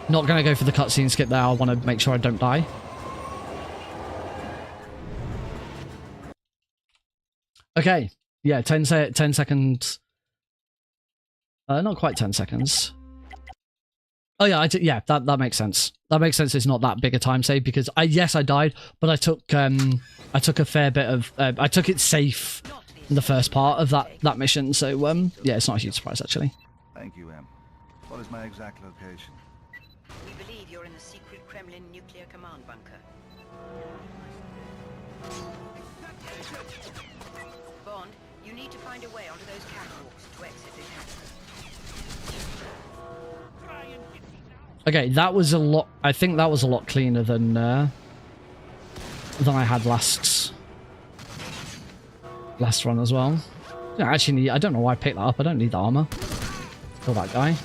007. Not going to go for the cutscene skip there. I want to make sure I don't die. Okay. Yeah, 10 seconds. Not quite 10 seconds. Oh yeah, yeah, that makes sense. That makes sense. It's not that big a time save because yes, I died, but I took a fair bit of I took it safe in the first part of that mission. So yeah, it's not a huge surprise actually. Thank you, Em. What is my exact location? We believe you're in the secret Kremlin nuclear command bunker. Bond, you need to find a way onto those catwalks to exit this hatch. Okay, that was a lot. I think that was a lot cleaner than I had last run as well. Yeah, actually, I don't know why I picked that up. I don't need the armor. Kill that guy.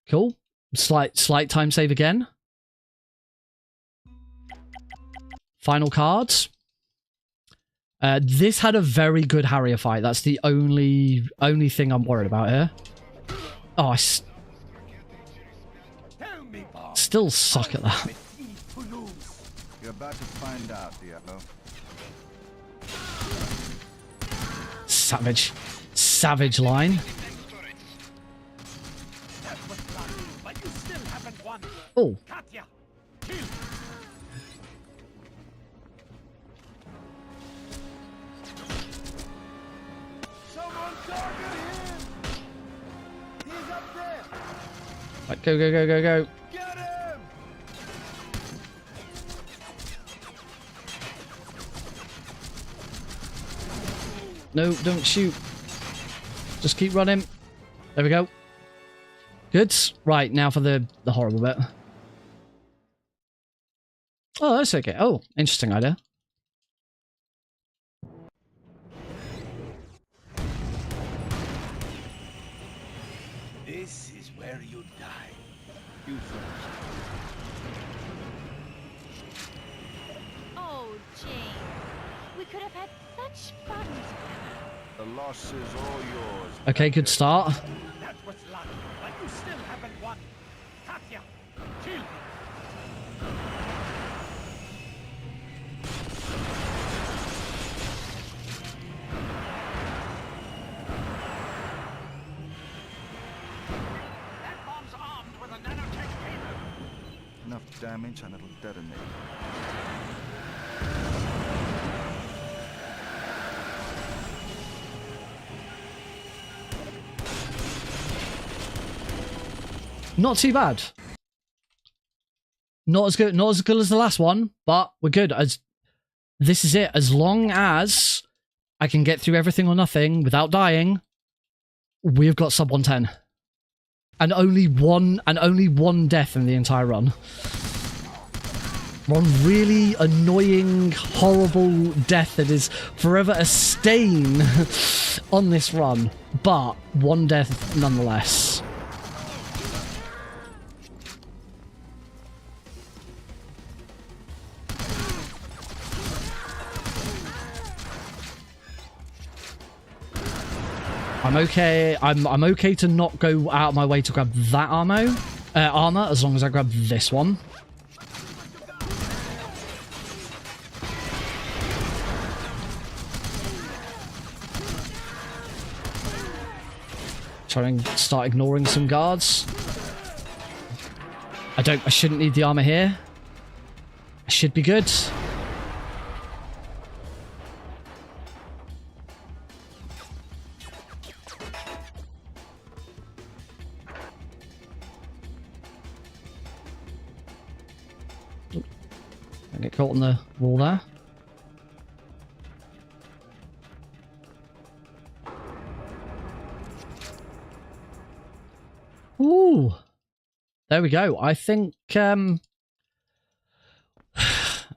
Cool. Slight time save again. Final cards. This had a very good Harrier fight. That's the only thing I'm worried about here. Oh, I still suck at that. You're about to find out, Diablo. Savage. Savage line. Oh. Right, go, go, go, go, go. Get him! No, don't shoot. Just keep running. There we go. Good. Right, now for the horrible bit. Oh, that's okay. Oh, interesting idea. This is where you die. You first. Oh, Jane. We could have had such fun together. The loss is all yours. Okay, good start. That was luck, but you still haven't won. Katya, kill. That bomb's armed with a nanotech payload. Enough damage and it'll detonate. Not too bad. Not as good as the last one, but we're good. As this is it. As long as I can get through everything or nothing without dying, we've got sub 110. And only one death in the entire run. One really annoying, horrible death that is forever a stain on this run, but one death nonetheless. I'm okay. I'm okay to not go out of my way to grab that armor as long as I grab this one. Try and start ignoring some guards. I shouldn't need the armor here. I should be good. Don't get caught on the wall there. Ooh. There we go. I think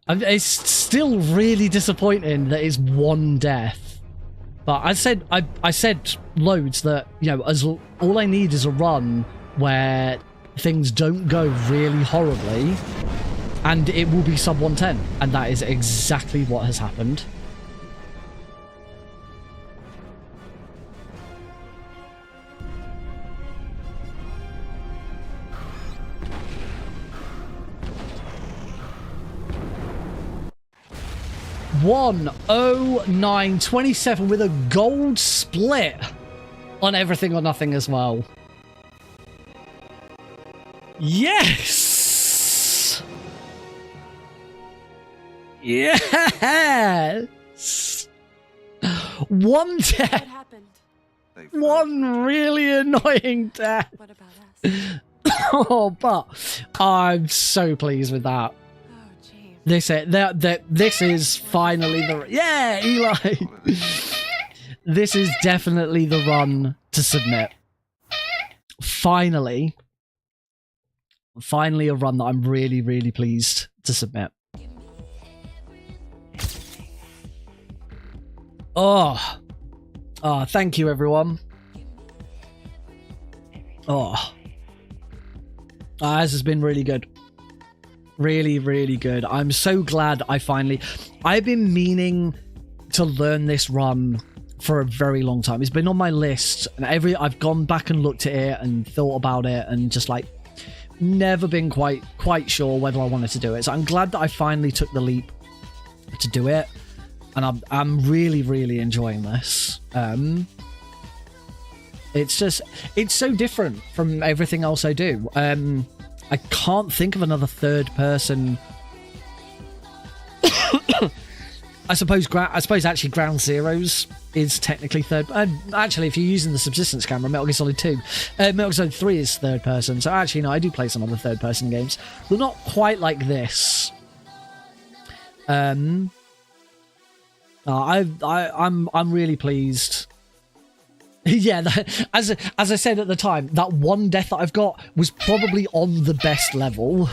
it's still really disappointing that it's one death. But I said loads that, you know, all I need is a run where things don't go really horribly and it will be sub 110, and that is exactly what has happened. $109.27 with a gold split on everything or nothing as well. Yes! Yes! One death. What happened? One really annoying death. What about us? Oh, but I'm so pleased with that. This is finally the... Yeah, Eli! This is definitely the run to submit. Finally. Finally a run that I'm really, really pleased to submit. Oh. Oh, thank you, everyone. Oh. This has been really good. Really, really good. I'm so glad I've been meaning to learn this run for a very long time. It's been on my list, and I've gone back and looked at it and thought about it, and just like never been quite sure whether I wanted to do it. So I'm glad that I finally took the leap to do it, and I'm really, really enjoying this. It's so different from everything else I do. I can't think of another third person. I suppose actually Ground Zeroes is technically third. Actually, if you're using the subsistence camera, Metal Gear Solid 2, Metal Gear Solid 3 is third person. So actually, no, I do play some other third person games. They're not quite like this. I'm really pleased. Yeah, as I said at the time, that one death that I've got was probably on the best level.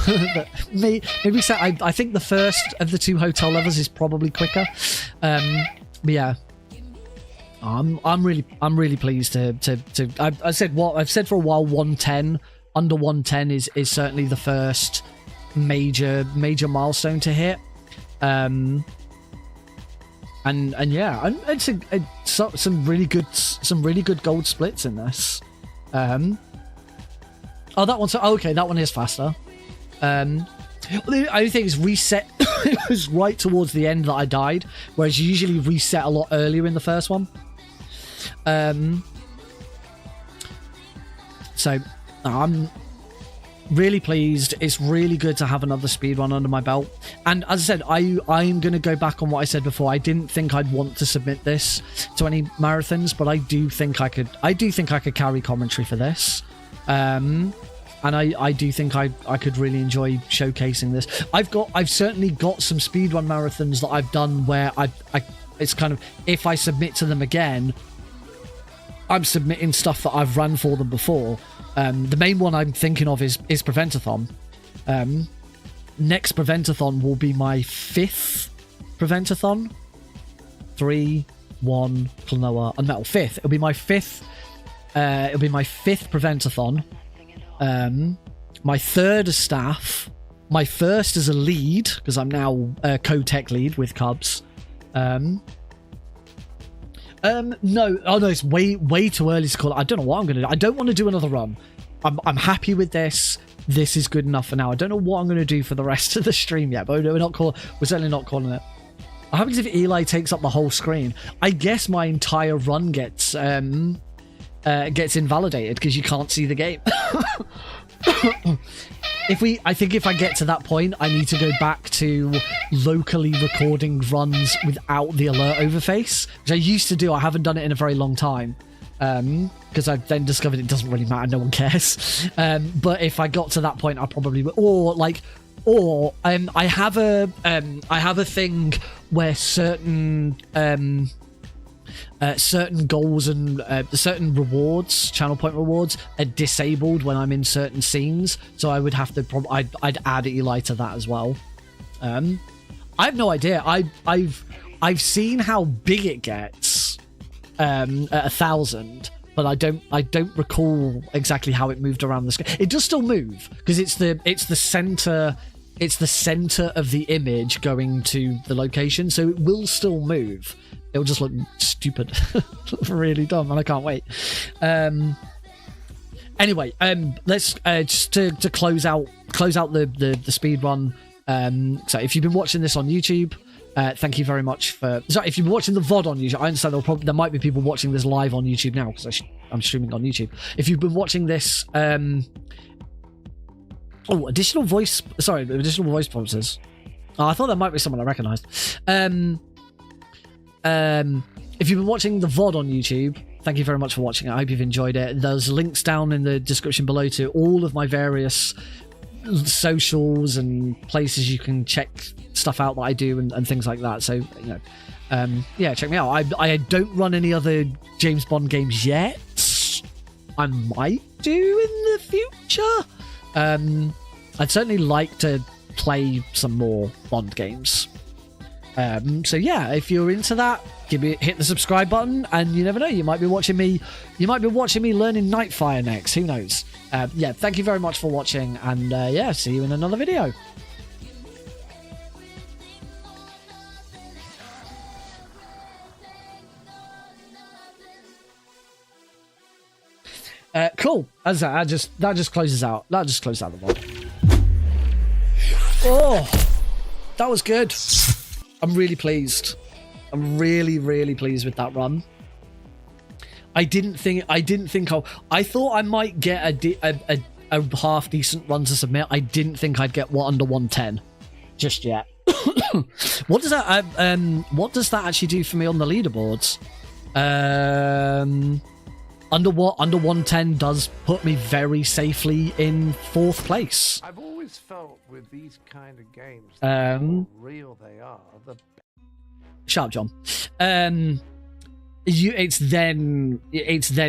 Maybe I think the first of the two hotel levels is probably quicker. But yeah, I'm really pleased to I've said for a while 110 under 110 is certainly the first major milestone to hit. And yeah, and it's some really good gold splits in this. Oh, that one's okay. That one is faster. The only thing is reset. It was right towards the end that I died, whereas you usually reset a lot earlier in the first one. So I'm really pleased. It's really good to have another speedrun under my belt. And as I said, I'm going to go back on what I said before. I didn't think I'd want to submit this to any marathons, but I do think I could carry commentary for this. And I do think I could really enjoy showcasing this. I've certainly got some speedrun marathons that I've done where it's kind of, if I submit to them again, I'm submitting stuff that I've run for them before. The main one I'm thinking of is Preventathon. Next Preventathon will be my 5th Preventathon. 3, 1, Klonoa, and Metal 5th. It'll be my 5th. It'll be my 5th Preventathon. My 3rd as staff. My 1st as a lead, because I'm now co-tech lead with Cubs. No, it's way too early to call it. I don't know what I'm gonna do. I don't want to do another run. I'm happy with this. This is good enough for now. I don't know what I'm gonna do for the rest of the stream yet, but we're certainly not calling it. What happens if Eli takes up the whole screen? I guess my entire run gets invalidated because you can't see the game. I think if I get to that point, I need to go back to locally recording runs without the alert overface, which I used to do. I haven't done it in a very long time, because I've then discovered it doesn't really matter. No one cares. But if I got to that point, I probably would. Or like I have a thing where certain goals and certain rewards, channel point rewards, are disabled when I'm in certain scenes. So I would have to I'd add Eli to that as well. I have no idea. I've seen how big it gets at 1,000, but I don't recall exactly how it moved around the screen. It does still move because it's the center of the image going to the location, so it will still move. It'll just look stupid, really dumb, and I can't wait. Anyway, let's just to close out the speed run. So if you've been watching this on YouTube, thank you very much for. Sorry, if you've been watching the VOD on YouTube, I understand there might be people watching this live on YouTube now because I'm streaming on YouTube. If you've been watching this, additional voice sponsors. Oh, I thought that might be someone I recognised. If you've been watching the VOD on YouTube, thank you very much for watching it. I hope you've enjoyed it. There's links down in the description below to all of my various socials and places you can check stuff out that I do and things like that. So, yeah, check me out. I don't run any other James Bond games yet. I might do in the future. I'd certainly like to play some more Bond games. So yeah, if you're into that, hit the subscribe button, and you never know, you might be watching me learning Nightfire next. Who knows? Yeah, thank you very much for watching, and yeah, see you in another video. Cool. As that just closes out. That just closes out the VOD. Oh, that was good. I'm really pleased. I'm really pleased with that run. I thought I might get a half decent run to submit. I didn't think I'd get under 110 just yet. What does that actually do for me on the leaderboards? Under 110 does put me very safely in 4th place. I've always felt with these kind of games, the more real they are, the shut up, John. It's then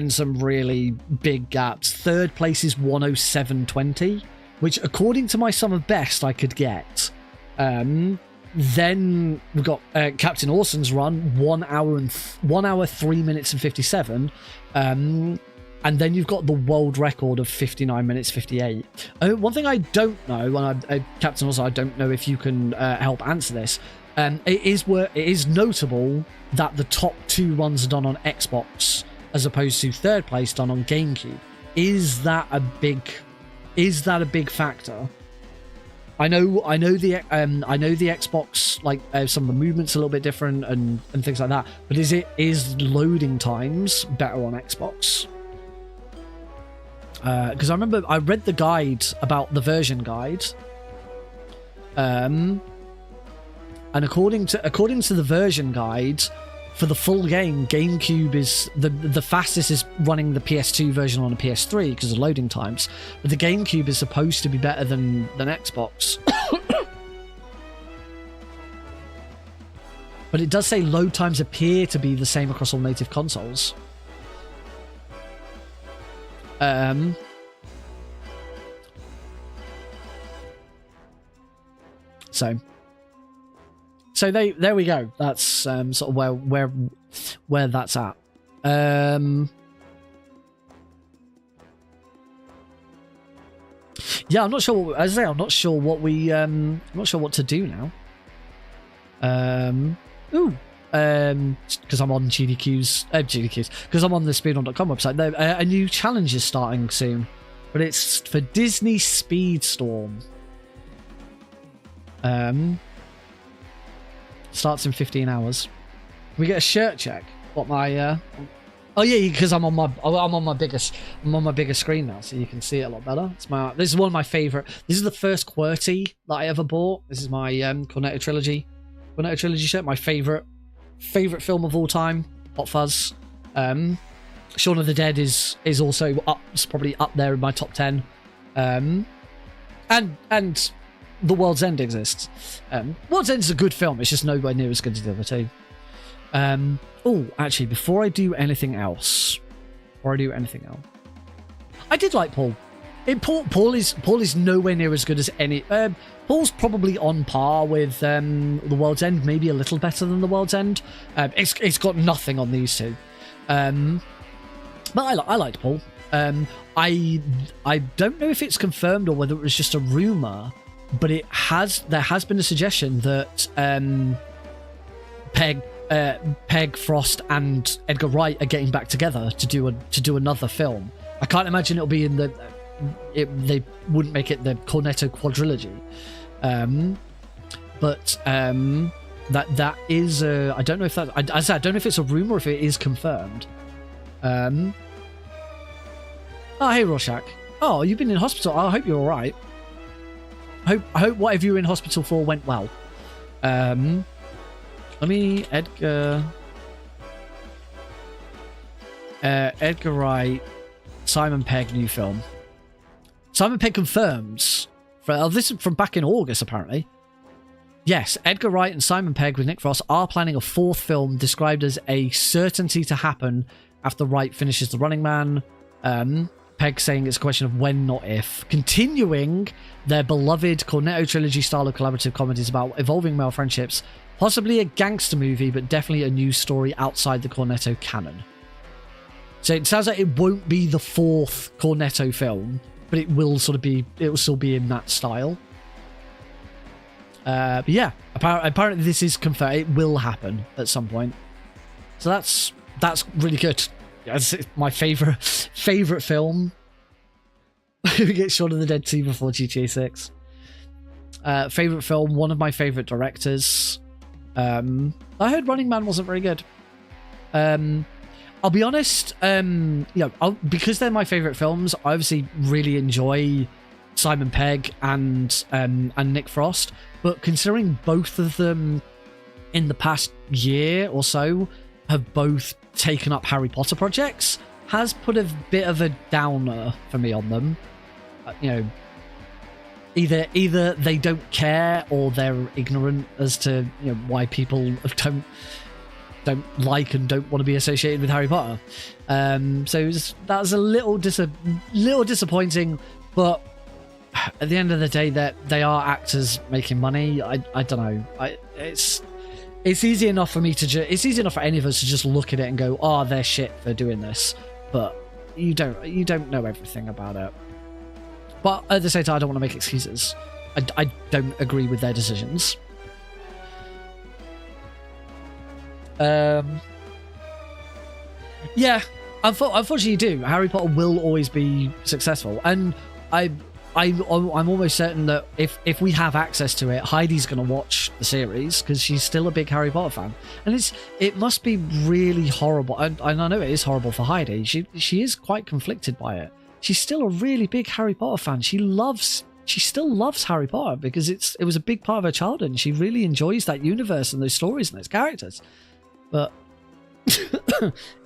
some really big gaps. 3rd place is 107.20, which according to my sum of best I could get. Then we've got Captain Orson's run, 1 hour 3 minutes and 57. And then you've got the world record of 59 minutes 58. One thing I don't know, and Captain Orson, I don't know if you can help answer this. It is notable that the top 2 runs are done on Xbox as opposed to 3rd place done on GameCube. Is that a big factor? I know the Xbox, like some of the movements a little bit different and things like that. But is loading times better on Xbox? Because I remember I read the guide about the version guide, and according to the version guide for the full game, GameCube is the fastest is running the PS2 version on a PS3 because of loading times, but the GameCube is supposed to be better than Xbox. But it does say load times appear to be the same across all native consoles. So there we go. That's sort of where that's at. Yeah, I'm not sure. As I say, I'm not sure what to do now. Because I'm on GDQ's, because I'm on the Speedrun.com website. A new challenge is starting soon, but it's for Disney Speedstorm. Starts in 15 hours. We get a shirt check. What my? Oh yeah, because I'm on my biggest screen now, so you can see it a lot better. This is one of my favorite. This is the first QWERTY that I ever bought. This is my Cornetto Trilogy shirt. My favorite film of all time. Hot Fuzz. Shaun of the Dead is also up. It's probably up there in my top 10. And The World's End exists. World's End is a good film. It's just nowhere near as good as the other two. Oh, actually, before I do anything else, I did like Paul. Paul is nowhere near as good as any. Paul's probably on par with The World's End, maybe a little better than The World's End. It's got nothing on these two. But I liked Paul. I don't know if it's confirmed or whether it was just a rumor, but there has been a suggestion that Peg, Frost, and Edgar Wright are getting back together to do another film. I can't imagine it'll be in they wouldn't make it the Cornetto quadrilogy, but that is I don't know if that I don't know if it's a rumor or if it is confirmed. Oh, hey Rorschach. Oh, you've been in hospital. I hope you're all right. I hope whatever you were in hospital for went well. Let me Edgar Wright, Simon Pegg new film. Simon Pegg confirms. This is from back in August, apparently. Yes, Edgar Wright and Simon Pegg with Nick Frost are planning a fourth film described as a certainty to happen after Wright finishes The Running Man. Pegg saying it's a question of when, not if. Continuing their beloved Cornetto trilogy style of collaborative comedies about evolving male friendships. Possibly a gangster movie, but definitely a new story outside the Cornetto canon. So it sounds like it won't be the fourth Cornetto film, but it will still be in that style. But yeah, apparently this is confirmed. It will happen at some point. So that's really good. It's my favorite film. We get Shaun of the Dead 2 before GTA 6. Favorite film, one of my favorite directors. I heard Running Man wasn't very good. I'll be honest, because they're my favorite films, I obviously really enjoy Simon Pegg and Nick Frost, but considering both of them in the past year or so have both taken up Harry Potter projects, has put a bit of a downer for me on them. Either they don't care or they're ignorant as to why people don't like and don't want to be associated with Harry Potter. So that's a little disappointing, but at the end of the day, that they are actors making money. I don't know. It's easy enough for me to it's easy enough for any of us to just look at it and go, "Oh, they're shit for doing this," but you don't know everything about it. But at the same time, I don't want to make excuses. I don't agree with their decisions. Yeah, unfortunately you do. Harry Potter will always be successful, and I'm almost certain that if we have access to it, Heidi's going to watch the series because she's still a big Harry Potter fan, and it must be really horrible. And I know it is horrible for Heidi. She is quite conflicted by it. She's still a really big Harry Potter fan. She still loves Harry Potter because it was a big part of her childhood, and she really enjoys that universe and those stories and those characters. But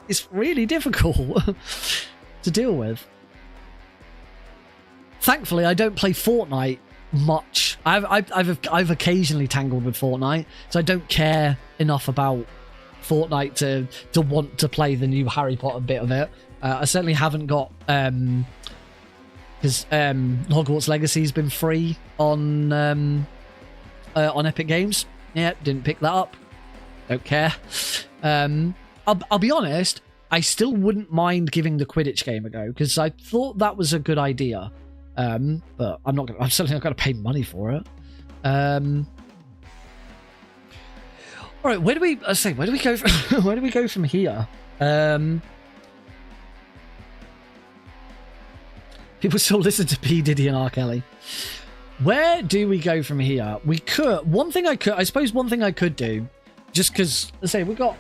it's really difficult to deal with. Thankfully, I don't play Fortnite much. I've occasionally tangled with Fortnite, so I don't care enough about Fortnite to want to play the new Harry Potter bit of it. I certainly haven't got because Hogwarts Legacy's been free on Epic Games. Yeah, didn't pick that up. Don't care. I'll be honest. I still wouldn't mind giving the Quidditch game a go because I thought that was a good idea. But I'm certainly not going to pay money for it. All right, where do we go? Where do we go from here? People still listen to P Diddy and R Kelly. Where do we go from here? I suppose one thing I could do, just because let's say we got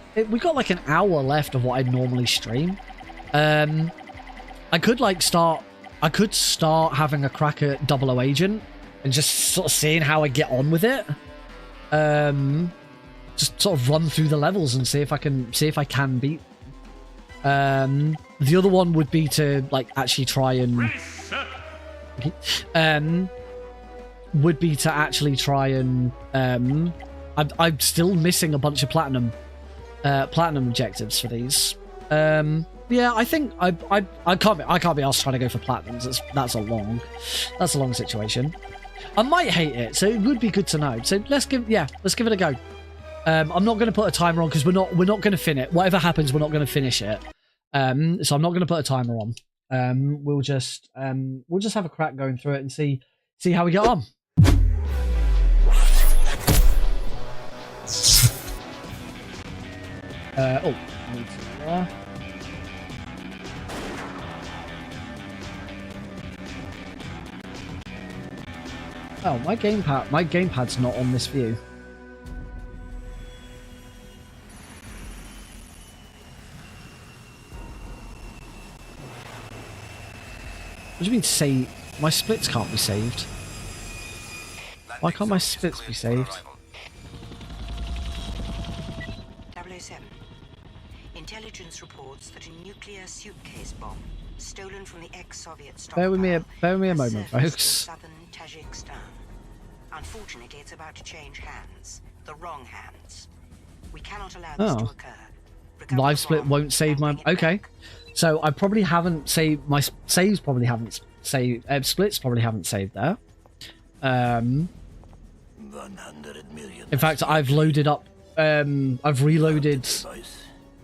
like an hour left of what I'd normally stream. I could start having a crack at 00 Agent and just sort of seeing how I get on with it. Just sort of run through the levels and see if I can beat. The other one would be to like actually try and would be to actually try and I'm still missing a bunch of platinum objectives for these. Yeah, I think I can't be asked trying to go for platinums. That's a long situation. I might hate it, so it would be good to know. So let's give it a go. I'm not going to put a timer on because we're not going to finish it. Whatever happens, we're not going to finish it. So I'm not going to put a timer on. We'll just have a crack going through it and see how we get on. Oh, my gamepad's not on this view. What do you mean save? My splits can't be saved. Why can't my splits be saved? 007. Intelligence reports that a nuclear suitcase bomb stolen from the ex-Soviet stockpile. Bear with me a moment, folks. Southern Tajikistan. Unfortunately, it's about to change hands. The wrong hands. We cannot allow this to occur. LiveSplit won't save my... Okay. So I probably haven't saved... My saves probably haven't saved... splits probably haven't saved there. 100 million. In fact, I've loaded up... I've reloaded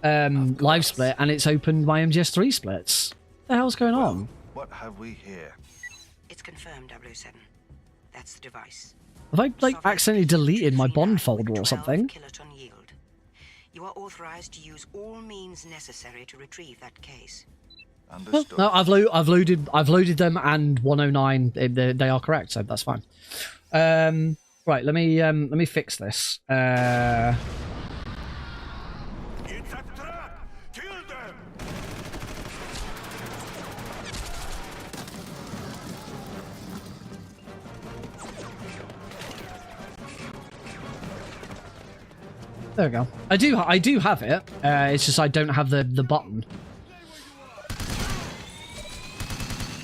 LiveSplit and it's opened my MGS3 splits. What the hell's going on? What have we here? It's confirmed, 007. That's the device. Have I, like, accidentally deleted my Bond folder or something? Kiloton yield. You are authorized to use all means necessary to retrieve that case. Understood. No, I've loaded them, and 109 they are correct, so that's fine. Right, let me fix this. It's a trap! Kill them! There we go. I do have it. It's just I don't have the button.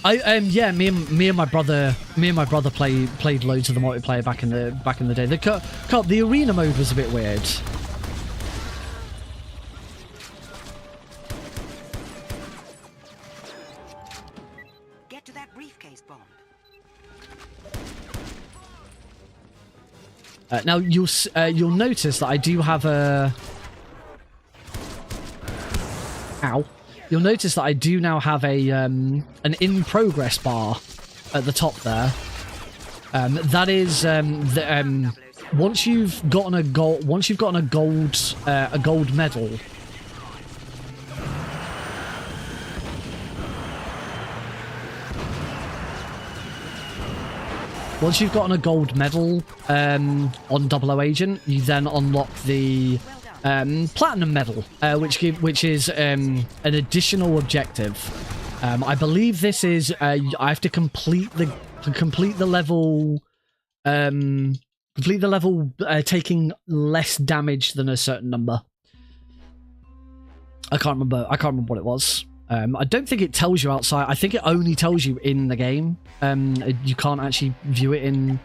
Yeah, me and my brother played loads of the multiplayer back in the day. The arena mode was a bit weird. Get to that briefcase bomb. Now you'll notice that I do have a... Ow. You'll notice that I do now have a an in-progress bar at the top there. That is once you've gotten a gold medal. Once you've gotten a gold medal on 00 Agent, you then unlock the platinum medal, which is an additional objective. I believe this is I have to complete the level taking less damage than a certain number. I can't remember what it was. I don't think it tells you outside. I think it only tells you in the game. You can't actually view it in...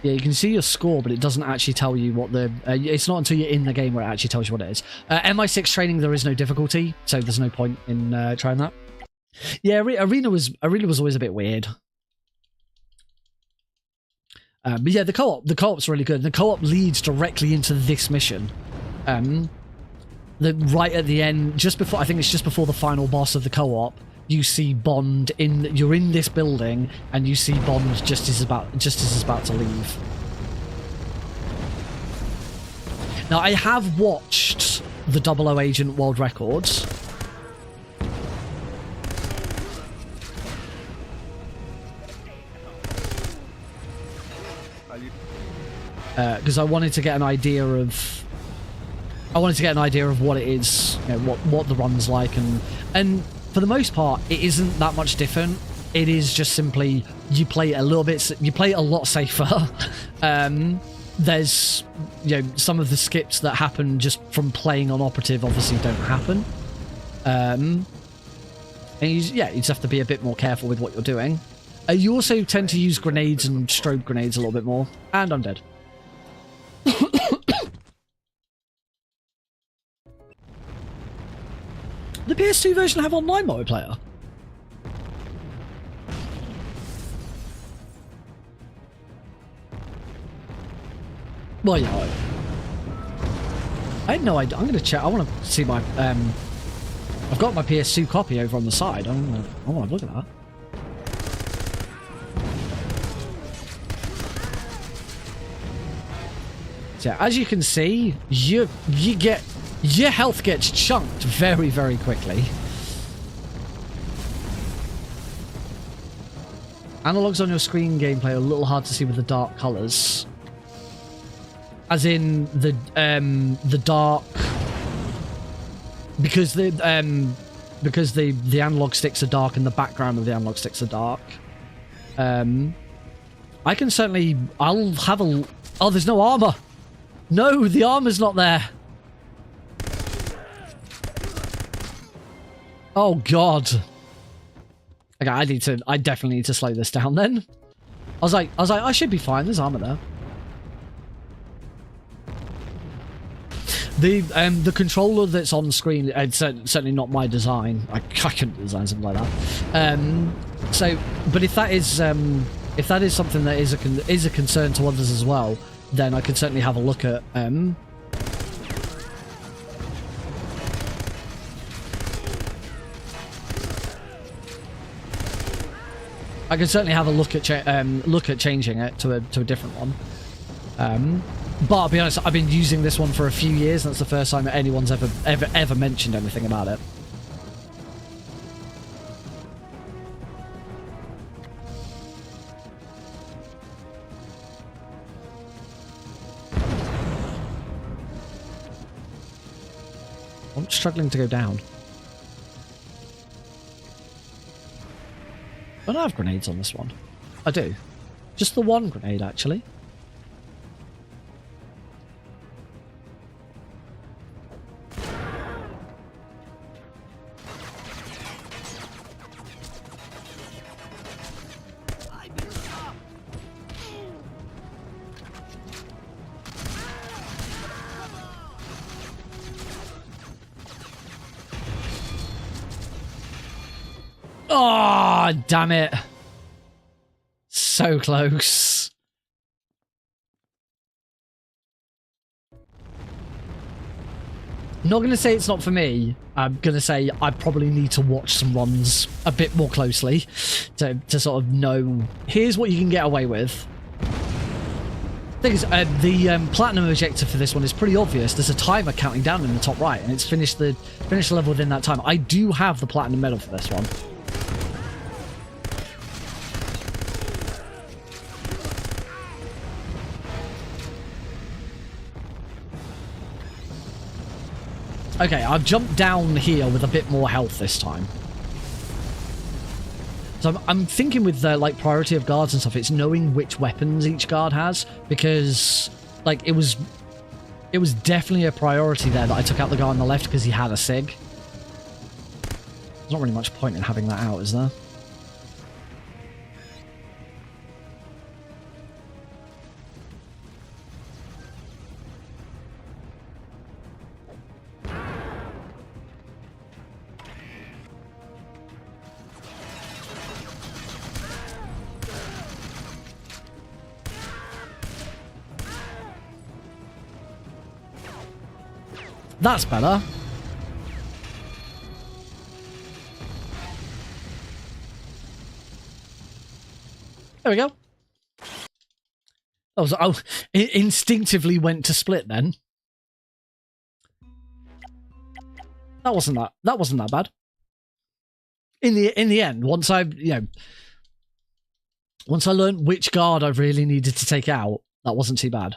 Yeah, you can see your score, but it doesn't actually tell you what the... it's not until you're in the game where it actually tells you what it is. MI6 training, there is no difficulty, so there's no point in trying that. Yeah, Arena was always a bit weird. But yeah, the co-op's really good. The co-op leads directly into this mission. Right at the end, I think it's just before the final boss of the co-op, you see Bond you're in this building and you see Bond just as it's about to leave. Now I have watched the 00 Agent World Records. Because I wanted to get an idea of what it is, you know, what the run's like, and for the most part, it isn't that much different. It is just simply you play it a lot safer. There's, you know, some of the skips that happen just from playing on operative obviously don't happen. And you just have to be a bit more careful with what you're doing. You also tend to use grenades and strobe grenades a little bit more. And I'm dead. The PS2 version have online multiplayer? Well, yeah. I had no idea. I'm going to check. I want to see my... I've got my PS2 copy over on the side. I want to look at that. So as you can see, your health gets chunked very, very quickly. Analogs on your screen gameplay are a little hard to see with the dark colors. As in the dark, because the analog sticks are dark and the background of the analog sticks are dark. I can certainly. I'll have a. Oh, there's no armor. No, the armor's not there. Oh God. Okay, I definitely need to slow this down then. I was like, I should be fine. There's armor there. The controller that's on screen, it's certainly not my design. I couldn't design something like that. So, but if that is something that is a concern to others as well, then I could certainly have a look at. I could certainly have a look at changing it to a different one. But I'll be honest, I've been using this one for a few years, and that's the first time that anyone's ever mentioned anything about it. I'm struggling to go down. I don't have grenades on this one. I do. Just the one grenade, actually. Oh, damn it. So close. I'm not going to say it's not for me. I'm going to say I probably need to watch some runs a bit more closely to sort of know, here's what you can get away with. The thing is, the platinum objective for this one is pretty obvious. There's a timer counting down in the top right, and it's finish the level within that time. I do have the platinum medal for this one. Okay, I've jumped down here with a bit more health this time. So I'm thinking with the like priority of guards and stuff, it's knowing which weapons each guard has, because like it was definitely a priority there that I took out the guy on the left because he had a SIG. There's not really much point in having that out, is there? That's better. There we go. I instinctively went to split then. That wasn't that bad. In the end, once I learned which guard I really needed to take out, that wasn't too bad.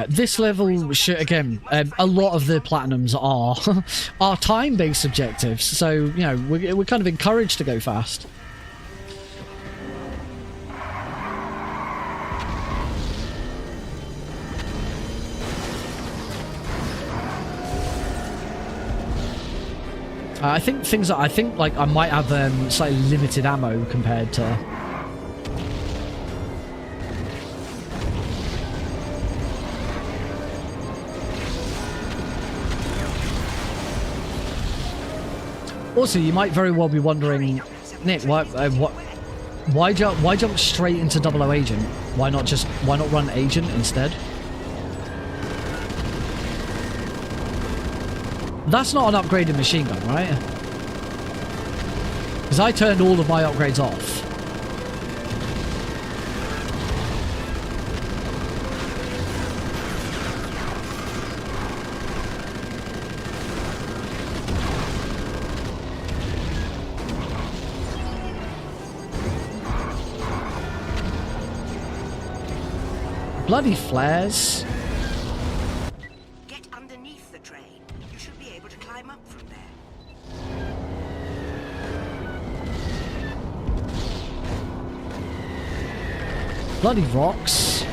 This level, again, a lot of the platinums are time-based objectives, so you know we're kind of encouraged to go fast. I think things that I think like I might have slightly limited ammo compared to. Also, you might very well be wondering, Nick, why jump straight into 00 Agent? Why not run Agent instead? That's not an upgraded machine gun, right? Because I turned all of my upgrades off. Bloody flares. Get underneath the train. You should be able to climb up from there. Bloody rocks.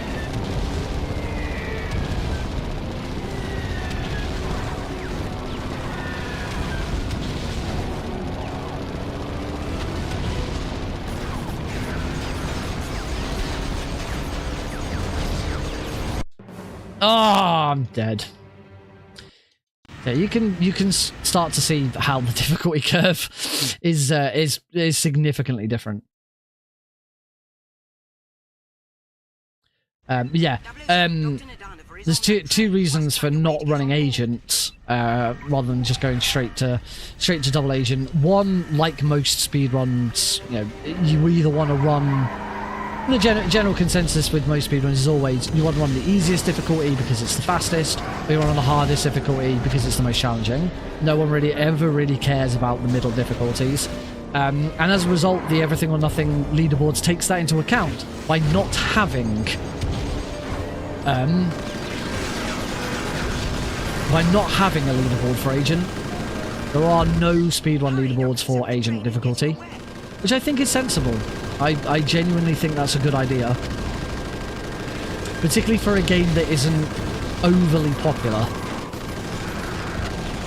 Oh, I'm dead. Yeah, you can start to see how the difficulty curve is significantly different. Yeah. There's two reasons for not running Agent rather than just going straight to 00 Agent. One, like most speedruns, you either want to run. The general consensus with most speedruns is always you want to run the easiest difficulty because it's the fastest, or you want to run the hardest difficulty because it's the most challenging. No one ever really cares about the middle difficulties. And as a result, the everything or nothing leaderboards takes that into account by not having a leaderboard for Agent. There are no speedrun leaderboards for Agent difficulty, which I think is sensible. I genuinely think that's a good idea, particularly for a game that isn't overly popular.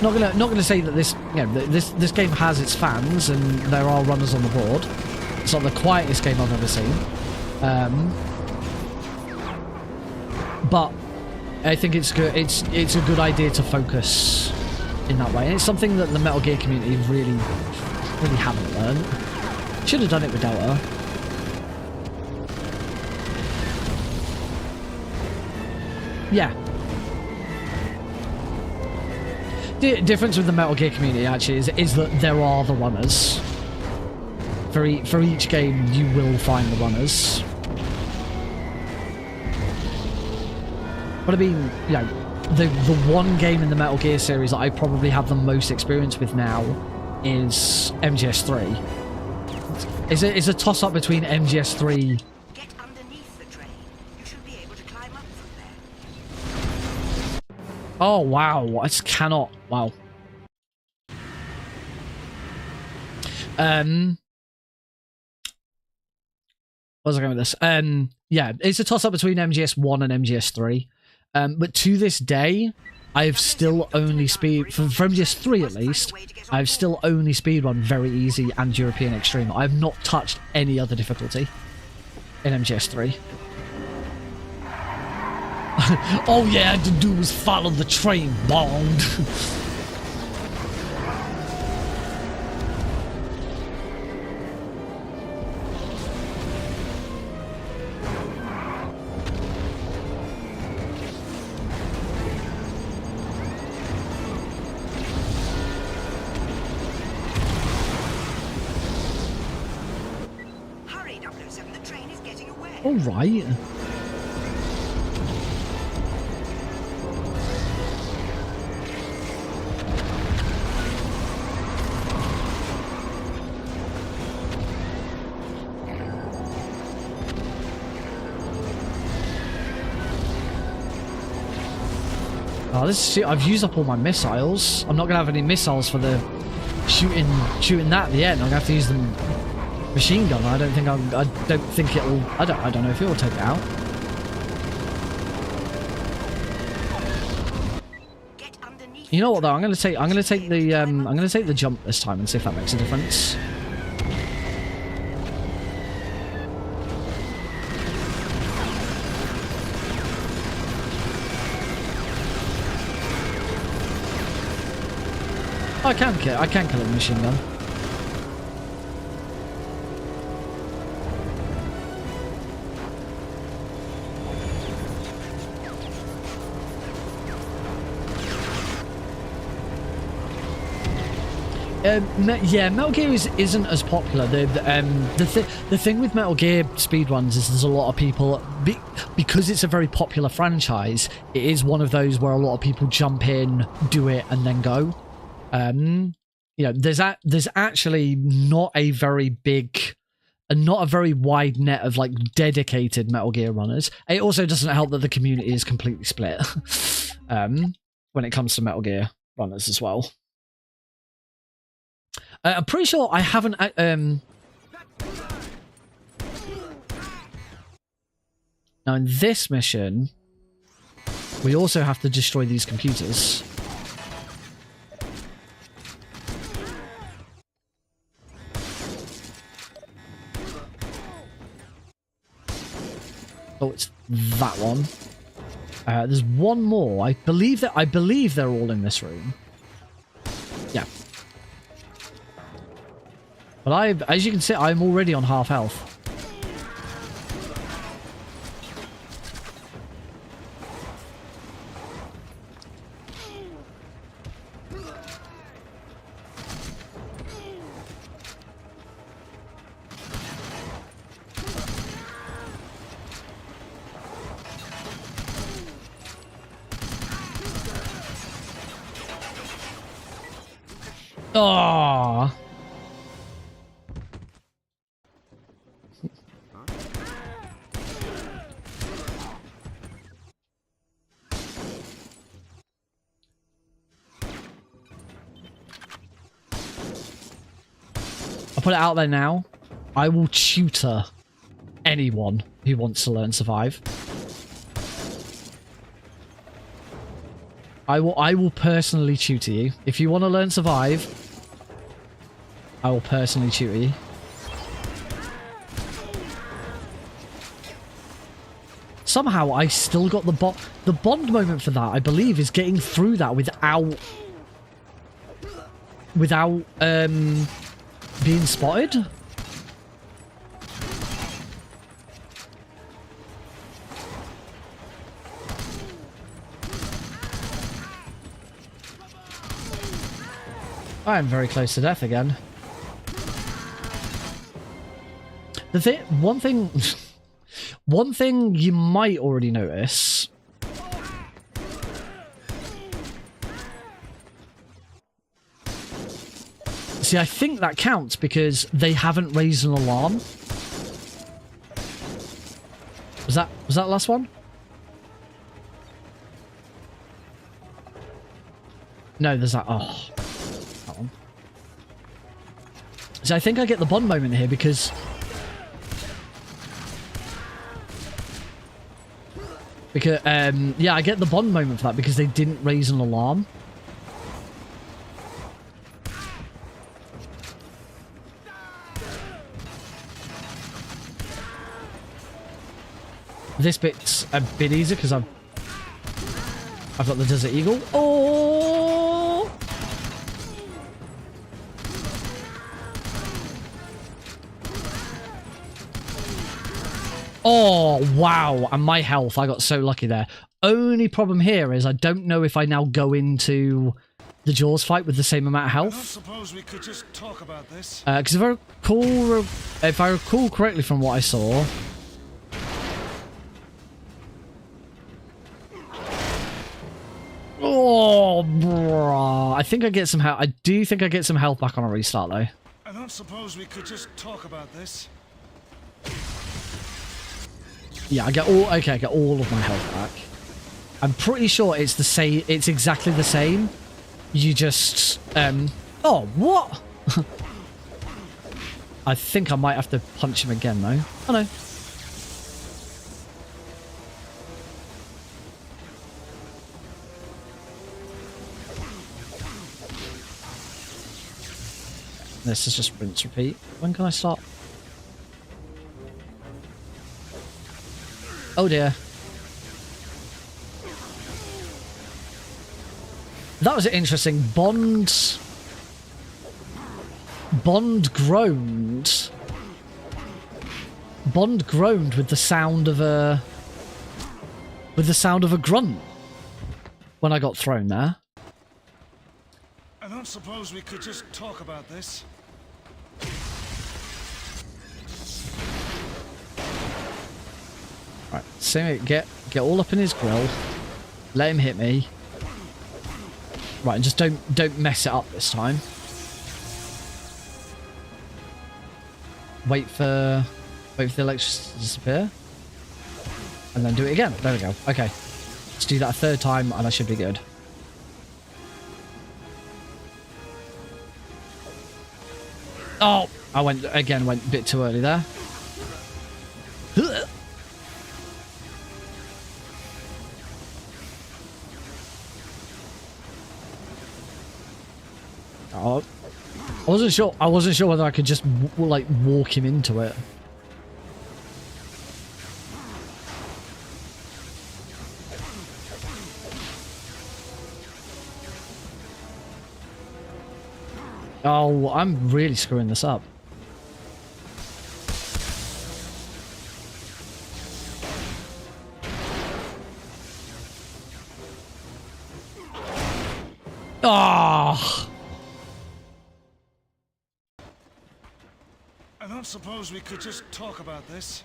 Not gonna say that this this game has its fans and there are runners on the board. It's not the quietest game I've ever seen, but I think it's good. It's a good idea to focus in that way, and it's something that the Metal Gear community really haven't learned. Should have done it with Delta. Yeah. The difference with the Metal Gear community actually is that there are the runners. For each game, you will find the runners. But I mean, the one game in the Metal Gear series that I probably have the most experience with now is MGS3. It's a toss-up between MGS3. Get underneath the train. You should be able to climb up from there. Oh wow! I just cannot. Wow. What was I going with this? Yeah, it's a toss-up between MGS1 and MGS3. But to this day, I've still only for MGS3 at least, I've still only speedrun very easy and European extreme. I've not touched any other difficulty in MGS3. All you had to do was follow the train, Bond. Hurry, 007, the train is getting away. All right. Oh, I've used up all my missiles. I'm not gonna have any missiles for the shooting that at the end. I'm gonna have to use the machine gun. I don't think it'll. I don't know if it will take it out. Get underneath You know what though? I'm gonna take the jump this time and see if that makes a difference. I can kill it with a machine gun. Yeah, Metal Gear isn't as popular. The thing with Metal Gear speedruns is there's a lot of people because it's a very popular franchise. It is one of those where a lot of people jump in, do it, and then go. You know, there's actually not a very big and not a very wide net of like dedicated Metal Gear runners. It also doesn't help that the community is completely split when it comes to Metal Gear runners as well. I'm pretty sure I haven't. Now in this mission, we also have to destroy these computers. Oh, it's that one. There's one more. I believe they're all in this room. Yeah. But as you can see, I'm already on half health. Oh. I'll put it out there now. I will tutor anyone who wants to learn Survive. I will personally tutor you. If you want to learn Survive, I will personally tutor you. Somehow I still got the bond moment for that, I believe, is getting through that without being spotted. I am very close to death again. One thing you might already notice. See, I think that counts because they haven't raised an alarm. Was that the last one? No, there's that. Oh, that one. So I think I get the bond moment here because yeah, I get the bond moment for that because they didn't raise an alarm. This bit's a bit easier because I've got the Desert Eagle. Oh! Oh, wow. And my health, I got so lucky there. Only problem here is I don't know if I now go into the Jaws fight with the same amount of health. I don't suppose we could just talk about this. Because if I recall correctly from what I saw... Oh, bruh. I think I get some health. I do think I get some health back on a restart, though. I don't suppose we could just talk about this. Yeah, I get all. Okay, I get all of my health back. I'm pretty sure it's the same. It's exactly the same. You just. Oh, what? I think I might have to punch him again, though. Oh no. This is just rinse repeat. When can I stop? Oh dear. That was interesting. Bond groaned. Bond groaned with the sound of a grunt when I got thrown there. I don't suppose we could just talk about this. Right, so get all up in his grill. Let him hit me. Right, and just don't mess it up this time. Wait for the electricity to disappear. And then do it again. There we go. Okay. Let's do that a third time and I should be good. Oh! I went a bit too early there. Oh. I wasn't sure whether I could just like walk him into it. Oh, I'm really screwing this up. Oh! I don't suppose we could just talk about this.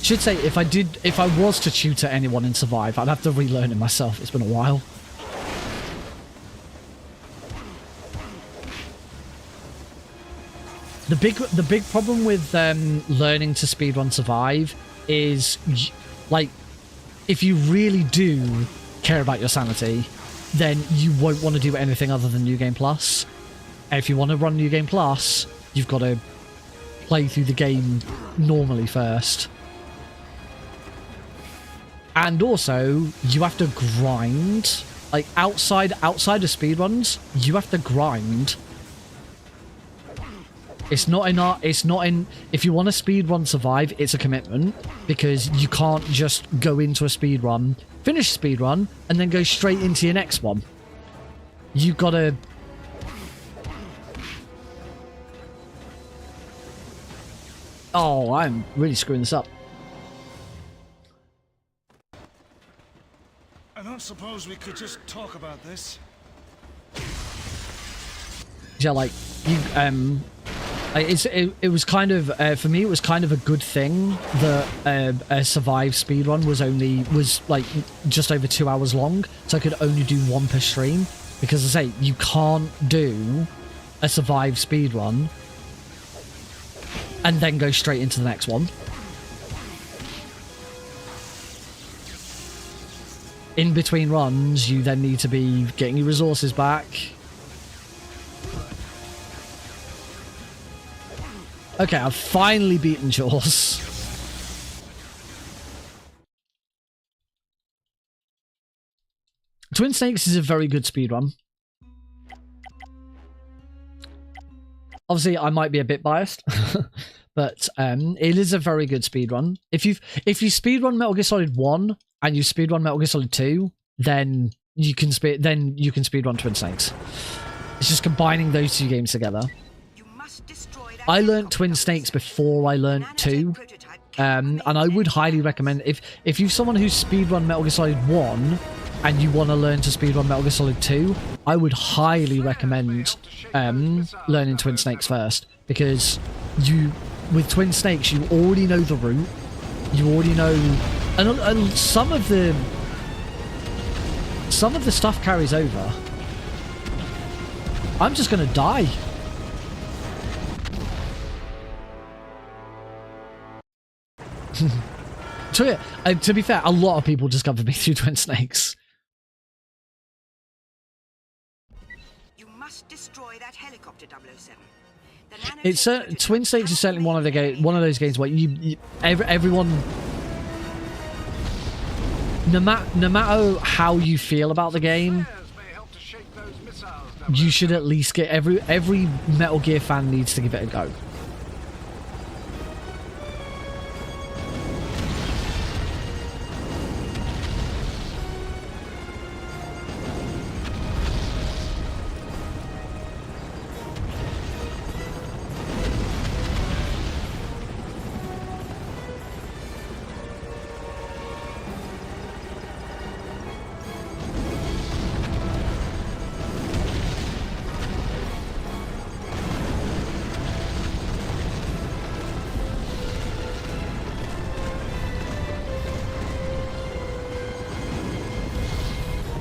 Should say if I was to tutor anyone in Survive, I'd have to relearn it myself. It's been a while. The big problem with learning to speedrun Survive is, like, if you really do care about your sanity, then you won't want to do anything other than New Game Plus. And if you want to run New Game Plus, you've got to play through the game normally first. And also, you have to grind. Like, outside of speedruns, you have to grind. It's not in if you want to speedrun Survive, it's a commitment, because you can't just go into a speedrun, finish speedrun, and then go straight into your next one. You've got to... Oh, I'm really screwing this up. I don't suppose we could just talk about this. Yeah, like, you, it was kind of, for me, it was kind of a good thing that a Survive speedrun was like just over 2 hours long, so I could only do one per stream, because as I say, you can't do a Survive speedrun and then go straight into the next one. In between runs, you then need to be getting your resources back. Okay, I've finally beaten Jaws. Twin Snakes is a very good speedrun. Obviously, I might be a bit biased, but it is a very good speedrun. If you speedrun Metal Gear Solid 1 and you speedrun Metal Gear Solid 2, then you can speedrun Twin Snakes. It's just combining those two games together. I learnt Twin Snakes before I learnt 2, and I would highly recommend, if you're someone who's speedrun Metal Gear Solid 1 and you want to learn to speedrun Metal Gear Solid 2, I would highly recommend learning Twin Snakes first, because with Twin Snakes you already know the route, you already know, and some of the stuff carries over. I'm just gonna die. To be fair, a lot of people discovered me through Twin Snakes. You must destroy that helicopter, 007. It's Twin Snakes is certainly one of those games where everyone, no matter how you feel about the game, you should at least get every Metal Gear fan needs to give it a go.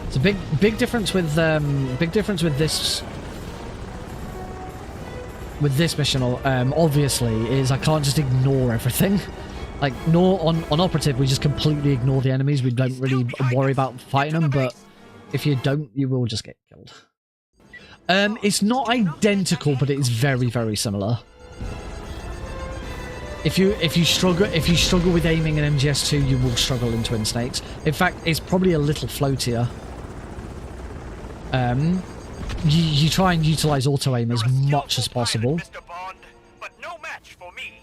It's a big difference with this mission. Obviously, is I can't just ignore everything. Like, on operative, we just completely ignore the enemies. We don't really worry about fighting them. But if you don't, you will just get killed. It's not identical, but it is very, very similar. If you struggle with aiming in MGS2, you will struggle in Twin Snakes. In fact, it's probably a little floatier. You try and utilize auto aim as much as possible. Mr. Bond, but no match for me.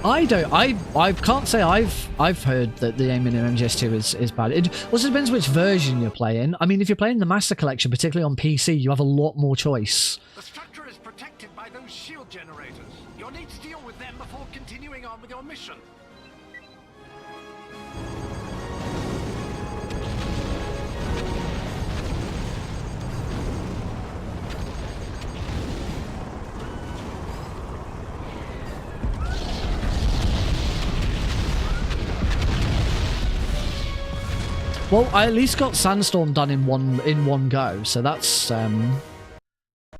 I can't say I've heard that the aiming in MGS2 is bad. It also depends which version you're playing. I mean, if you're playing the Master Collection, particularly on PC, you have a lot more choice. The structure is protected by those shield generators. You'll need to deal with them before continuing on with your mission. Well, I at least got Sandstorm done in one go, so that's I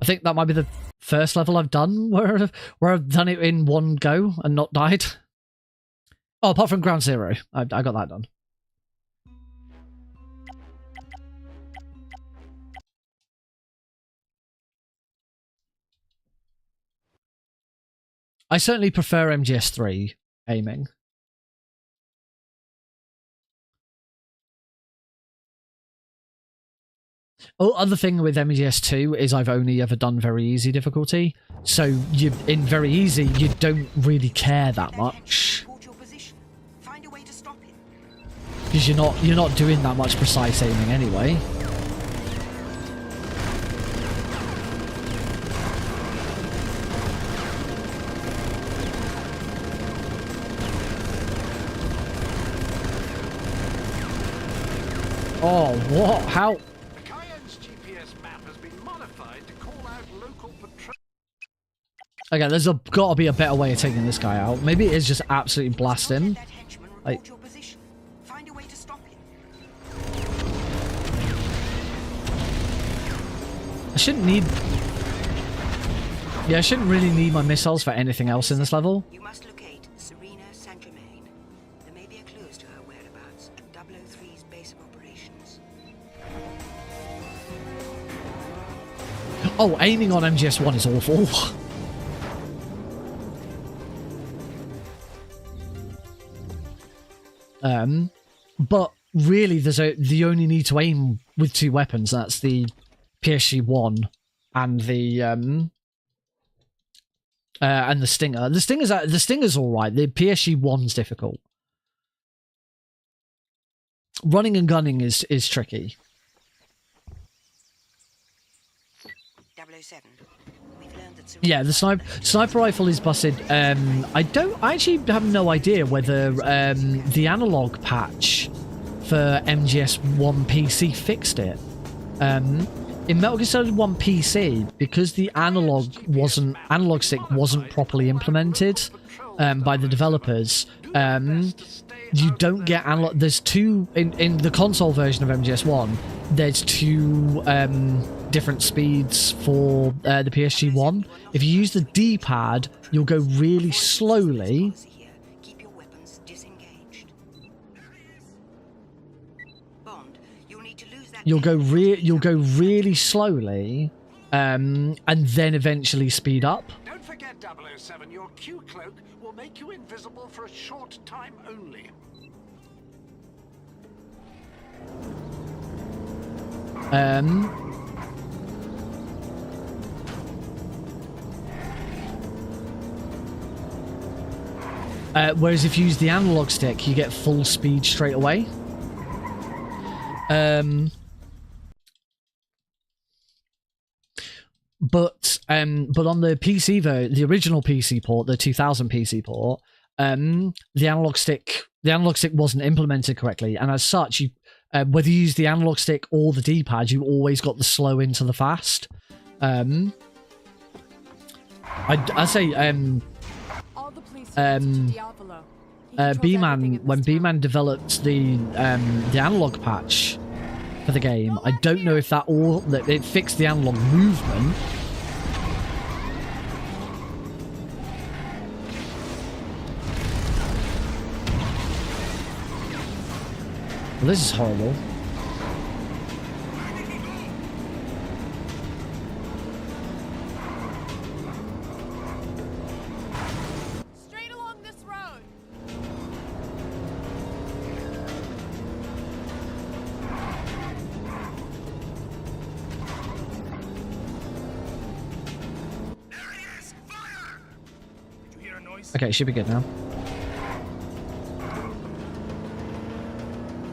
think that might be the first level I've done where I've done it in one go and not died. Oh, apart from Ground Zero, I got that done. I certainly prefer MGS3 aiming. Oh, other thing with MGS2 is I've only ever done very easy difficulty, so in very easy you don't really care that much because you're not doing that much precise aiming anyway. Oh, what? How? Okay, there's got to be a better way of taking this guy out. Maybe it is just absolutely blast him. Like, I shouldn't need... Yeah, I shouldn't really need my missiles for anything else in this level. You must locate Serena Saint-Germain. There may be a clue as to her whereabouts at 003's base of operations. Oh, aiming on MGS1 is awful. But really, you only need to aim with two weapons. That's the PSG-1 and the Stinger. The Stinger's all right. The PSG-1's difficult. Running and gunning is tricky. 007. Yeah, the sniper rifle is busted. I actually have no idea whether the analog patch for MGS1 PC fixed it. In Metal Gear Solid 1 PC, because the analog stick wasn't properly implemented by the developers, you don't get analog. There's two in the console version of MGS1. There's two different speeds for the PSG-1. If you use the D-pad, you'll go really slowly. Keep your weapons disengaged. Bond, you'll need to lose that you'll go really slowly, and then eventually speed up. Don't forget, 007, your Q cloak will make you invisible for a short time only. Whereas if you use the analog stick, you get full speed straight away. But on the PC the original PC port, the 2000 PC port, the analog stick wasn't implemented correctly, and as such, you whether you use the analog stick or the D-pad, you always got the slow into the fast. I say B-Man, when B-Man developed the analog patch for the game, I don't know if that it fixed the analog movement. Well, this is horrible. Straight along this road. There he is! Fire! Did you hear a noise? Okay, should be good now.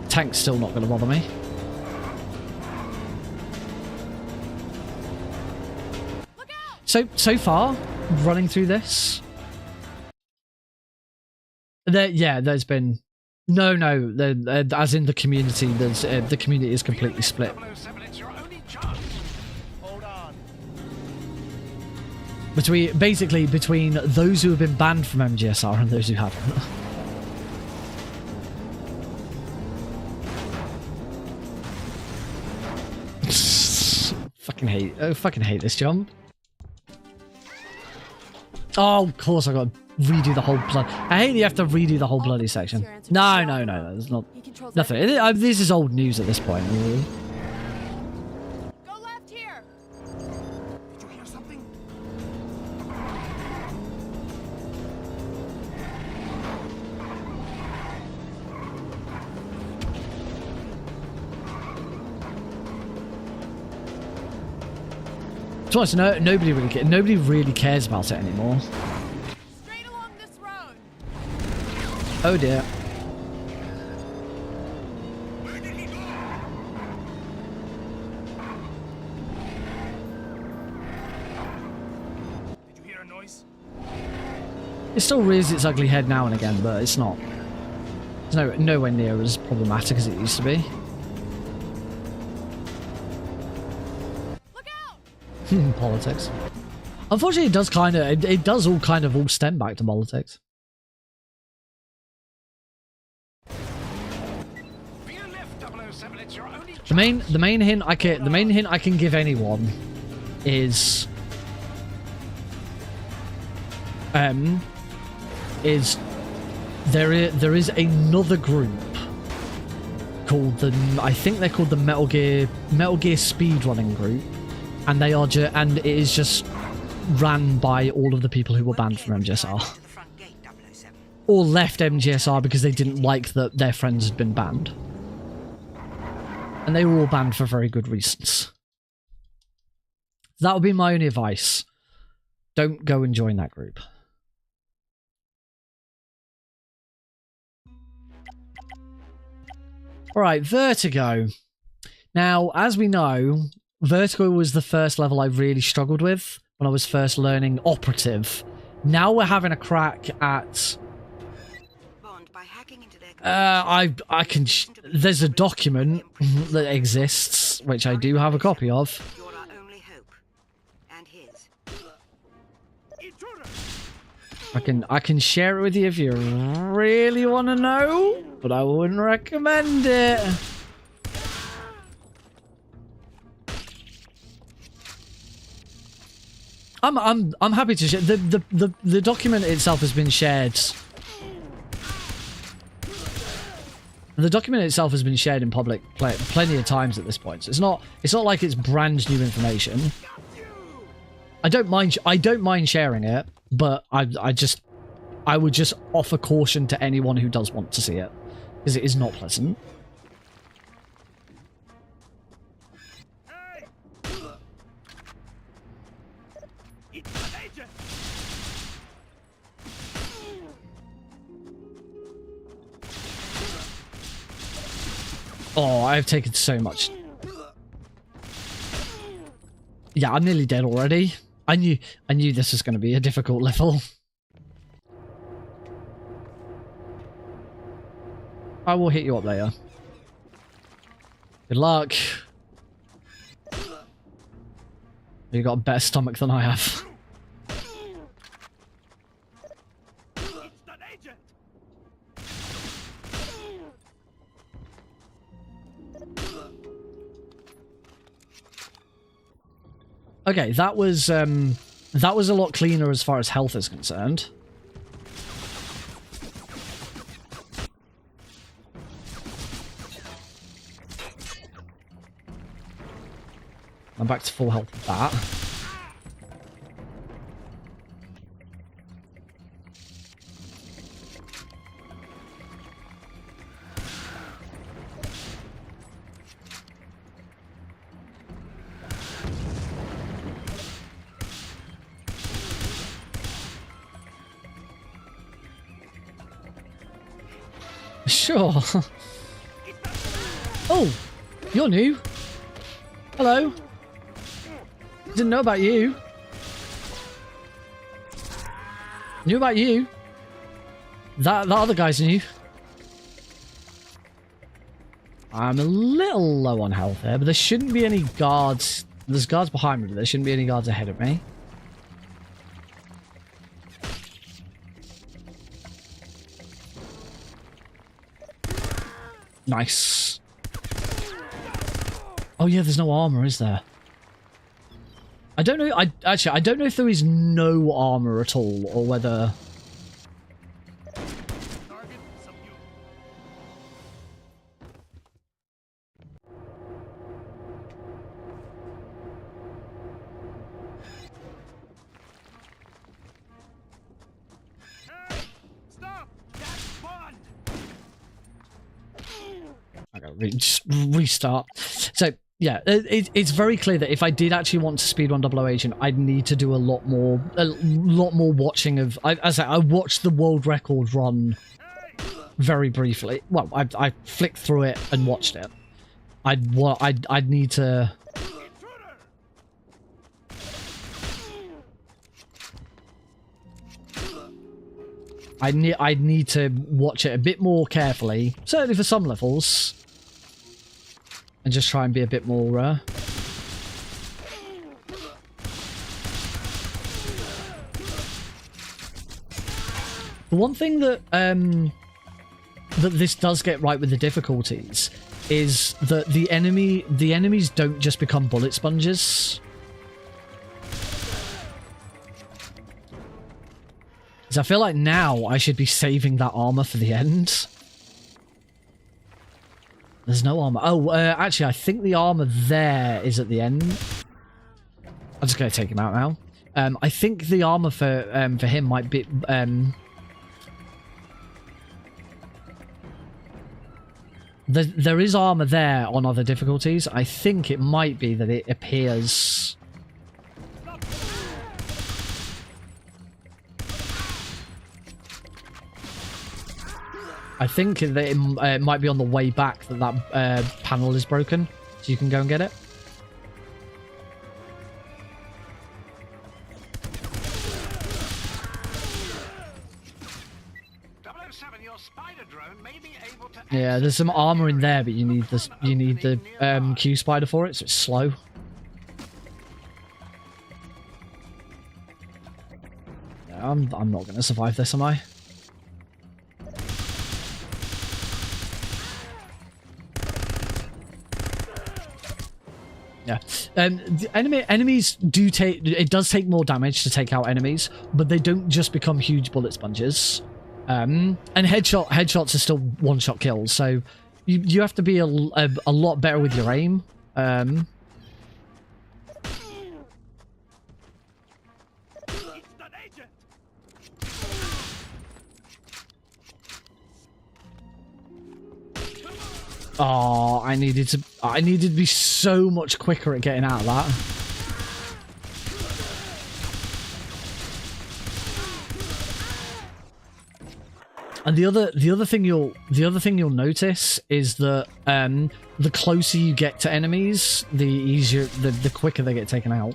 Tank's still not going to bother me. So far, running through this, there's been no, as in the community, the community is completely split. Hold on. Between those who have been banned from MGSR and those who haven't. fucking hate this jump. Oh, of course I got to redo the whole blood. I hate that you have to redo the whole bloody section. No, there's not nothing. This is old news at this point. Really. Go left here. Did you hear something? To be honest, nobody really cares about it anymore. Straight along this road. Oh dear. Where did he go? Did you hear a noise? It still rears its ugly head now and again, but it's not. It's nowhere near as problematic as it used to be. Politics. Unfortunately, it does all stem back to politics. The main hint I can give anyone is there is another group called I think they're called the Metal Gear Speedrunning group. And and it is just ran by all of the people who were banned from MGSR. Or left MGSR because they didn't like that their friends had been banned. And they were all banned for very good reasons. That would be my only advice. Don't go and join that group. Alright, Vertigo. Now, as we know, Vertigo was the first level I really struggled with when I was first learning Operative. Now we're having a crack at... I can... There's a document that exists, which I do have a copy of. You're our only hope. And his. I can share it with you if you really want to know, but I wouldn't recommend it. I'm happy to share. The document itself has been shared The document itself has been shared in public plenty of times at this point. So it's not like it's brand new information. I don't mind sharing it, but I would just offer caution to anyone who does want to see it, because it is not pleasant. Oh, I've taken so much. Yeah, I'm nearly dead already. I knew this was going to be a difficult level. I will hit you up later. Good luck. You got a better stomach than I have. Okay, that was a lot cleaner as far as health is concerned. I'm back to full health with that. Sure. Oh, you're new. Hello. Didn't know about you. Knew about you. That other guy's new. I'm a little low on health here, but there shouldn't be any guards. There's guards behind me, but there shouldn't be any guards ahead of me. Nice. Oh yeah, there's no armor, is there? I don't know. I don't know if there is no armor at all, or whether. Okay, just restart. So. Yeah, it's very clear that if I did actually want to speedrun 00 Agent, I'd need to do a lot more watching of. I watched the world record run very briefly. Well, I flicked through it and watched it. I'd need to. I'd need to watch it a bit more carefully, certainly for some levels. And just try and be a bit more... The one thing that that this does get right with the difficulties is that the enemies don't just become bullet sponges. Because I feel like now I should be saving that armor for the end. There's no armor. Oh, actually, I think the armor there is at the end. I'm just going to take him out now. I think the armor for him might be... There is armor there on other difficulties. I think it might be that it appears... I think that it might be on the way back that panel is broken, so you can go and get it. Yeah, there's some armor in there, but you need this. You need the Q spider for it, so it's slow. Yeah, I'm not going to survive this, am I? Yeah, the enemies do take. It does take more damage to take out enemies, but they don't just become huge bullet sponges. And headshots are still one-shot kills, so you have to be a lot better with your aim. Oh, I needed to be so much quicker at getting out of that. And the other thing you'll notice is that the closer you get to enemies, the quicker they get taken out.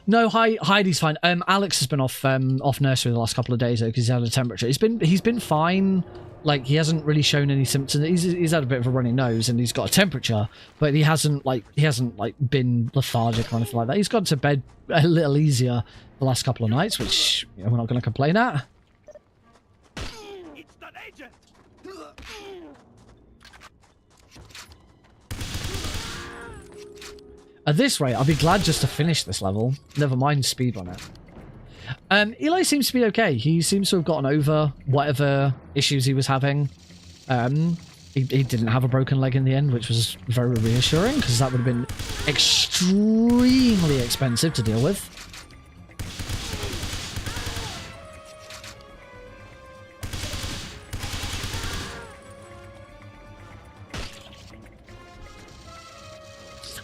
No, Heidi's fine. Alex has been off nursery the last couple of days though because he's had a temperature. He's been fine. Like he hasn't really shown any symptoms. He's had a bit of a runny nose and he's got a temperature, but he hasn't been lethargic or anything like that. He's gone to bed a little easier the last couple of nights, which we're not going to complain at. At this rate, I'll be glad just to finish this level. Never mind speedrun it. Eli seems to be okay. He seems to have gotten over whatever issues he was having. He didn't have a broken leg in the end, which was very reassuring, because that would have been extremely expensive to deal with.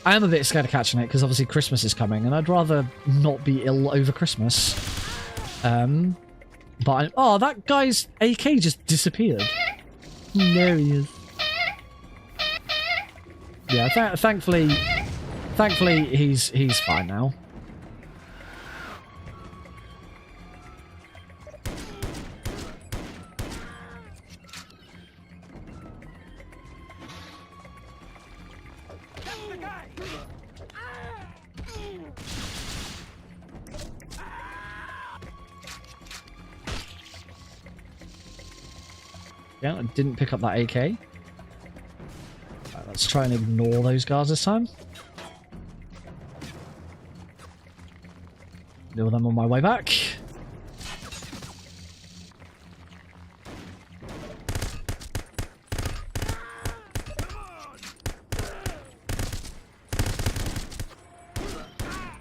I am a bit scared of catching it because obviously Christmas is coming and I'd rather not be ill over Christmas. Oh, that guy's AK just disappeared. There he is. Yeah, thankfully he's fine now. Yeah, I didn't pick up that AK. Right, let's try and ignore those guards this time. Deal with them on my way back.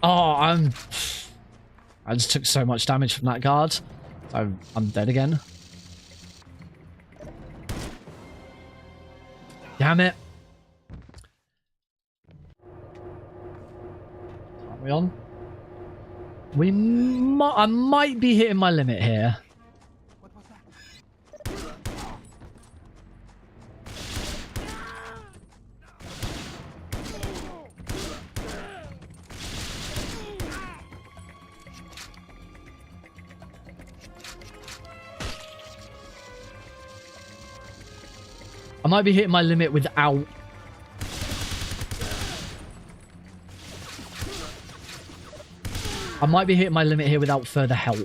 Oh, I just took so much damage from that guard. So I'm dead again. Damn it. Aren't we on? I might be hitting my limit here. I might be hitting my limit without... I might be hitting my limit here without further help.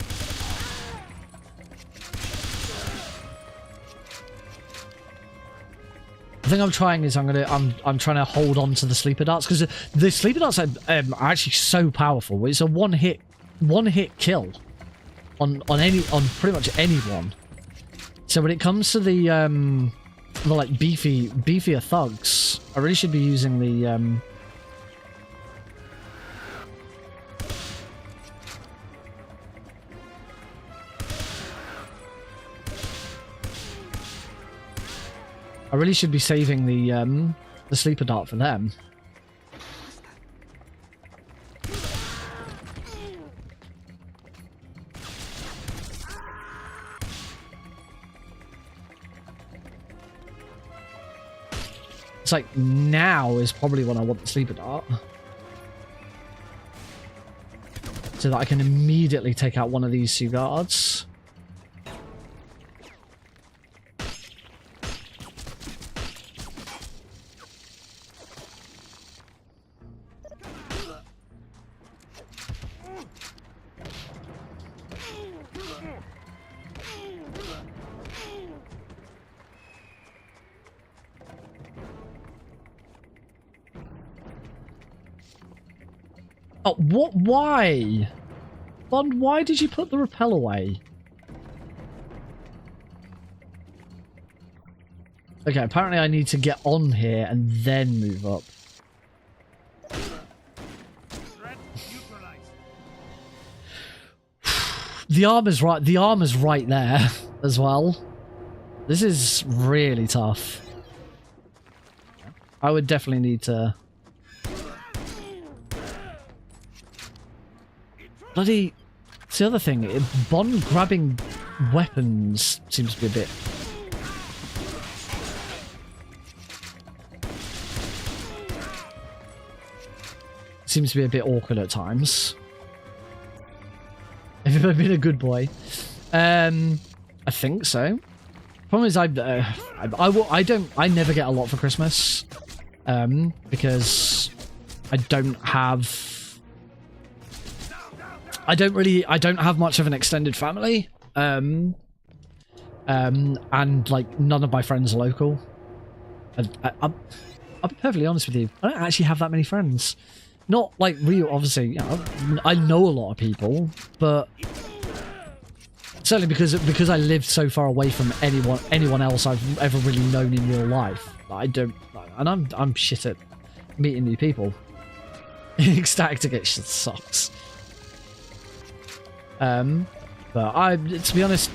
The thing I'm trying is I'm trying to hold on to the sleeper darts because the sleeper darts are actually so powerful. It's a one hit kill on pretty much anyone. So when it comes to the like beefier thugs, I really should be using the I really should be saving the sleeper dart for them. It's like now is probably when I want the sleeper dart. So that I can immediately take out one of these two guards. Oh, what? Why? Bond, why did you put the rappel away? Okay, apparently I need to get on here and then move up. The armor's right. The armor's right there as well. This is really tough. I would definitely need to. Bloody. It's the other thing. Bond grabbing weapons seems to be a bit. Seems to be a bit awkward at times. Have I been a good boy? I think so. Problem is, I never get a lot for Christmas, because I don't have much of an extended family, and like none of my friends are local. I'll be perfectly honest with you. I don't actually have that many friends. Not like real, obviously, you know, I know a lot of people, but certainly because I lived so far away from anyone else I've ever really known in real life. I don't, and I'm shit at meeting new people. Ecstatic to get shit sucks. But to be honest,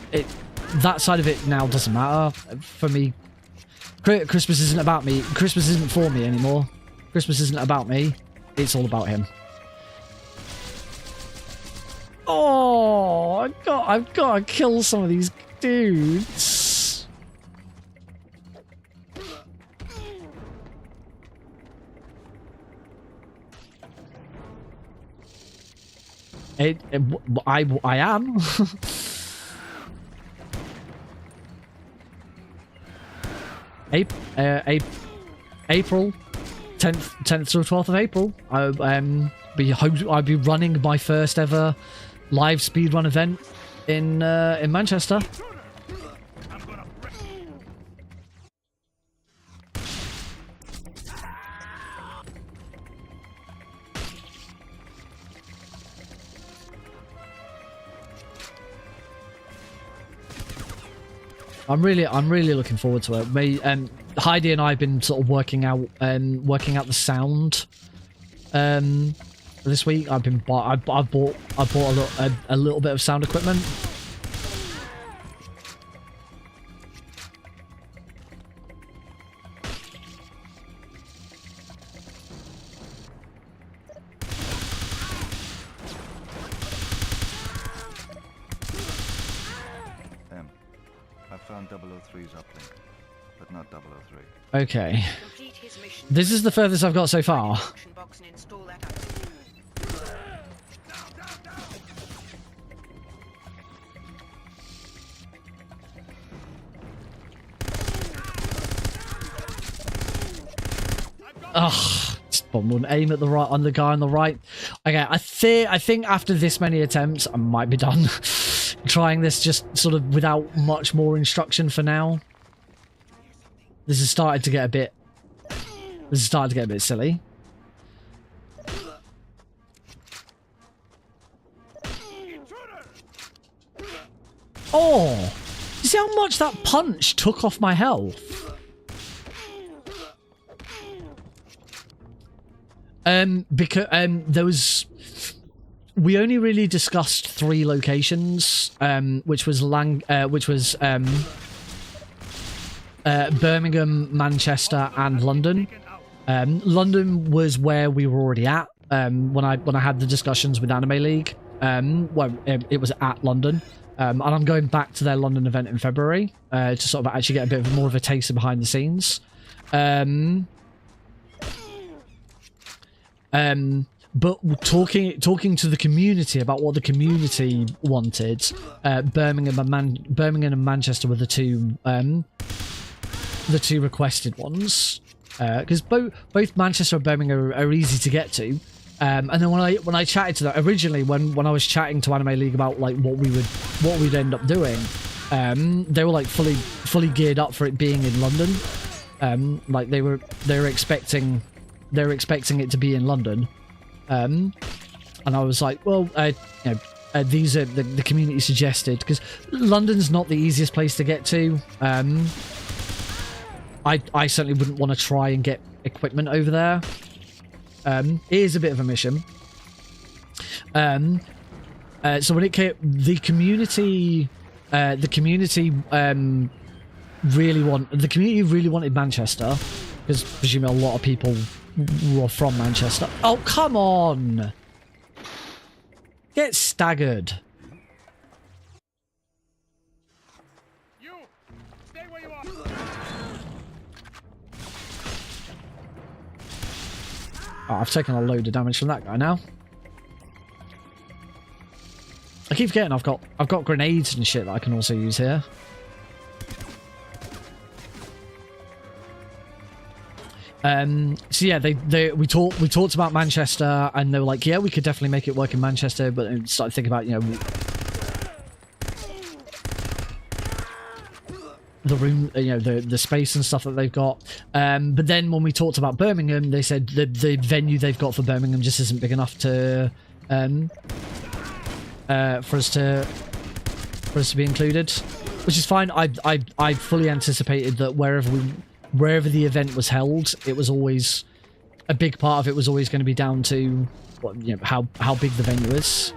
that side of it now doesn't matter for me. Christmas isn't about me. Christmas isn't for me anymore. Christmas isn't about me. It's all about him. Oh, I've got to kill some of these dudes. I am. April 10th to 12th of April. I'll be running my first ever live speedrun event in Manchester. I'm really looking forward to it. Heidi and I have been sort of working out the sound this week. I bought a little bit of sound equipment. I found 003's uplink, but not 003. Okay. This is the furthest I've got so far. Ugh, just wouldn't aim at on the guy on the right. Okay, I think after this many attempts, I might be done. Trying this just sort of without much more instruction for now. This has started to get a bit silly. Oh, you see how much that punch took off my health? Because there was. We only really discussed 3 locations, which was Birmingham, Manchester, and London. London was where we were already at when I had the discussions with Anime League. It was at London, and I'm going back to their London event in February to sort of actually get a bit more of a taste of behind the scenes. But talking to the community about what the community wanted, Birmingham and Manchester were the two requested ones, because both Manchester and Birmingham are easy to get to. And then when I chatted to them originally, when I was chatting to Anime League about like what we'd end up doing, they were like fully geared up for it being in London. Like they were expecting it to be in London. And I was like, well, these are the community suggested, because London's not the easiest place to get to. I certainly wouldn't want to try and get equipment over there. It is a bit of a mission. So when it came, the community really wanted Manchester, because presumably a lot of people were from Manchester. Oh, come on! Get staggered. You stay where you are. Oh, I've taken a load of damage from that guy now. I keep forgetting I've got grenades and shit that I can also use here. So yeah, we talked about Manchester, and they were like, yeah, we could definitely make it work in Manchester, but then started thinking about, you know, the room, you know, the space and stuff that they've got. But then when we talked about Birmingham, they said the venue they've got for Birmingham just isn't big enough to for us to be included, which is fine. I fully anticipated that wherever the event was held, it was always a big part of it was always going to be down to what, you know, how big the venue is.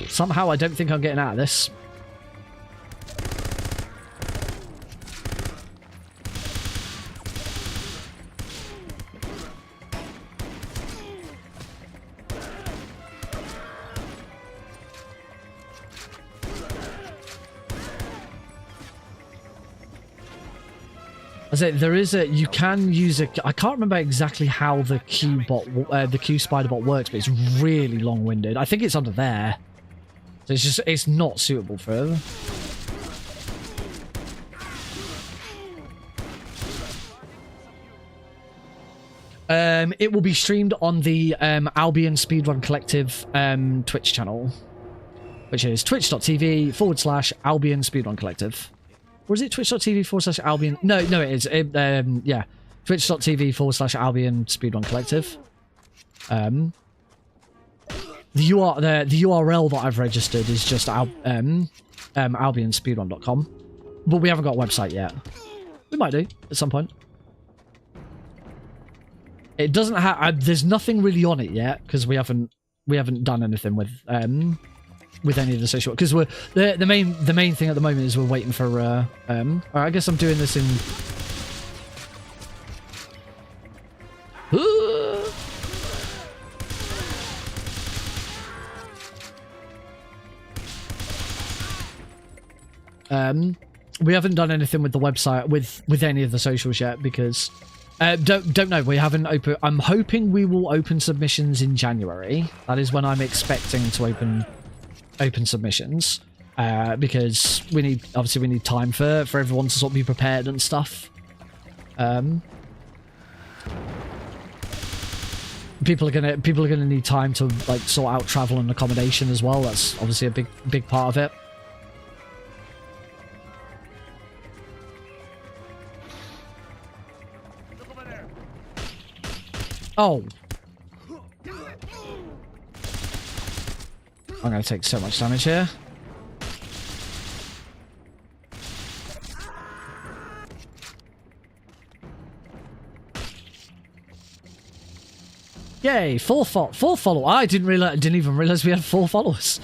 Somehow I don't think I'm getting out of this. I say there is a, you can use a, I can't remember exactly how the Q spider bot works, but it's really long-winded. I think it's under there. So it's not suitable for it. It will be streamed on the Albion Speedrun Collective Twitch channel, which is twitch.tv/Albion Speedrun Collective. Or is it twitch.tv/Albion? No, it is. Yeah, twitch.tv/Albion Speedrun Collective. The URL that I've registered is just albionspeedrun.com, but we haven't got a website yet. We might do at some point. It doesn't have. There's nothing really on it yet because we haven't done anything with any of the social, because we're the main thing at the moment is we're waiting for alright, I guess I'm doing this in we haven't done anything with the website with any of the socials yet because don't know, we haven't opened. I'm hoping we will open submissions in January. That is when I'm expecting to open submissions, because we need time for everyone to sort of be prepared and stuff. People are gonna need time to like sort out travel and accommodation as well. That's obviously a big part of it. Oh, I'm going to take so much damage here. Yay, 4 follow. I didn't even realize we had 4 followers.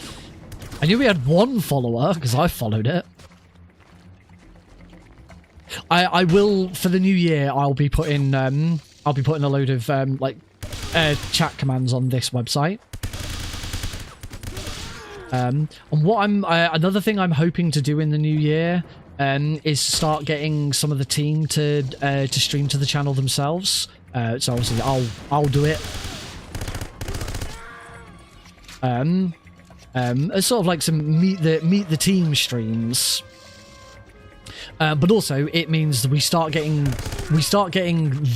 I knew we had 1 follower because I followed it. I will, for the new year, I'll be putting a load of chat commands on this website. And what another thing I'm hoping to do in the new year is start getting some of the team to stream to the channel themselves. So obviously I'll do it. As sort of like some meet the team streams. But also it means that we start getting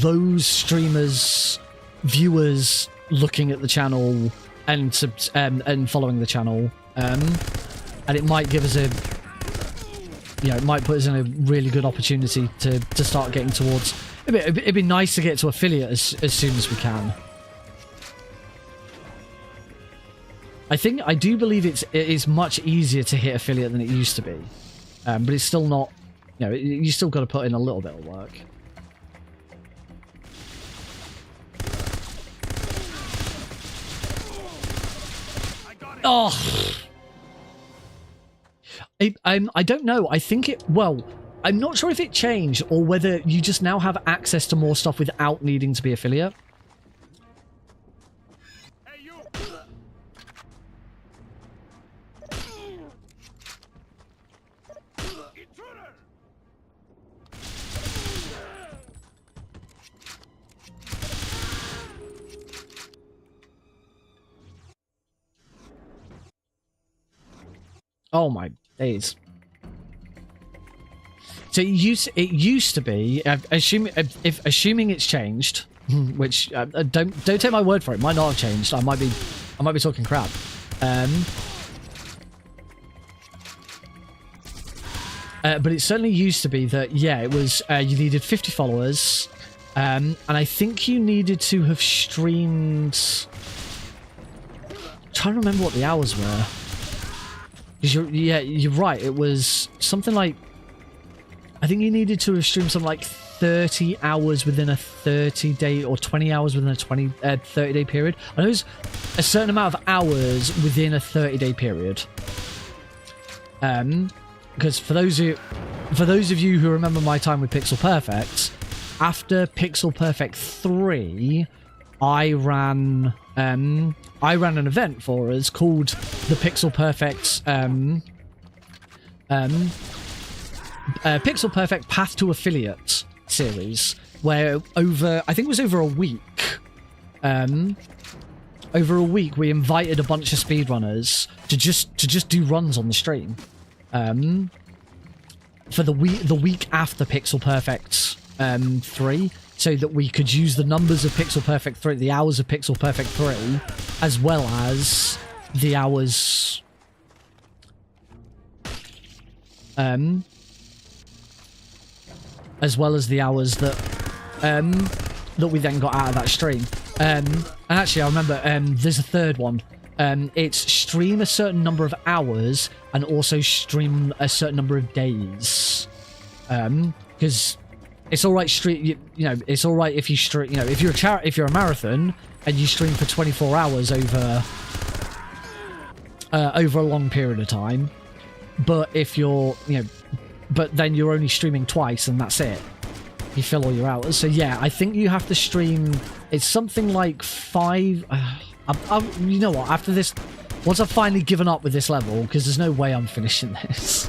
those streamers, viewers looking at the channel and following the channel. And it might give us it might put us in a really good opportunity to start getting towards. It'd be nice to get to affiliate as soon as we can. I do believe it is much easier to hit affiliate than it used to be, but it's still not. You know, you still got to put in a little bit of work. Oh, I don't know. I think it. Well, I'm not sure if it changed or whether you just now have access to more stuff without needing to be affiliate. Oh my days. So it used to be, assuming it's changed, which don't take my word for it. Might not have changed. I might be talking crap. But it certainly used to be that, yeah, it was you needed 50 followers, and I think you needed to have streamed. I'm trying to remember what the hours were. You're right. It was something like, I think you needed to have streamed something like 30 hours within a 30-day or 20 hours within a 30-day period. I know it's a certain amount of hours within a 30-day period. Because for those of you who remember my time with Pixel Perfect, after Pixel Perfect 3, I ran an event for us called the Pixel Perfect Pixel Perfect Path to Affiliate series, where I think it was over a week. Over a week, we invited a bunch of speedrunners to just do runs on the stream. For the week after Pixel Perfect 3. So that we could use the numbers of Pixel Perfect 3, the hours of Pixel Perfect 3, as well as the hours... as well as the hours that that we then got out of that stream. And actually, I remember there's a third one. It's stream a certain number of hours and also stream a certain number of days. Because it's all right, you know, it's all right if you stream, you know, if you're a marathon and you stream for 24 hours over a long period of time. But if you're, you know, but then you're only streaming twice and that's it. You fill all your hours. So yeah, I think you have to stream. It's something like 5. You know what? After this, once I've finally given up with this level, because there's no way I'm finishing this.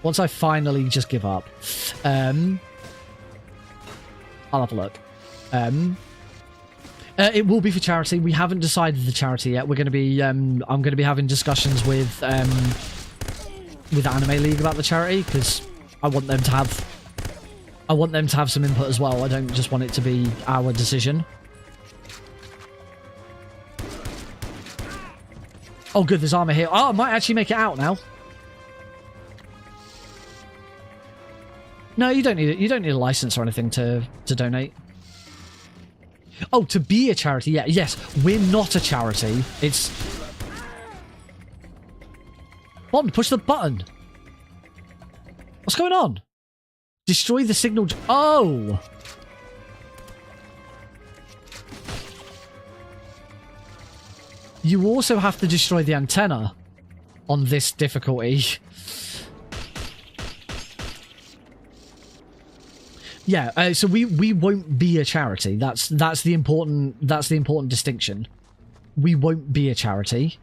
Once I finally just give up, I'll have a look. It will be for charity. We haven't decided the charity yet. We're going to be, I'm going to be having discussions with Anime League about the charity, because I want them to have some input as well. I don't just want it to be our decision. Oh, good. There's armor here. Oh, I might actually make it out now. No, you don't need it. You don't need a license or anything to donate. Oh, to be a charity, yeah. Yes, we're not a charity. It's... Bond, push the button. What's going on? Destroy the signal... Oh! You also have to destroy the antenna on this difficulty. Yeah, so we won't be a charity. That's the important distinction. We won't be a charity.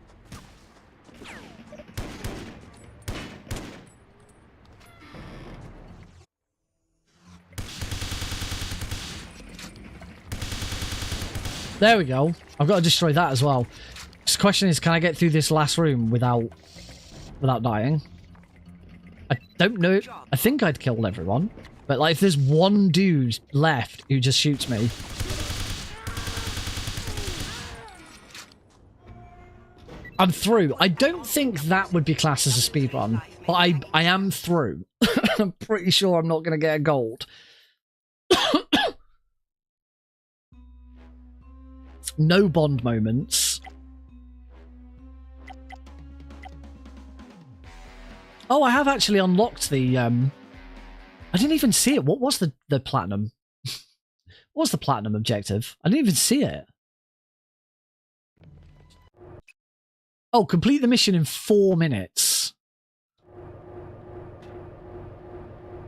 There we go. I've got to destroy that as well. The question is, can I get through this last room without dying? I don't know. I think I'd killed everyone. But like, if there's one dude left who just shoots me... I'm through. I don't think that would be classed as a speedrun, but I am through. I'm pretty sure I'm not going to get a gold. No bond moments. Oh, I have actually unlocked the... I didn't even see it. What was the platinum? What was the platinum objective? I didn't even see it. Oh, complete the mission in 4 minutes.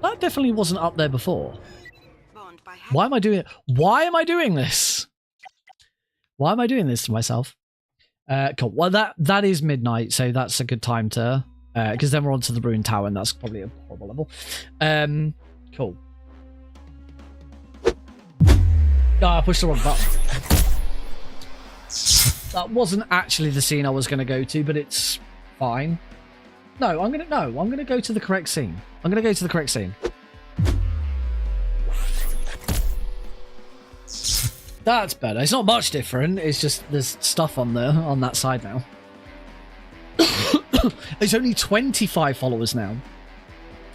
That definitely wasn't up there before. Why am I doing it? Why am I doing this? Why am I doing this to myself? Cool. Well, that is midnight, so that's a good time to... because then we're on to the Ruined Tower, and that's probably a horrible level. Cool. Oh, I pushed the wrong button. That wasn't actually the scene I was going to go to, but it's fine. No, I'm gonna go to the correct scene. I'm gonna go to the correct scene. That's better. It's not much different. It's just there's stuff on that side now. There's only 25 followers now.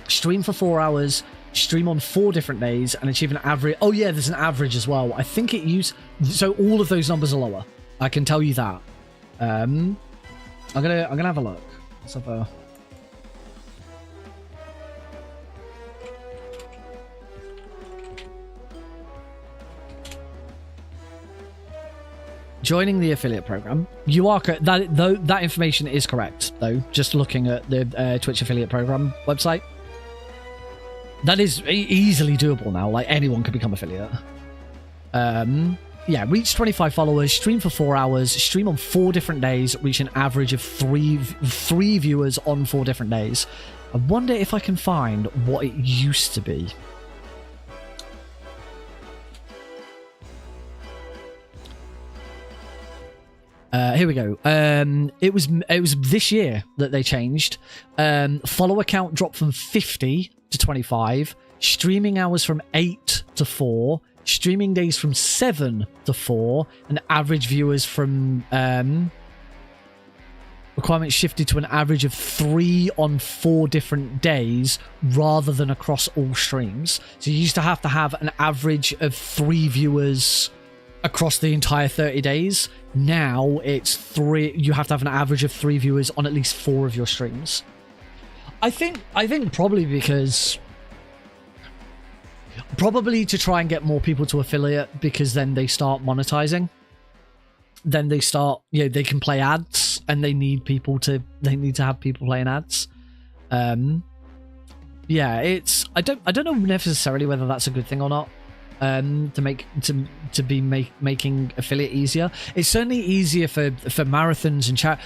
Stream for 4 hours. Stream on 4 different days and achieve an average. Oh yeah, there's an average as well. I think it used. So all of those numbers are lower. I can tell you that. I'm gonna have a look. Let's have a. Joining the affiliate program. You are correct. That information is correct, though. Just looking at the Twitch affiliate program website. That is easily doable now. Like, anyone could become affiliate. Yeah, reach 25 followers, stream for 4 hours, stream on 4 different days, reach an average of three viewers on 4 different days. I wonder if I can find what it used to be. Here we go. It was this year that they changed. Follower count dropped from 50 to 25. Streaming hours from 8 to 4. Streaming days from 7 to 4. And average viewers from... requirements shifted to an average of 3 on 4 different days rather than across all streams. So you used to have an average of 3 viewers across the entire 30 days. Now it's 3. You have to have an average of 3 viewers on at least 4 of your streams. I think probably because... Probably to try and get more people to affiliate, because then they start monetizing. Then they start, they can play ads, and they need to have people playing ads. Yeah, it's I don't know necessarily whether that's a good thing or not. To be making affiliate easier. It's certainly easier for marathons and chat.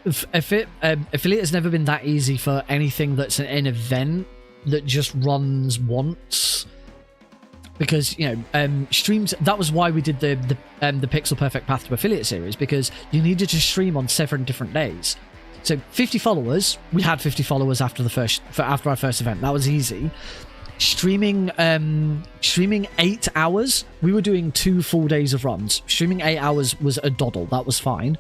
Affiliate has never been that easy for anything that's an event that just runs once, because streams. That was why we did the Pixel Perfect Path to Affiliate series, because you needed to stream on 7 different days. So 50 followers. We had 50 followers after our first event. That was easy. Streaming 8 hours. We were doing 2 full days of runs. Streaming 8 hours was a doddle. That was fine.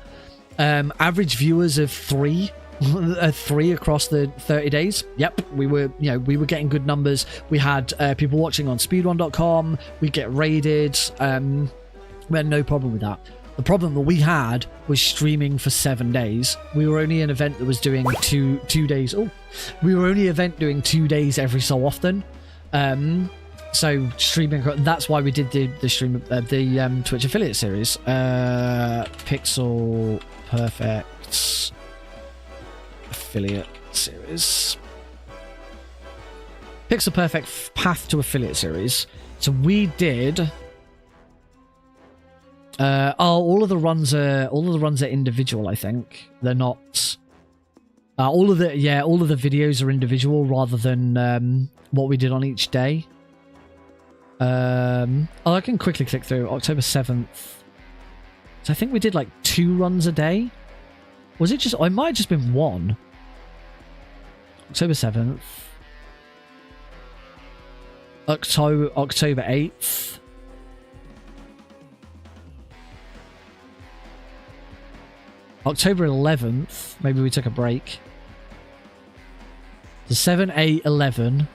Average viewers of 3 across the 30 days. Yep, we were getting good numbers. We had people watching on speedrun.com. We get raided. We had no problem with that. The problem that we had was streaming for 7 days. We were only an event that was doing two days. Oh, we were only an event doing 2 days every so often. So streaming. That's why we did the stream the Twitch affiliate series. Pixel Perfect affiliate series. Pixel Perfect Path to Affiliate series. So we did. All of the runs are individual. I think they're not. All of the videos are individual rather than what we did on each day. I can quickly click through October 7th. So I think we did like 2 runs a day. Was it just? It might have just been 1. October 7th. October 8th. October 11th. Maybe we took a break. The 7, 8, 11.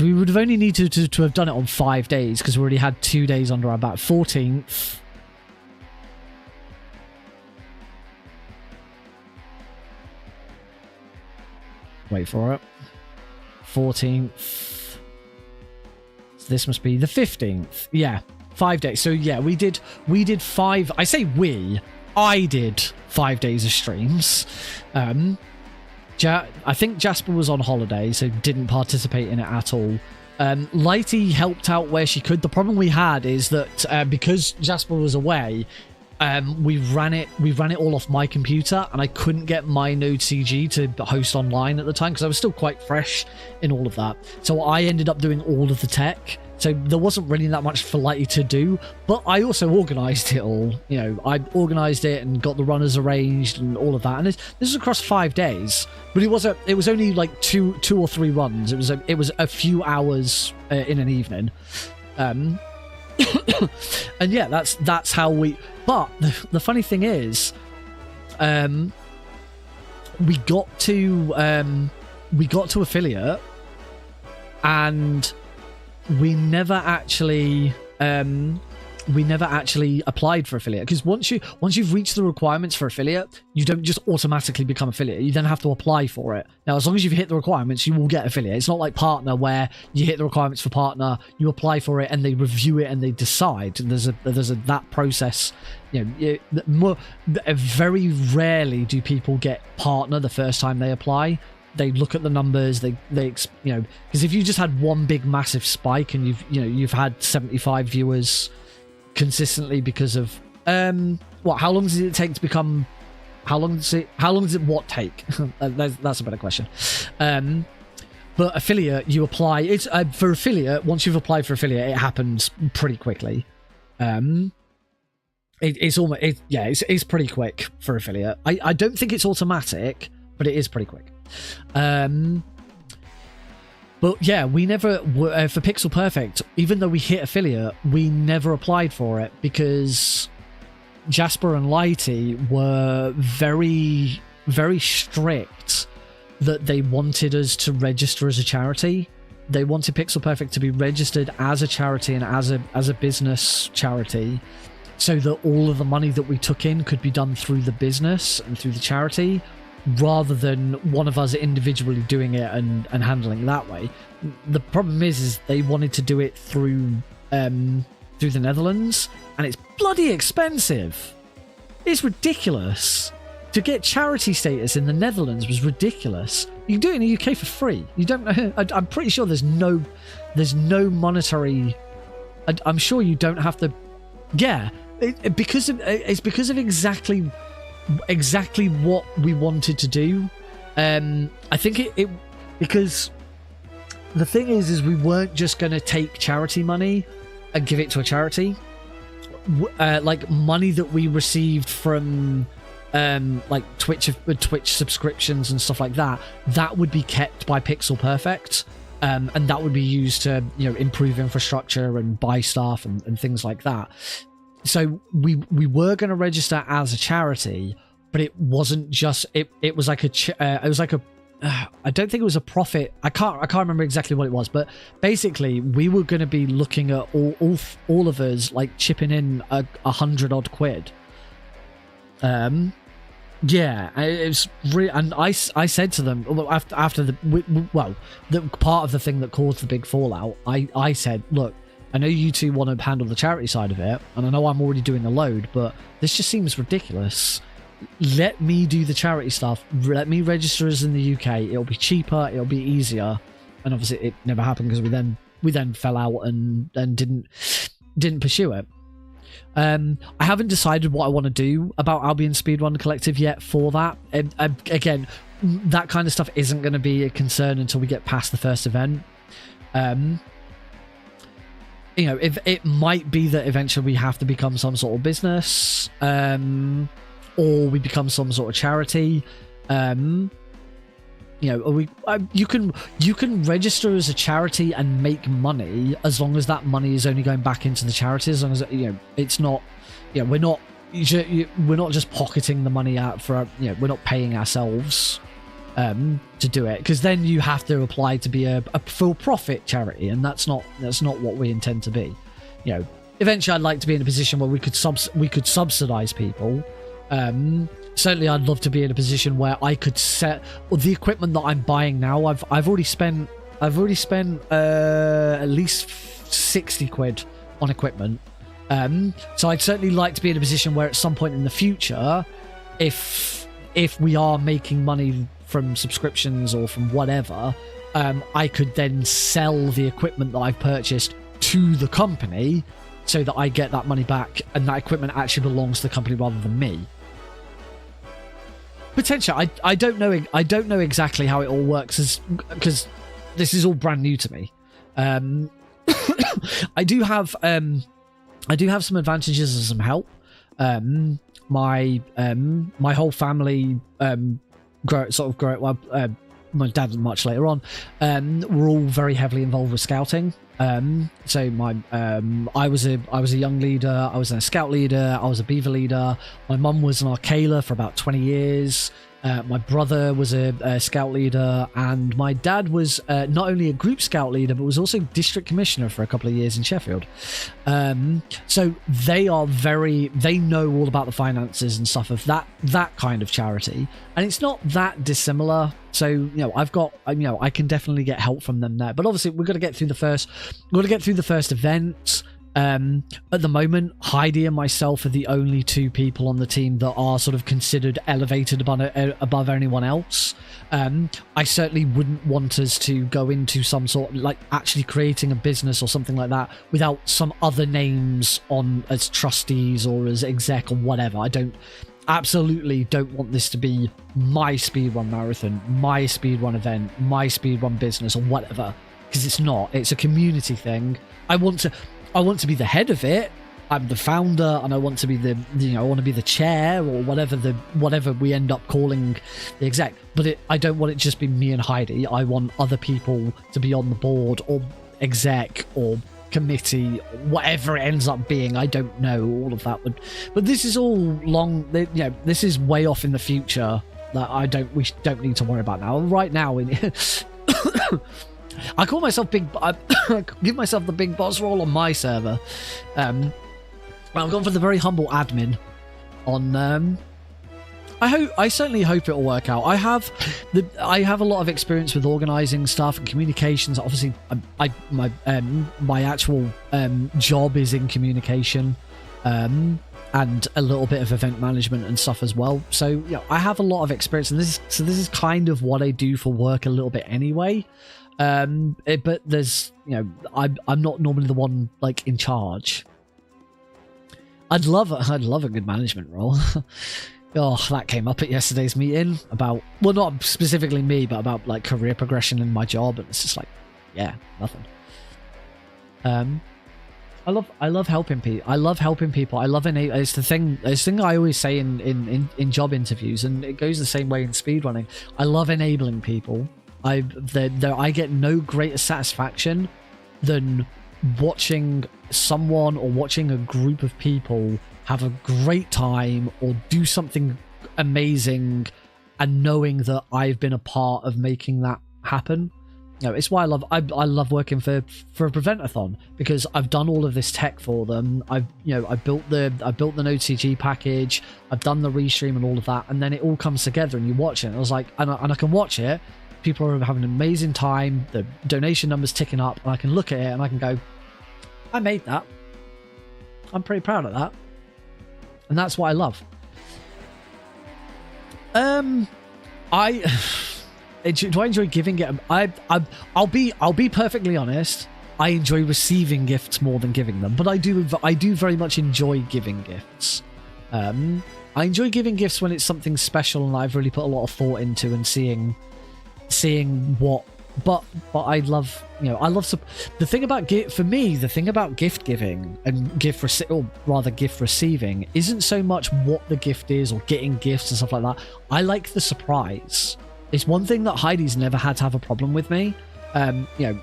So we would have only needed to have done it on 5 days because we already had 2 days under our back. 14th. Wait for it. 14th. So this must be the 15th. Yeah, 5 days. So yeah, we did 5. I say I did 5 days of streams. I think Jasper was on holiday, so didn't participate in it at all. Lighty helped out where she could. The problem we had is that because Jasper was away, we ran it all off my computer, and I couldn't get my Node CG to host online at the time because I was still quite fresh in all of that. So I ended up doing all of the tech. So there wasn't really that much for Lighty to do, but I also organised it all. You know, I organised it and got the runners arranged and all of that. And this was across 5 days, but it was only like two or three runs. It was a few hours in an evening. And yeah, that's how we. But the funny thing is, we got to affiliate, and we never actually applied for affiliate, because once you've reached the requirements for affiliate, you don't just automatically become affiliate. You then have to apply for it. Now, as long as you've hit the requirements, you will get affiliate. It's not like partner, where you hit the requirements for partner, you apply for it, and they review it and they decide. And there's that process. You know, very rarely do people get partner the first time they apply. They look at the numbers, they you know, because if you just had one big massive spike and you've had 75 viewers consistently because of how long does it take to become, how long does it what take? That's a better question. But affiliate, you apply, it's for affiliate, once you've applied for affiliate, it happens pretty quickly. It's pretty quick for affiliate. I don't think it's automatic, but it is pretty quick. But yeah, we never for Pixel Perfect, even though we hit affiliate, we never applied for it because Jasper and Lighty were very, very strict that they wanted us to register as a charity. They wanted Pixel Perfect to be registered as a charity and as a business charity, so that all of the money that we took in could be done through the business and through the charity, rather than one of us individually doing it and handling it that way. The problem is they wanted to do it through the Netherlands, and it's bloody expensive. It's ridiculous. To get charity status in the Netherlands was ridiculous. You can do it in the UK for free. You don't know. I'm pretty sure there's no monetary. I'm sure you don't have to. Yeah, it's because of exactly what we wanted to do. I think it because the thing is we weren't just going to take charity money and give it to a charity. Like money that we received from like Twitch subscriptions and stuff like that would be kept by Pixel Perfect, and that would be used to, you know, improve infrastructure and buy stuff and things like that. So we were going to register as a charity, but it wasn't just it was like I don't think it was a profit. I can't remember exactly what it was, but basically we were going to be looking at all of us like chipping in 100 odd quid. Yeah, it's really, and I said to them after the part of the thing that caused the big fallout. I said, look, I know you two want to handle the charity side of it, and I know I'm already doing the load, but this just seems ridiculous. Let me do the charity stuff. Let me register us in the UK. It'll be cheaper. It'll be easier. And obviously, it never happened because we then fell out and didn't pursue it. I haven't decided what I want to do about Albion Speedrun Collective yet for that. Again, that kind of stuff isn't going to be a concern until we get past the first event. You know, if it might be that eventually we have to become some sort of business, or we become some sort of charity. You know, you can register as a charity and make money as long as that money is only going back into the charity. As long as, you know, it's not, you know, we're not just pocketing the money out for, you know, we're not paying ourselves. to do it, because then you have to apply to be a for-profit charity, and that's not what we intend to be. You know, eventually I'd like to be in a position where we could subsidize people. Certainly I'd love to be in a position where I could set the equipment that I'm buying now. I've already spent at least 60 quid on equipment. So I'd certainly like to be in a position where at some point in the future, if we are making money from subscriptions or from whatever, I could then sell the equipment that I've purchased to the company so that I get that money back and that equipment actually belongs to the company rather than me. Potentially, I don't know exactly how it all works because this is all brand new to me. I do have some advantages and some help. My whole family grew up. My dad much later on. We're all very heavily involved with scouting. So I was a young leader. I was a scout leader. I was a beaver leader. My mum was an Arcala for about 20 years. My brother was a scout leader, and my dad was not only a group scout leader, but was also district commissioner for a couple of years in Sheffield. So they know all about the finances and stuff of that kind of charity, and it's not that dissimilar. So, you know, I can definitely get help from them there. But obviously, we've got to get through the first event. At the moment, Heidi and myself are the only two people on the team that are sort of considered elevated above anyone else. I certainly wouldn't want us to go into some sort of, like, actually creating a business or something like that without some other names on as trustees or as exec or whatever. Absolutely don't want this to be my speedrun marathon, my speedrun event, my speedrun business or whatever, because it's not. It's a community thing. I want to be the head of it. I'm the founder, and I want to be the chair or whatever we end up calling the exec. But I don't want it just be me and Heidi. I want other people to be on the board or exec or committee, whatever it ends up being. I don't know. All of that but this is all this is way off in the future that we don't need to worry about now. Right now, I call myself I give myself the big boss role on my server. I've gone for the very humble admin on. I certainly hope it'll work out. I have a lot of experience with organising stuff and communications. Obviously, my actual job is in communication, and a little bit of event management and stuff as well. So yeah, I have a lot of experience, and this is kind of what I do for work a little bit anyway. But there's, I'm not normally the one like in charge. I'd love a good management role. Oh, that came up at yesterday's meeting about, well, not specifically me, but about like career progression in my job, and it's just like, yeah, nothing. I love helping people. I love helping people. I love it's the thing I always say in job interviews, and it goes the same way in speedrunning. I love enabling people. I get no greater satisfaction than watching someone or watching a group of people have a great time or do something amazing, and knowing that I've been a part of making that happen. It's why I love working for a Preventathon, because I've done all of this tech for them. I built the NodeCG package, I've done the restream and all of that, and then it all comes together and you watch it. And I was like, and I can watch it. People are having an amazing time. The donation numbers ticking up, and I can look at it and I can go, I made that. I'm pretty proud of that, and that's what I love. Do I enjoy giving it? I'll be perfectly honest. I enjoy receiving gifts more than giving them, but I do very much enjoy giving gifts. I enjoy giving gifts when it's something special and I've really put a lot of thought into and seeing what. But I love, the thing about gift giving and gift receiving isn't so much what the gift is or getting gifts and stuff like that. I like the surprise. It's one thing that Heidi's never had to have a problem with me.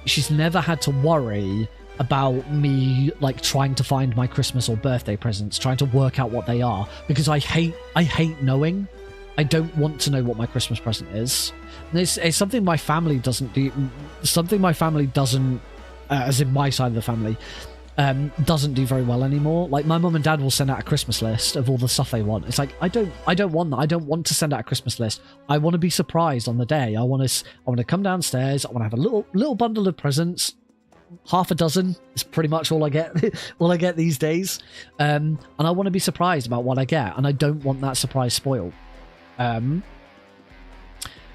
She's never had to worry about me like trying to find my Christmas or birthday presents, trying to work out what they are, because I hate knowing. I don't want to know what my Christmas present is. And it's something my family doesn't do. Something my family doesn't, as in my side of the family, doesn't do very well anymore. Like my mum and dad will send out a Christmas list of all the stuff they want. It's like I don't want that. I don't want to send out a Christmas list. I want to be surprised on the day. I want to come downstairs. I want to have a little bundle of presents. Half a dozen is pretty much all I get. All I get these days. And I want to be surprised about what I get, and I don't want that surprise spoiled. And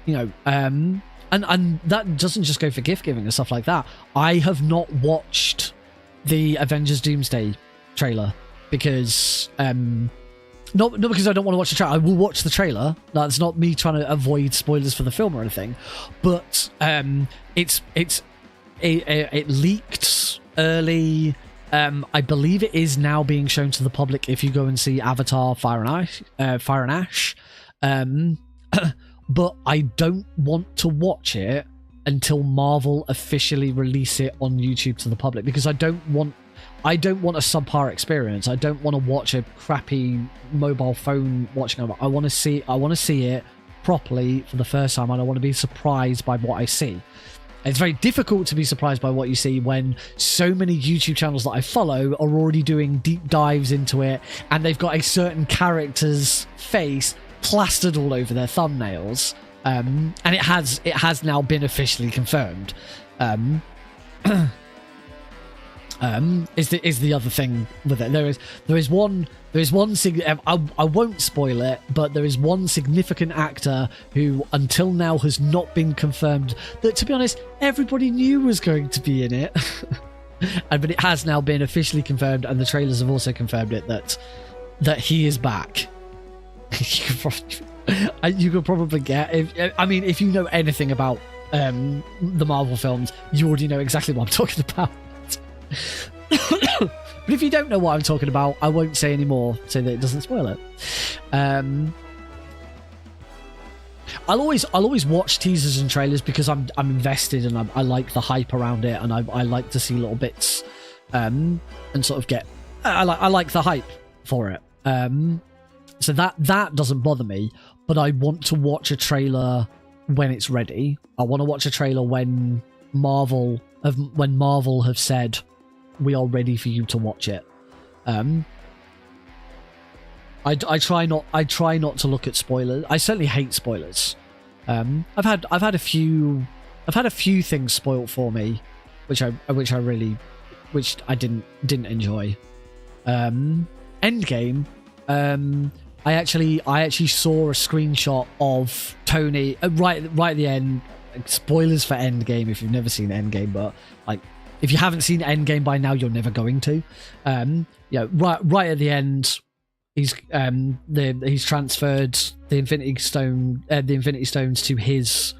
that doesn't just go for gift giving and stuff like that. I have not watched the Avengers Doomsday trailer because not because I don't want to watch the trailer. I will watch the trailer. That's not me trying to avoid spoilers for the film or anything, but it leaked early. I believe it is now being shown to the public if you go and see Avatar Fire and Ash. But I don't want to watch it until Marvel officially release it on YouTube to the public, because I don't want a subpar experience. I don't want to watch a crappy mobile phone watching it. I want to see it properly for the first time, and I want to be surprised by what I see. It's very difficult to be surprised by what you see when so many YouTube channels that I follow are already doing deep dives into it, and they've got a certain character's face plastered all over their thumbnails. And it has now been officially confirmed. Is the other thing with it. There is one I won't spoil it, but there is one significant actor who until now has not been confirmed, that to be honest everybody knew was going to be in it. But it has now been officially confirmed, and the trailers have also confirmed it, that he is back. You could probably get, if you know anything about the Marvel films, you already know exactly what I'm talking about. But if you don't know what I'm talking about, I won't say any more so that it doesn't spoil it. I'll always watch teasers and trailers because I'm invested, and I like the hype around it, and I like to see little bits and sort of get I like the hype for it. So that doesn't bother me, but I want to watch a trailer when it's ready. I want to watch a trailer when Marvel have said we are ready for you to watch it. I try not to look at spoilers. I certainly hate spoilers. I've had a few things spoiled for me, which I didn't enjoy. Endgame. I actually saw a screenshot of Tony right at the end. Spoilers for Endgame if you've never seen Endgame, but like if you haven't seen Endgame by now, you're never going to. Right at the end, he's transferred the Infinity Stones to his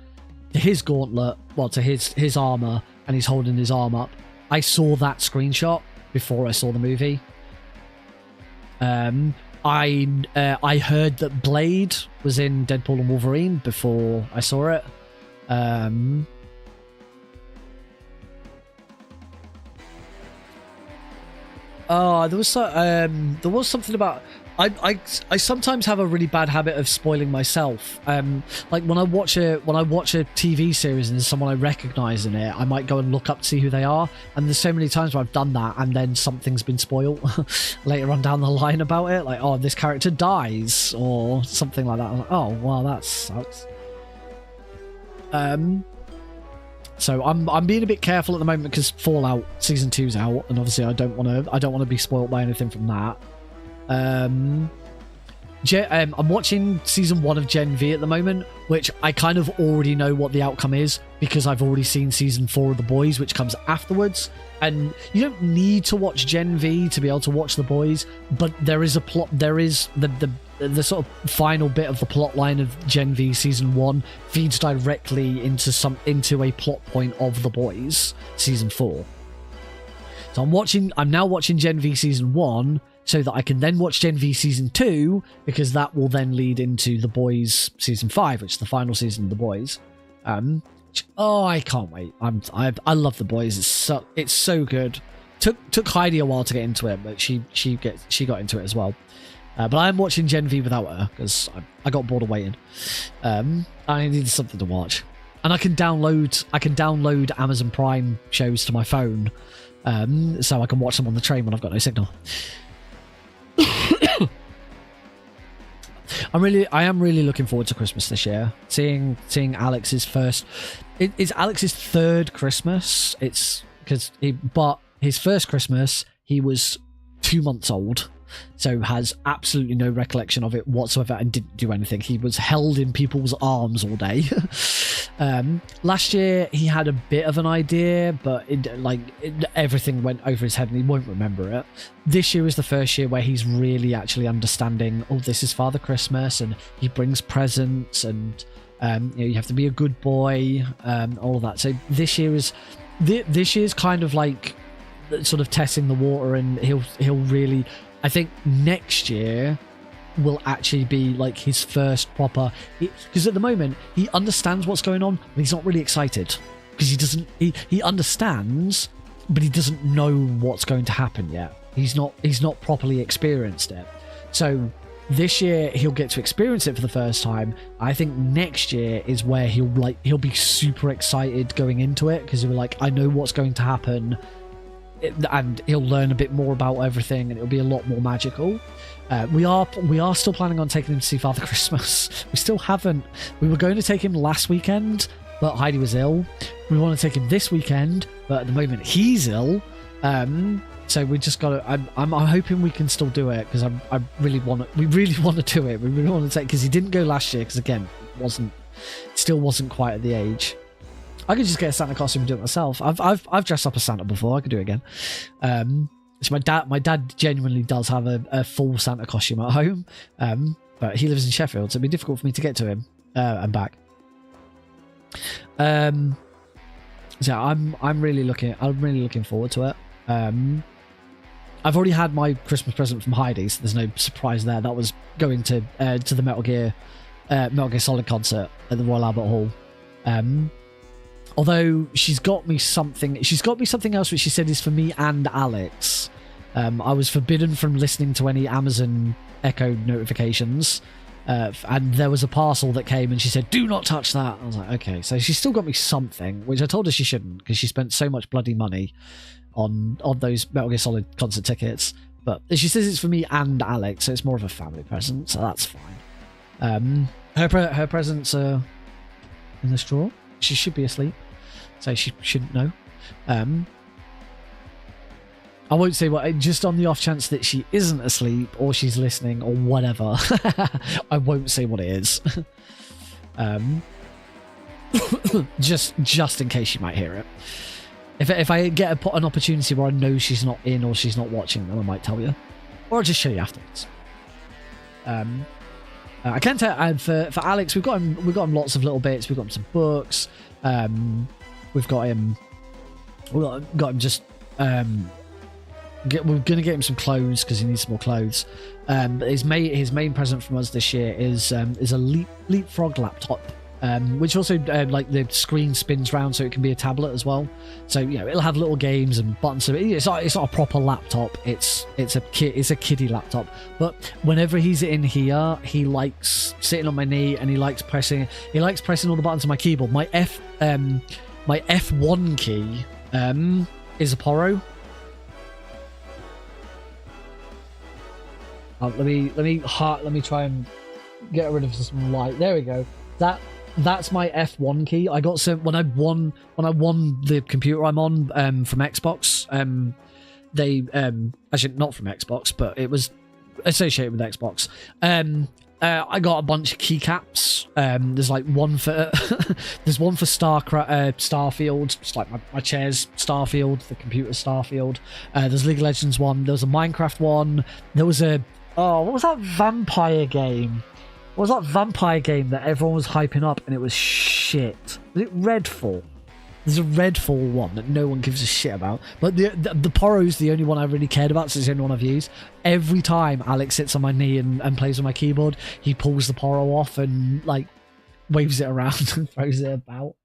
gauntlet, well, to his armor, and he's holding his arm up. I saw that screenshot before I saw the movie. I heard that Blade was in Deadpool and Wolverine before I saw it. There was something about. I sometimes have a really bad habit of spoiling myself. Like when I watch a TV series and there's someone I recognise in it, I might go and look up to see who they are. And there's so many times where I've done that, and then something's been spoiled later on down the line about it. Like, oh, this character dies or something like that. I'm like, oh, well, that sucks. So I'm being a bit careful at the moment because Fallout Season 2's out, and obviously I don't want to be spoiled by anything from that. I'm watching Season 1 of Gen V at the moment, which I kind of already know what the outcome is because I've already seen Season 4 of The Boys, which comes afterwards. And you don't need to watch Gen V to be able to watch The Boys, but there is a plot. There is the sort of final bit of the plot line of Gen V Season 1 feeds directly into a plot point of The Boys Season 4. So I'm now watching Gen V Season 1 so that I can then watch Gen V Season 2, because that will then lead into The Boys Season 5, which is the final season of The Boys. I can't wait. I love The Boys. It's so good. Took Heidi a while to get into it, but she got into it as well. But I am watching Gen V without her because I got bored of waiting. I needed something to watch, and I can download Amazon Prime shows to my phone, so I can watch them on the train when I've got no signal. I am really looking forward to Christmas this year. Seeing Alex's first, it's Alex's third Christmas. It's but his first Christmas he was 2 months old, so has absolutely no recollection of it whatsoever and didn't do anything. He was held in people's arms all day. Last year he had a bit of an idea, but everything went over his head and he won't remember it. This year is the first year where he's really actually understanding, oh, this is Father Christmas and he brings presents and you have to be a good boy, all of that. So this year's kind of like sort of testing the water, and he'll really, I think next year will actually be like his first proper, because at the moment he understands what's going on but he's not really excited because he understands but he doesn't know what's going to happen yet. He's not properly experienced it. So this year he'll get to experience it for the first time. I think next year is where he'll be super excited going into it because he'll be like, I know what's going to happen, and he'll learn a bit more about everything and it'll be a lot more magical. We are still planning on taking him to see Father Christmas. We still haven't. We were going to take him last weekend, but Heidi was ill. We want to take him this weekend, but at the moment he's ill. So we just got to. I'm hoping we can still do it because we really want to do it. We really want to take, because he didn't go last year because again still wasn't quite at the age. I could just get a Santa costume and do it myself. I've dressed up as Santa before. I could do it again. So my dad genuinely does have a full Santa costume at home, but he lives in Sheffield, so it'd be difficult for me to get to him and back. So I'm really looking forward to it. I've already had my Christmas present from Heidi, so there's no surprise there. That was going to the Metal Gear Solid concert at the Royal Albert Hall. Although she's got me something else which she said is for me and Alex. I was forbidden from listening to any Amazon Echo notifications, and there was a parcel that came and she said, do not touch that. I was like, okay. So she's still got me something, which I told her she shouldn't because she spent so much bloody money on those Metal Gear Solid concert tickets. But she says it's for me and Alex, so it's more of a family present, so that's fine. Her presents are in the straw. She should be asleep, so she shouldn't know. I won't say what, just on the off chance that she isn't asleep or she's listening or whatever. I won't say what it is. just in case she might hear it. If I get an opportunity where I know she's not in or she's not watching, then I might tell you, or I'll just show you afterwards. I can tell for Alex, we've got him lots of little bits. We've got him some books. We've got him just. We're gonna get him some clothes because he needs some more clothes. But his main present from us this year is a Leapfrog laptop, which also like the screen spins round so it can be a tablet as well. So it'll have little games and buttons. It's not a proper laptop. It's a kiddie laptop. But whenever he's in here, he likes sitting on my knee and he likes pressing all the buttons on my keyboard. My F1 key is a Poro. Let me try and get rid of some light. There we go. That's my F1 key. I got some when I won the computer I'm on from Xbox. They actually not from Xbox, but it was associated with Xbox. I got a bunch of keycaps. There's like one for there's one for Starfield, just like my chair's Starfield, the computer's Starfield. There's League of Legends one. There was a Minecraft one. There was what was that vampire game? What was that vampire game that everyone was hyping up and it was shit? Was it Redfall? There's a Redfall one that no one gives a shit about. But the Poro's the only one I really cared about, so it's the only one I've used. Every time Alex sits on my knee and plays on my keyboard, he pulls the Poro off and like waves it around and throws it about.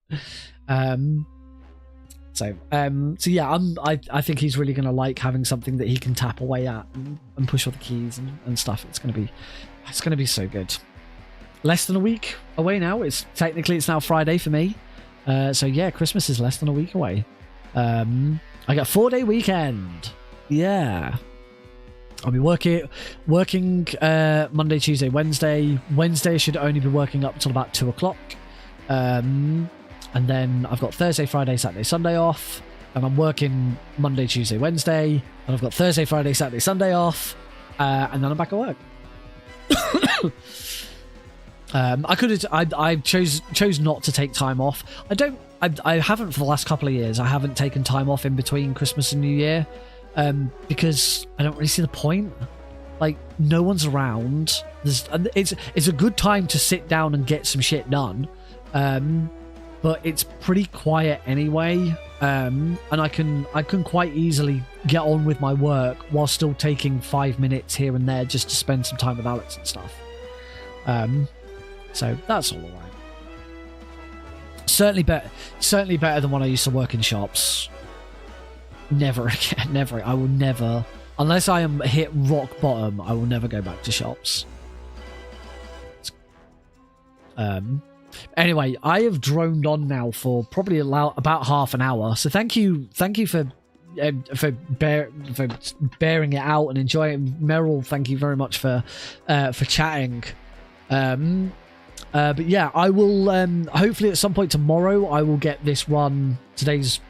So yeah, I think he's really going to like having something that he can tap away at and push all the keys and stuff. It's going to be so good. Less than a week away now. It's now Friday for me. So yeah, Christmas is less than a week away. I got a 4-day weekend. Yeah. I'll be working Monday, Tuesday, Wednesday. Wednesday I should only be working up till about 2 o'clock. And then I've got Thursday, Friday, Saturday, Sunday off. And I'm working Monday, Tuesday, Wednesday. And I've got Thursday, Friday, Saturday, Sunday off. And then I'm back at work. I chose not to take time off. I haven't for the last couple of years. I haven't taken time off in between Christmas and New Year. Because I don't really see the point. Like, no one's around. It's a good time to sit down and get some shit done. But it's pretty quiet anyway, and I can quite easily get on with my work while still taking 5 minutes here and there just to spend some time with Alex and stuff. So that's all alright. Certainly better than when I used to work in shops. Never again. Never. I will never, unless I am hit rock bottom, I will never go back to shops. Anyway, I have droned on now for probably about half an hour. So thank you for bearing it out and enjoying it. Meryl, thank you very much for chatting. But yeah, I will hopefully at some point tomorrow I will get this run, today's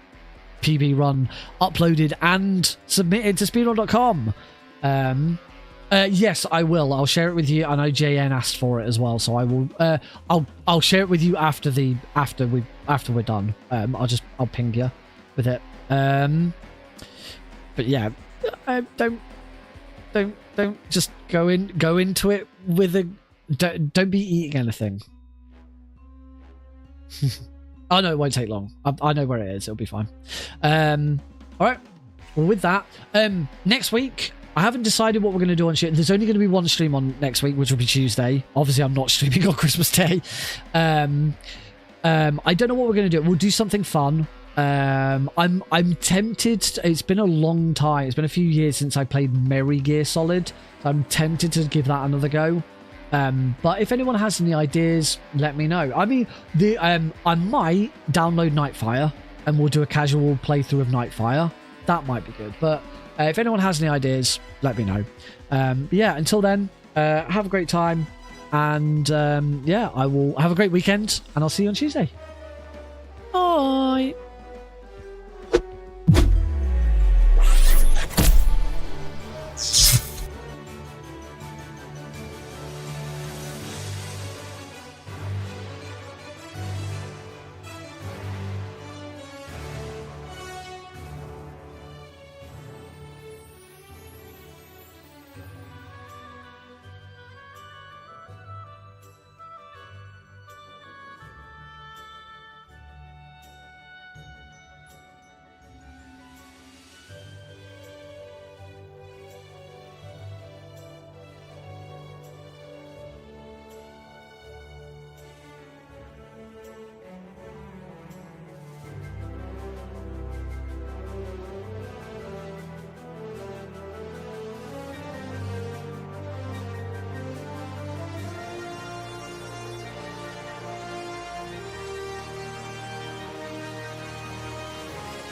PB run, uploaded and submitted to speedrun.com. Yes, I will. I'll share it with you. I know JN asked for it as well, so I will. I'll share it with you after we're done. I'll ping you with it. But yeah, don't just go into it with a. Don't be eating anything. Oh no, it won't take long. I know where it is. It'll be fine. All right. Well, with that, next week. I haven't decided what we're going to do on shit. There's only going to be one stream on next week, which will be Tuesday. Obviously, I'm not streaming on Christmas Day. I don't know what we're going to do. We'll do something fun. I'm tempted. It's been a long time. It's been a few years since I played Merry Gear Solid. I'm tempted to give that another go. But if anyone has any ideas, let me know. I mean, I might download Nightfire and we'll do a casual playthrough of Nightfire. That might be good. But if anyone has any ideas, let me know. Yeah, until then, have a great time. And yeah, I will have a great weekend. And I'll see you on Tuesday. Bye.